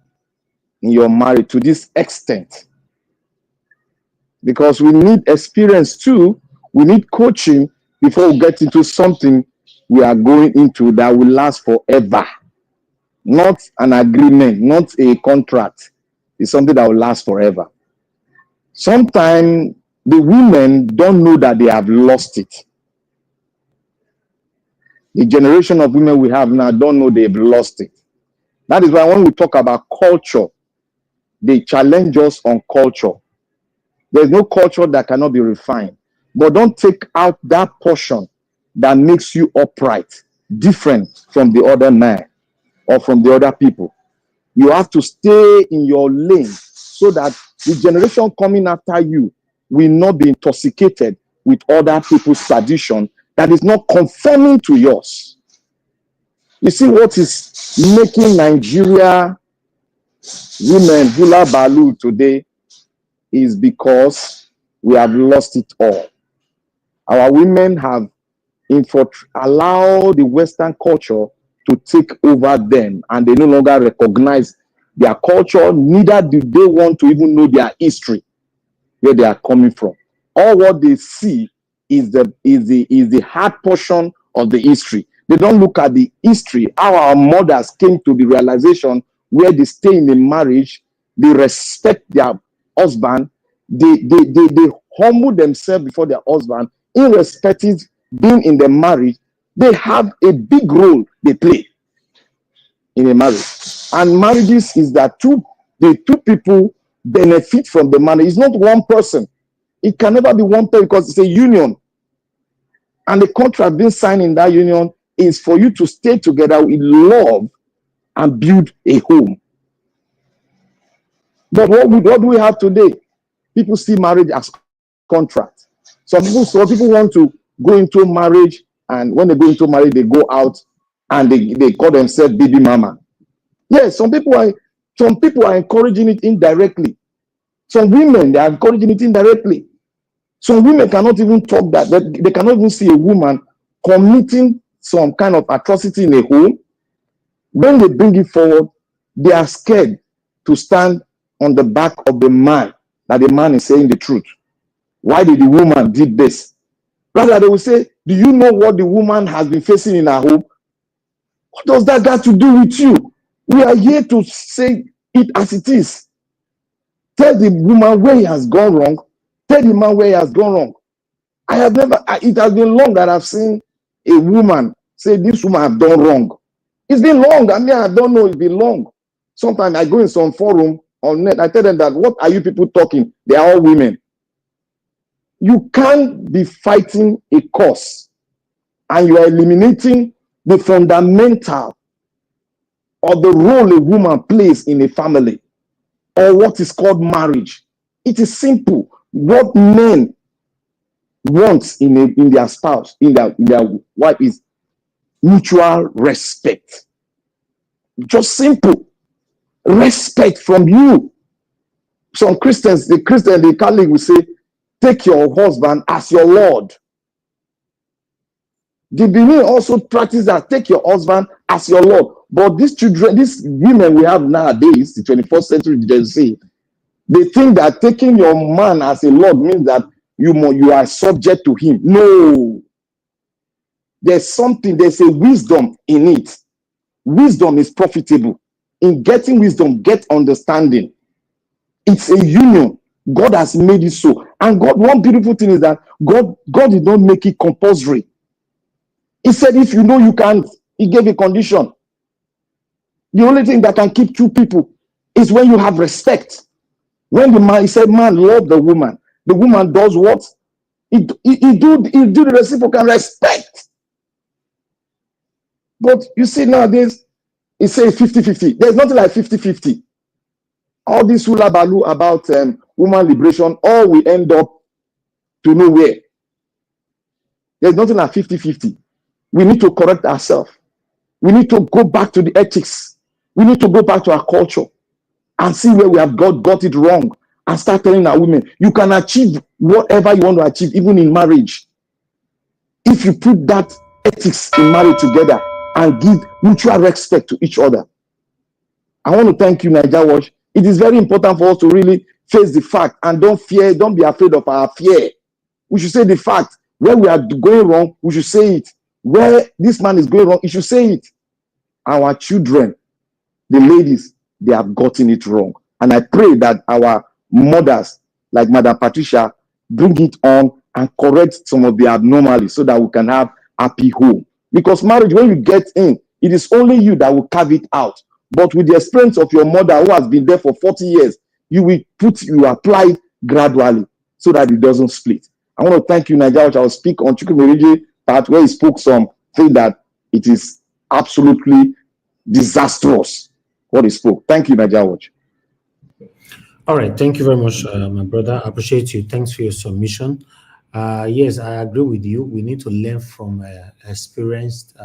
in your marriage to this extent. Because we need experience too. We need coaching before we get into something we are going into that will last forever. Not an agreement, not a contract. It's something that will last forever. Sometimes the women don't know that they have lost it. The generation of women we have now don't know they've lost it. That is why when we talk about culture, they challenge us on culture. There's no culture that cannot be refined. But don't take out that portion that makes you upright, different from the other man or from the other people. You have to stay in your lane so that the generation coming after you will not be intoxicated with other people's tradition that is not conforming to yours. You see what is making Nigeria women hula balu today is because we have lost it all. Our women have allowed the Western culture to take over them, and they no longer recognize their culture, neither do they want to even know their history, where they are coming from. All what they see is the hard portion of the history. They don't look at the history, how our mothers came to the realization where they stay in a marriage, they respect their husband, they humble themselves before their husband, irrespective being in the marriage. They have a big role they play in a marriage. And marriages is that the two people benefit from the marriage. It's not one person. It can never be one person because it's a union. And the contract being signed in that union is for you to stay together with love and build a home. But what do we have today? People see marriage as contract. Some people want to go into marriage, and when they go into marriage, they go out and they call themselves baby mama. Yes, some people are encouraging it indirectly. Some women, they are encouraging it indirectly. Some women cannot even talk that. They cannot even see a woman committing some kind of atrocity in a home. When they bring it forward, they are scared to stand on the back of the man, that the man is saying the truth. Why did the woman did this? Rather, they will say, do you know what the woman has been facing in her home? What does that got to do with you? We are here to say it as it is. Tell the woman where he has gone wrong. Tell the man where he has gone wrong. It has been long that I've seen a woman say, this woman have done wrong. It's been long. I don't know, it's been long. Sometimes I go in some forum on net, I tell them that, what are you people talking? They are all women. You can't be fighting a cause and you are eliminating the fundamental of the role a woman plays in a family. or what is called marriage. It is simple. What men want in their spouse, in their wife, is mutual respect. Just simple. Respect from you. Some Christians, the Catholic will say, take your husband as your Lord. The Benin also practice that, take your husband as your Lord. But these children, these women we have nowadays, the 21st century, they think that taking your man as a Lord means that you are subject to him. No. There's a wisdom in it. Wisdom is profitable. In getting wisdom, get understanding. It's a union. God has made it so. And God, one beautiful thing is that God did not make it compulsory. He said, if you know you can't, he gave a condition. The only thing that can keep two people is when you have respect. When he said, man, love the woman. The woman does what? He do the reciprocal respect. But you see nowadays, it says 50-50. There's nothing like 50-50. All this hula baloo about woman liberation, all we end up to nowhere. There's nothing like 50-50. We need to correct ourselves. We need to go back to the ethics. We need to go back to our culture and see where we have got it wrong and start telling our women, you can achieve whatever you want to achieve, even in marriage. If you put that ethics in marriage together and give mutual respect to each other. I want to thank you, Naija Watch. It is very important for us to really face the fact and don't be afraid of our fear. We should say the fact. Where we are going wrong, we should say it. Where this man is going wrong, he should say it. Our children, the ladies, they have gotten it wrong. And I pray that our mothers, like Madam Patricia, bring it on and correct some of the abnormalities so that we can have happy home. Because marriage, when you get in, it is only you that will carve it out. But with the experience of your mother who has been there for 40 years, you apply it gradually so that it doesn't split. I want to thank you, Naija Watch. I will speak on Chukwumerije part where he spoke something that it is absolutely disastrous what he spoke. Thank you, Naija Watch. All right, thank you very much, my brother. I appreciate you. Thanks for your submission. Yes, I agree with you. We need to learn from experienced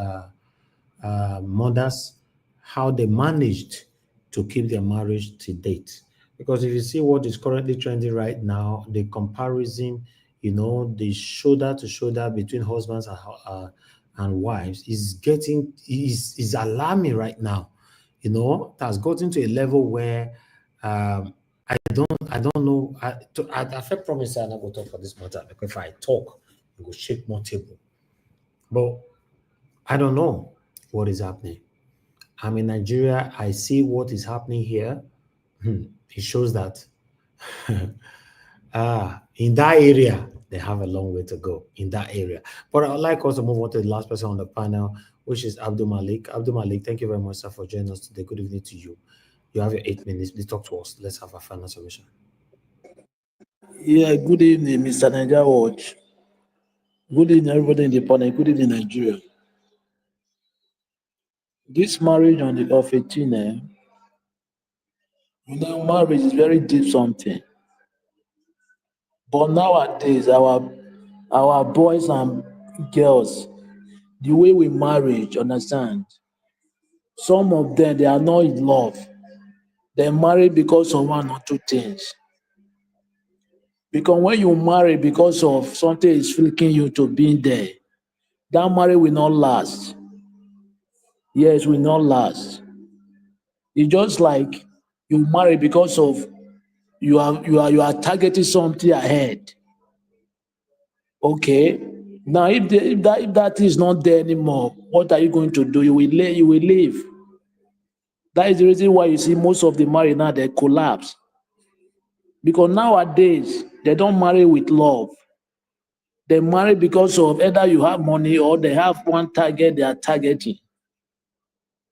mothers how they managed to keep their marriage to date. Because if you see what is currently trending right now, the comparison, the shoulder to shoulder between husbands and wives is alarming right now. It has gotten to a level where I don't know. I felt promise I'm not going to talk for this matter because if I talk, it will shake more table. But I don't know what is happening. I'm in Nigeria. I see what is happening here. It shows that in that area, they have a long way to go in that area. But I would like us to move on to the last person on the panel, which is Abdul Malik. Abdul Malik, thank you very much, sir, for joining us today. Good evening to you. You have your 8 minutes. Please talk to us. Let's have a final submission. Yeah, good evening, Mr. Naija Watch. Good evening, everybody in the panel. Good evening, Nigeria. This marriage of 18, marriage is very deep something. But nowadays, our boys and girls, the way we marry, understand? Some of them, they are not in love. They marry because of one or two things. Because when you marry because of something is flicking you to being there, that marriage will not last. Yes, will not last. It's just like you marry because of you are targeting something ahead. Okay. Now, if that is not there anymore, what are you going to do? You will leave. That is the reason why you see most of the marriage now they collapse. Because nowadays they don't marry with love. They marry because of either you have money or they have one target they are targeting.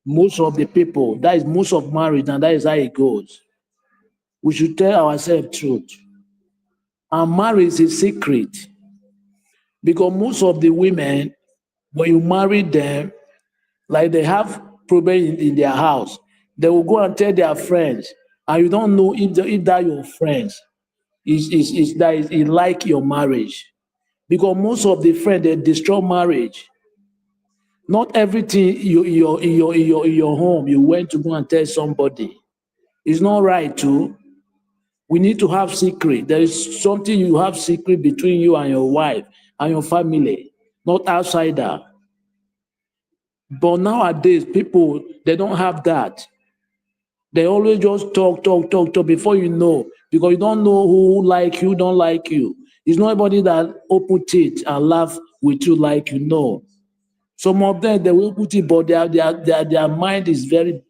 Most of the people, that is most of marriage, and that is how it goes. We should tell ourselves truth. And marriage is a secret. Because most of the women, when you marry them, like they have problem in their house, they will go and tell their friends, and you don't know if that your friends is like your marriage, because most of the friends they destroy marriage. Not everything in your home you went to go and tell somebody. It's not right too. We need to have secret. There is something you have secret between you and your wife and your family, not outsider. But nowadays, people they don't have that. They always just talk before you know, because you don't know who like you, don't like you. It's not everybody that open it and laugh with you like you know. Some of them they will put it, but their mind is very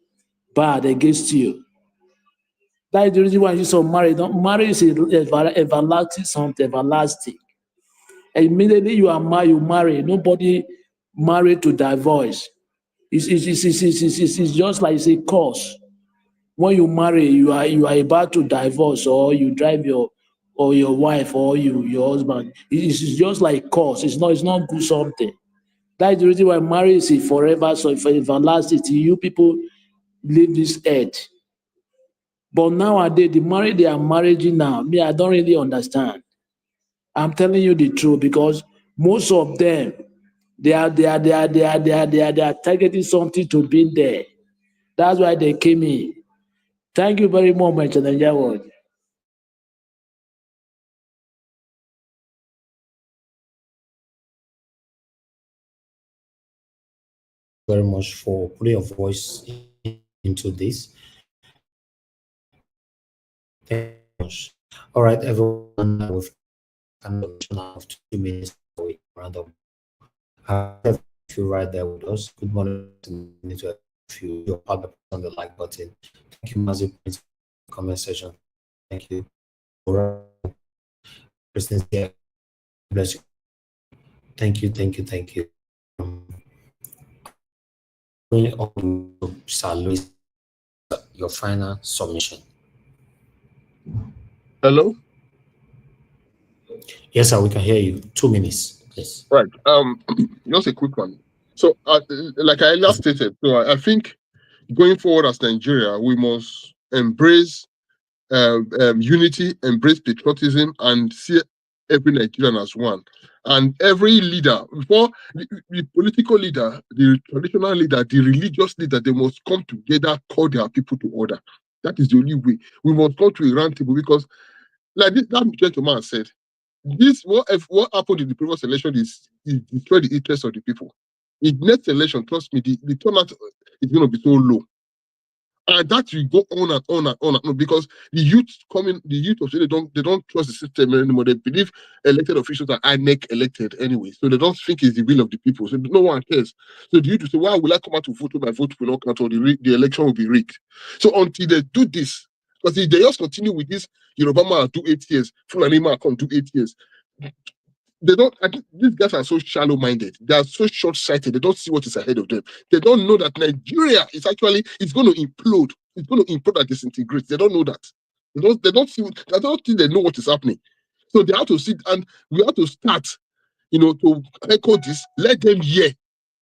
bad against you. That is the reason why you saw marriage. Marriage is everlasting, something everlasting. Immediately you are married, you marry. Nobody married to divorce. It's just like it's a curse. When you marry, you are about to divorce, or you drive your wife, or your husband. It's just like curse. It's not good something. That is the reason why marriage is forever, so for everlasting. Till you people leave this earth. But nowadays, the marriage they are marrying now, me, I don't really understand. I'm telling you the truth, because most of them they are targeting something to be there. That's why they came in. Thank you very much, Mr. Nigeria. Very much for putting your voice into this. Thank you very much. All right, everyone, we've kind of 2 minutes away round up. If you're right there with us, good morning to your partner on the like button. Thank you, Mazi, for the comment section. Thank you. Christians here. Bless you. Thank you. Going on to Sir Louis, your final submission. Hello? Yes, sir, we can hear you. 2 minutes, please. Right. Just a quick one. So, like I last stated, so I think going forward as Nigeria, we must embrace unity, embrace patriotism, and see every Nigerian as one. And every leader, before the political leader, the traditional leader, the religious leader, they must come together, call their people to order. That is the only way. We must come to a round table, because, like that gentleman said, what happened in the previous election is destroy the interest of the people. In next election, trust me, the turnout is going to be so low. And that will go on and on and on and on, because the youth of today they don't trust the system anymore. They believe elected officials are INEC elected anyway, so they don't think it's the will of the people. So no one cares. So the youth will say, "Why will I come out to vote? My vote will not count, or the election will be rigged." So until they do this, because if they just continue with this, Yoruba man do 8 years, Fulani man come do 8 years. They don't. These guys are so shallow-minded. They are so short-sighted. They don't see what is ahead of them. They don't know that Nigeria is actually it's going to implode. It's going to implode and disintegrate. They don't know that. They don't see. I don't think they know what is happening. So they have to sit, and we have to start. To echo this. Let them hear,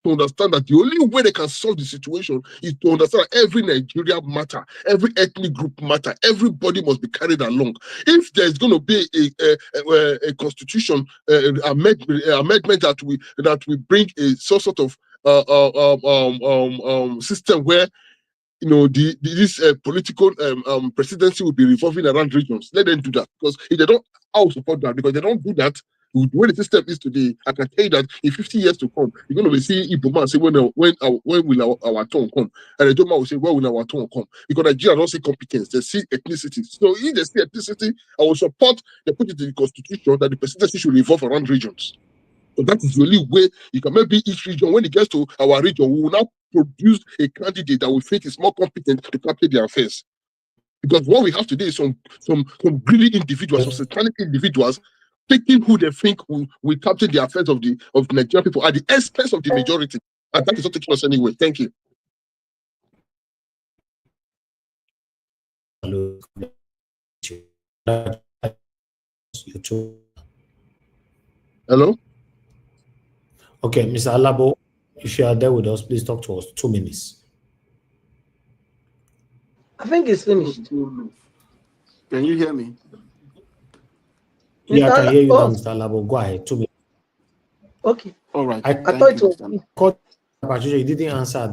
to understand that the only way they can solve the situation is to understand that every Nigeria matter, every ethnic group matter, everybody must be carried along. If there's going to be a constitution amendment that we bring a sort of system where this political presidency will be revolving around regions. Let them do that, because if they don't, I'll support that, because they don't do that. The way the system is today, I can tell you that in 50 years to come, you're going to be seeing Igbo man say, when will our turn come? And the Joma will say, when will our turn come? Because Nigeria don't see competence, they see ethnicity. So if they see ethnicity, I will support, they put it in the constitution that the presidency should revolve around regions. So that is the only way you can, maybe each region, when it gets to our region, we will now produce a candidate that we think is more competent to capture their affairs. Because what we have today is some greedy individuals, some satanic individuals, picking who they think will capture the affairs of the Nigerian people at the expense of the majority. And that is not taking us anywhere. Thank you. Hello? Okay, Mr. Alabo, if you are there with us, please talk to us. 2 minutes. I think it's finished. Can you hear me? Yeah, I can Mr. hear you now, Oh, Mr. Labo. Go ahead. 2 minutes. okay. All right. I I Thank thought you, it was. Mr. called Patricia. You didn't answer.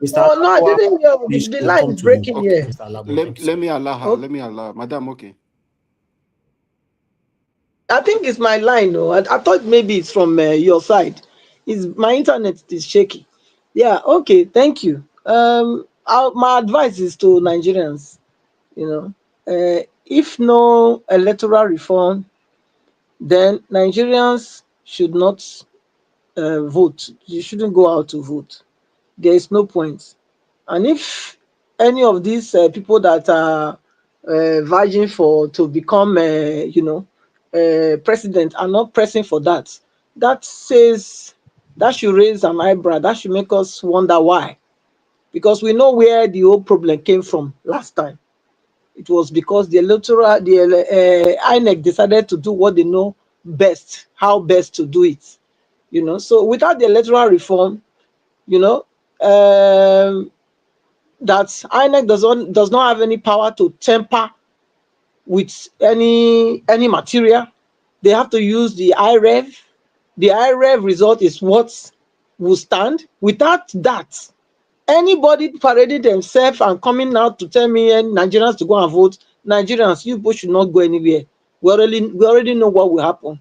Mr. Oh no, I Labo, didn't hear. please, The we'll line come is to you. breaking Okay. here. Mr. Labo, thank you, Let sir. me allow her. Okay. Let me allow her. Madam, okay. I think it's my line. No, I thought maybe it's from your side. It's my internet is shaky. Yeah. Okay. Thank you. My advice is to Nigerians. You know, if no electoral reform, then Nigerians should not vote. You shouldn't go out to vote. There is no point. And if any of these people that are vying for to become, president are not pressing for that, that should raise an eyebrow. That should make us wonder why. Because we know where the whole problem came from last time. It was because the INEC decided to do what they know best, how best to do it. So without the electoral reform, you know, um, that INEC does not have any power to tamper with any material. They have to use the IREV. The IREV result is what will stand. Without that, anybody parading themselves and coming out to tell me Nigerians to go and vote, Nigerians, you people should not go anywhere. We already know what will happen.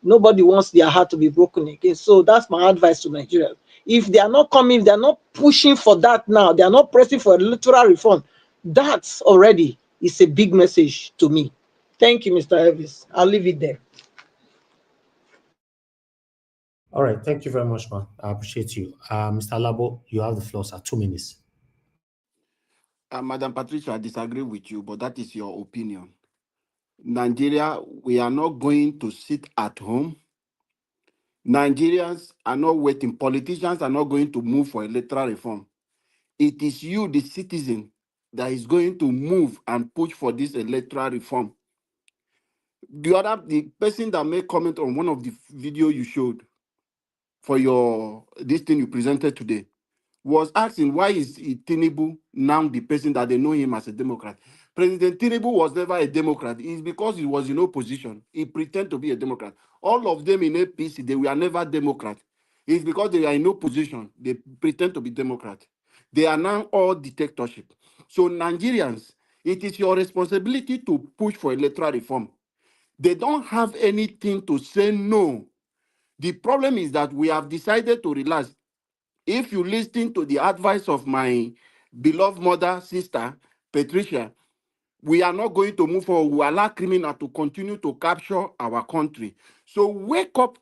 Nobody wants their heart to be broken again. So that's my advice to Nigeria. If they are not coming, if they are not pushing for that now, they are not pressing for electoral reform, that already is a big message to me. Thank you, Mr. Elvis. I'll leave it there. All right. Thank you very much, man. I appreciate you. Mr. Labo, you have the floor, sir. 2 minutes. Madam Patricia, I disagree with you, but that is your opinion. Nigeria, we are not going to sit at home. Nigerians are not waiting. Politicians are not going to move for electoral reform. It is you, the citizen, that is going to move and push for this electoral reform. The person that made comment on one of the video you showed for this thing you presented today was asking why is Tinubu now the person that they know him as a Democrat. President Tinubu was never a Democrat. It's because he was in opposition. He pretended to be a Democrat. All of them in APC, they were never Democrat. It's because they are in opposition. They pretend to be Democrat. They are now all dictatorship. So Nigerians, it is your responsibility to push for electoral reform. They don't have anything to say no. The problem is that we have decided to relax. If you listen to the advice of my beloved mother, sister, Patricia, we are not going to move forward. We allow criminals to continue to capture our country. So wake up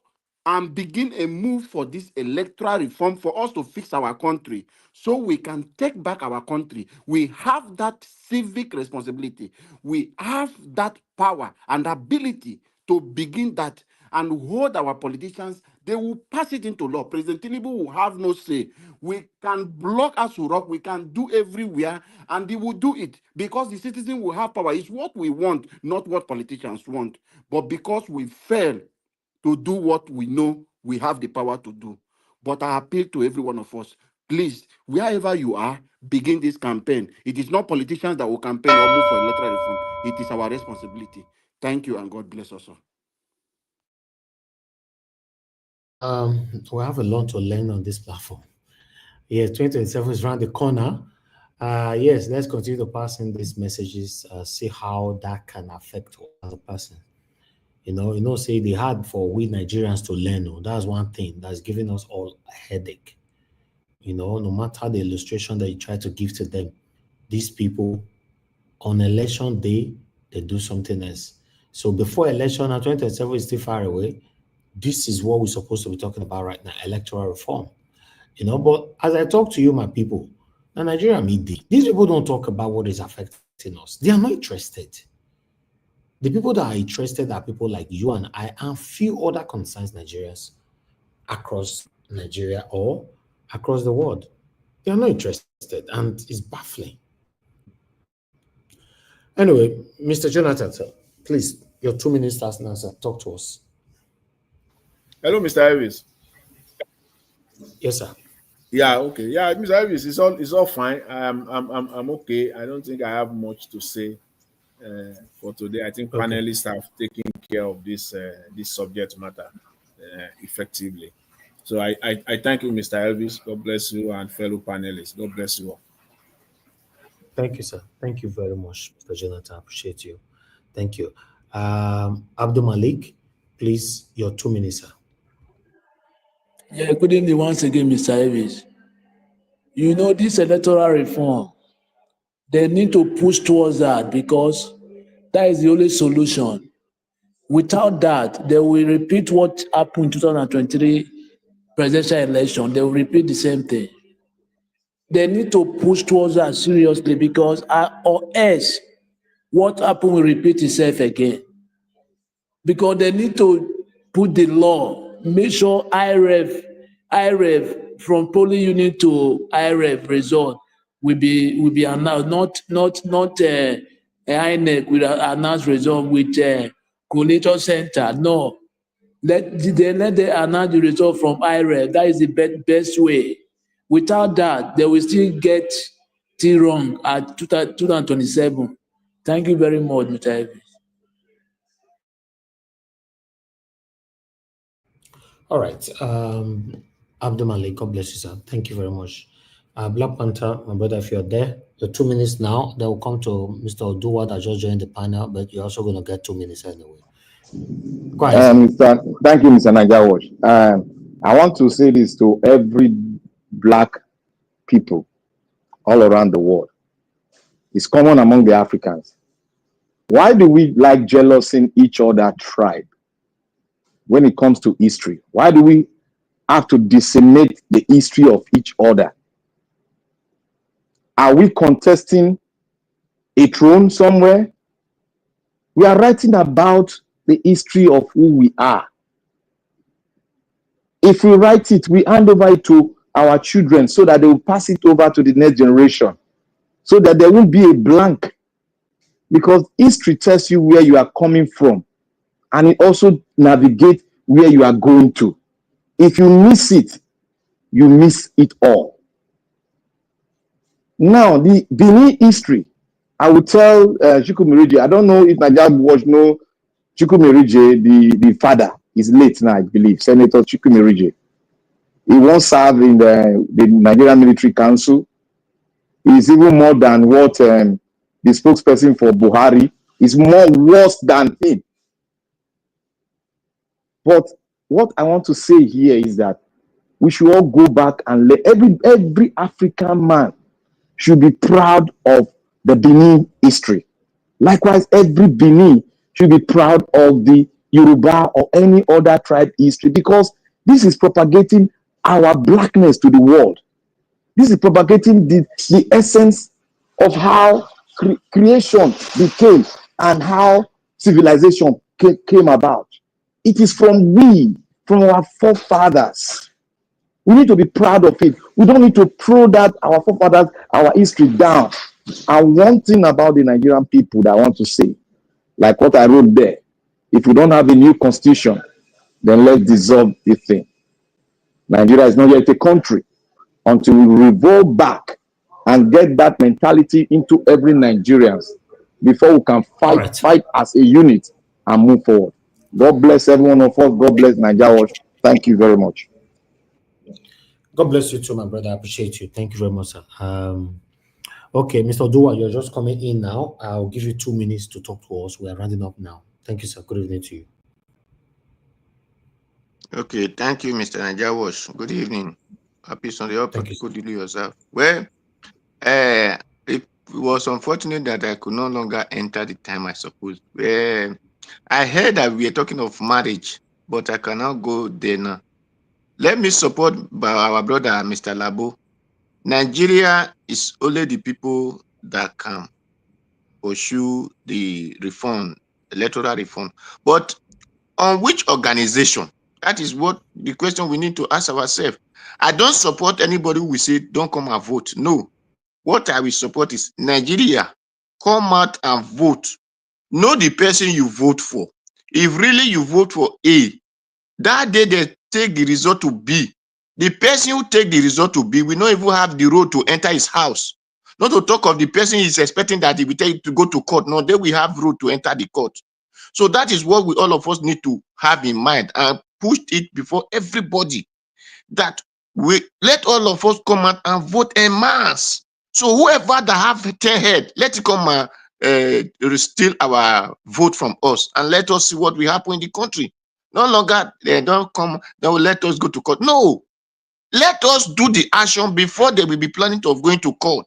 and begin a move for this electoral reform for us to fix our country so we can take back our country. We have that civic responsibility. We have that power and ability to begin that and hold our politicians. They will pass it into law. President Tinubu will have no say. We can block Asurok, we can do everywhere, and he will do it because the citizen will have power. It's what we want, not what politicians want. But because we fail to do what we know we have the power to do. But I appeal to every one of us, please, wherever you are, begin this campaign. It is not politicians that will campaign or move for electoral reform. It is our responsibility. Thank you, and God bless us all. We have a lot to learn on this platform. Yes, 2027 is around the corner. Yes, let's continue to pass in these messages, see how that can affect us as a person. Say they hard for we Nigerians to learn. That's one thing that's giving us all a headache. No matter the illustration that you try to give to them, these people on election day, they do something else. So before election, now 2027 is still far away. This is what we're supposed to be talking about right now, electoral reform. But as I talk to you, my people, now Nigeria media, these people don't talk about what is affecting us. They are not interested. The people that are interested are people like you and I and few other concerned Nigerians across Nigeria or across the world. They are not interested, and it's baffling. Anyway, Mr. Jonathan, sir, please, your 2 minutes starts now, sir. Talk to us. Hello, Mr. Harris. Yes, sir. Yeah, okay. Yeah, Mr. Elvis, it's all fine. I'm okay. I don't think I have much to say for today. I think Okay. panelists have taken care of this subject matter effectively. So I thank you, Mr. Elvis. God bless you and fellow panelists. God bless you all. Thank you, sir. Thank you very much, Mr. Jonathan. I appreciate you. Thank you. Abdul Malik, please, your 2 minutes, sir. Yeah, good evening once again, Mr. Elvis. You know, this electoral reform, they need to push towards that because that is the only solution. Without that, they will repeat what happened in 2023 presidential election. They will repeat the same thing. They need to push towards that seriously because or else what happened will repeat itself again. Because they need to put the law, make sure IREF from polling unit to IREF result will be announced, not INEC will announce result with collator center. No, let them announce the result from IREF. That is the best way. Without that, they will still get it wrong at 2027. Thank you very much, Mr. Evans. All right. Abdul Malik, God bless you, sir. Thank you very much. Black Panther, my brother, if you're there, the 2 minutes now, then we'll come to Mr. Oduwa that just joined the panel, but you're also going to get 2 minutes anyway. Go ahead, sir. Thank you, Mr. Najawash. I want to say this to every black people all around the world. It's common among the Africans. Why do we like jealousing each other tribe when it comes to history? Why do we have to disseminate the history of each other? Are we contesting a throne somewhere? We are writing about the history of who we are. If we write it, we hand over it to our children so that they will pass it over to the next generation, so that there won't be a blank. Because history tells you where you are coming from, and it also navigates where you are going to. If you miss it, you miss it all. Now, the Benin history, I will tell Chukwumerije. I don't know if Naija watch know Chukwumerije, the father is late now, I believe, Senator Chukwumerije. He once served in the Nigerian Military Council. He's even more than what the spokesperson for Buhari is, more worse than him. But what I want to say here is that we should all go back and let every African man should be proud of the Benin history. Likewise, every Benin should be proud of the Yoruba or any other tribe history, because this is propagating our blackness to the world. This is propagating the essence of how creation became and how civilization came about. It is from our forefathers. We need to be proud of it. We don't need to throw that our forefathers, our history down. And one thing about the Nigerian people that I want to say, like what I wrote there, if we don't have a new constitution, then let's dissolve the thing. Nigeria is not yet a country until we revolve back and get that mentality into every Nigerians before we can fight as a unit and move forward. God bless every one of us. God bless Nigeria. Thank you very much. God bless you too, my brother. I appreciate you. Thank you very much, sir. Okay, Mr. Dua, you're just coming in now. I'll give you 2 minutes to talk to us. We're rounding up now. Thank you, sir. Good evening to you. Okay, thank you, Mr. Najawash. Good evening. Happy Sunday. Hope good to do yourself. Well, it was unfortunate that I could no longer enter the time I supposed. I heard that we are talking of marriage, but I cannot go there now. Let me support by our brother, Mr. Labo. Nigeria is only the people that can pursue the reform, electoral reform. But on which organization? That is what the question we need to ask ourselves. I don't support anybody who will say, don't come and vote. No. What I will support is Nigeria. Come out and vote. Know the person you vote for. If really you vote for A, that day they take the result to B. The person who take the result to be will not even have the road to enter his house. Not to talk of the person is expecting that he will take to go to court. No, they will have road to enter the court. So that is what we all of us need to have in mind and push it before everybody, that we let all of us come out and vote en masse. So whoever that have 10 head, let it come and steal our vote from us, and let us see what will happen in the country. No longer they don't come, they will let us go to court. No, let us do the action before they will be planning of going to court.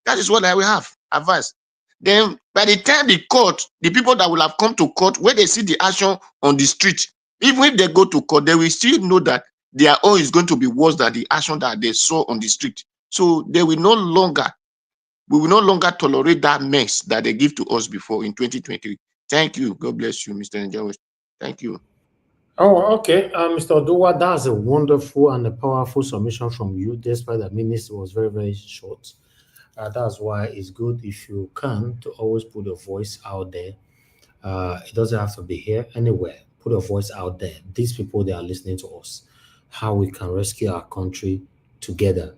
That is what I will have advice. Then by the time the court, the people that will have come to court, when they see the action on the street, even if they go to court, they will still know that their own is going to be worse than the action that they saw on the street. So we will no longer tolerate that mess that they give to us before in 2023. Thank you. God bless you, Mr. Njawa. Thank you. Oh, okay. Mr. Odua, that's a wonderful and a powerful submission from you, despite the minutes was very, very short. That's why it's good if you can to always put your voice out there. It doesn't have to be here, anywhere. Put your voice out there. These people, they are listening to us. How we can rescue our country together.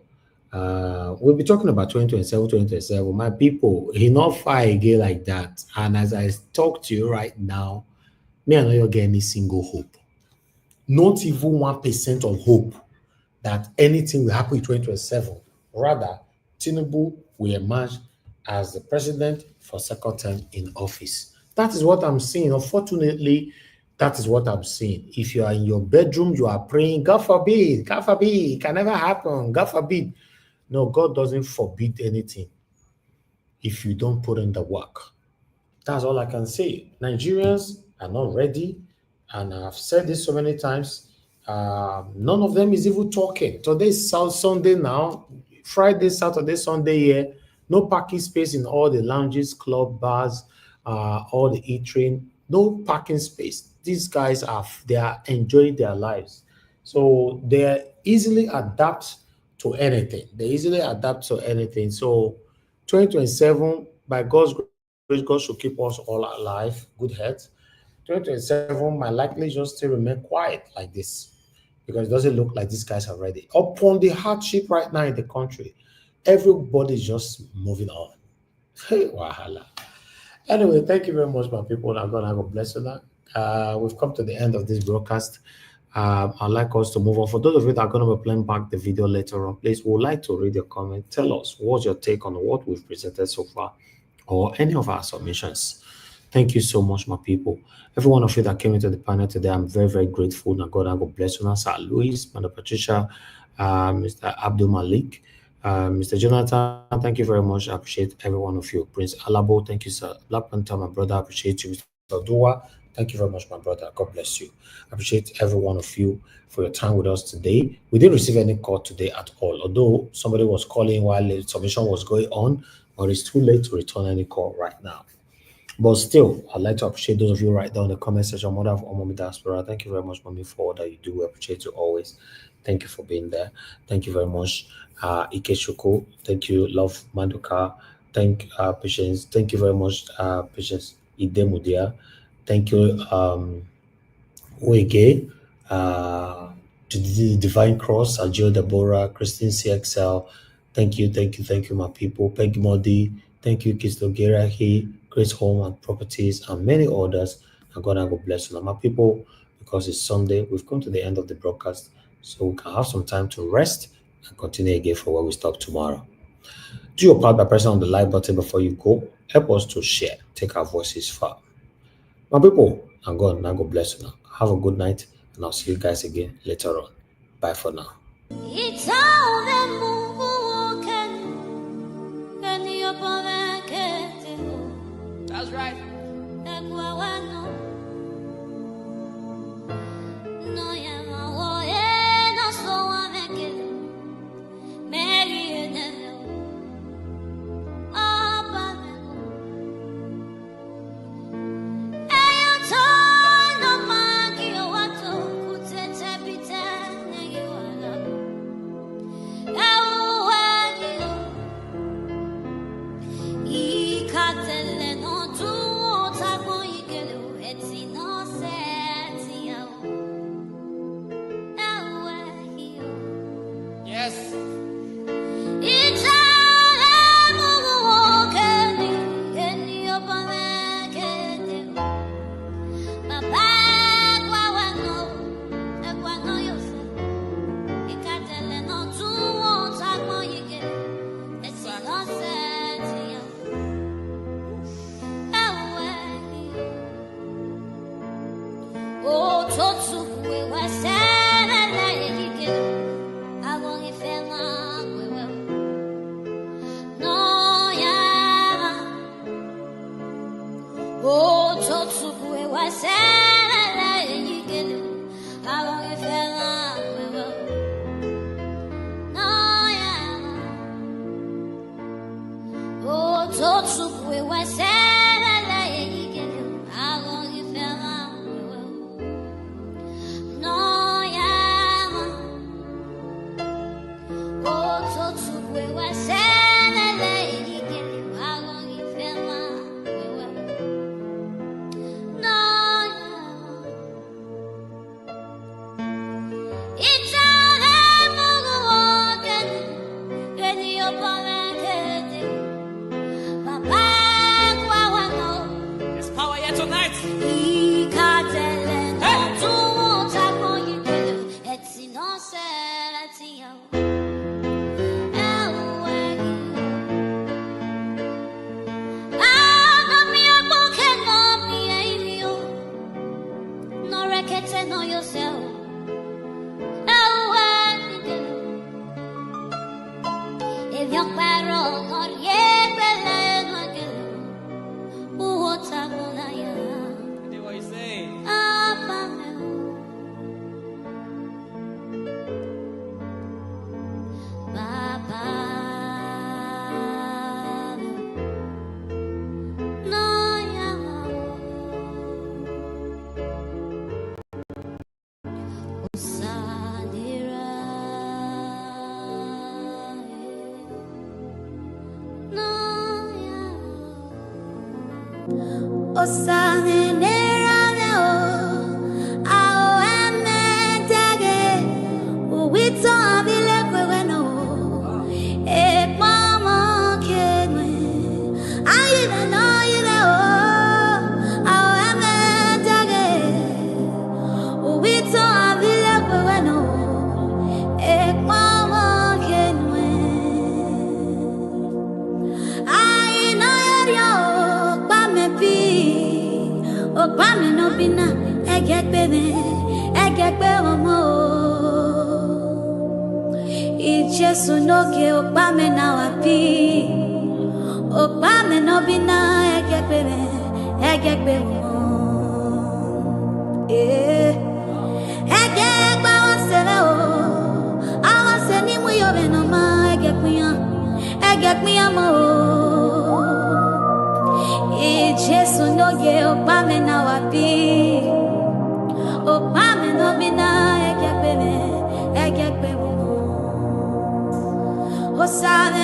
We'll be talking about 2027. My people, he not far again like that. And as I talk to you right now, me and you get any single hope. Not even 1% of hope that anything will happen in 2027. Rather, Tinubu will emerge as the president for second term in office. That is what I'm seeing. Unfortunately, that is what I'm seeing. If you are in your bedroom, you are praying, God forbid, it can never happen, God forbid. No, God doesn't forbid anything if you don't put in the work. That's all I can say. Nigerians are not ready, and I've said this so many times. None of them is even talking. Today's Sunday now, Friday, Saturday, Sunday here. No parking space in all the lounges, club, bars, all the eating. No parking space. These guys they are enjoying their lives. So they easily adapt to anything. So 2027, by God's grace, God should keep us all alive, good health. 2027 might likely just still remain quiet like this because it doesn't look like these guys are ready. Upon the hardship right now in the country, everybody's just moving on. Hey, wahala. Anyway, thank you very much, my people. I'm going to have a blessing. We've come to the end of this broadcast. I'd like us to move on. For those of you that are going to be playing back the video later on, please, we would like to read your comment. Tell us what's your take on what we've presented so far or any of our submissions. Thank you so much, my people. Every one of you that came into the panel today, I'm very, very grateful. Now, God, I will bless you. Sir Louis, Mother Patricia, Mr. Abdul Malik, Mr. Jonathan, thank you very much. I appreciate every one of you. Prince Alabo, thank you, sir. Black Panther, my brother, I appreciate you. Mr. Dua, thank you very much, my brother. God bless you. I appreciate every one of you for your time with us today. We didn't receive any call today at all, although somebody was calling while the submission was going on, but it's too late to return any call right now. But still, I'd like to appreciate those of you right down in the comment section. Mother of Mommy Diaspora, thank you very much, Mommy, for all that you do. We appreciate you always. Thank you for being there. Thank you very much, Ikeshuko. Thank you, Love Maduka. Thank Patience. Thank you very much, Patience Idemudia. Thank you, Wege, to the Divine Cross, Aljo Deborah, Christine CXL. Thank you, my people. Peggy Modi. Thank you, Kisto Gerahi, Grace Home and Properties, and many others. And God, I will bless you, my people, because it's Sunday. We've come to the end of the broadcast, so we can have some time to rest and continue again for where we stop tomorrow. Do your part by pressing on the like button before you go. Help us to share. Take our voices far. My people, and God, now God bless you now. Have a good night, and I'll see you guys again later on. Bye for now. That's right. Hosanna.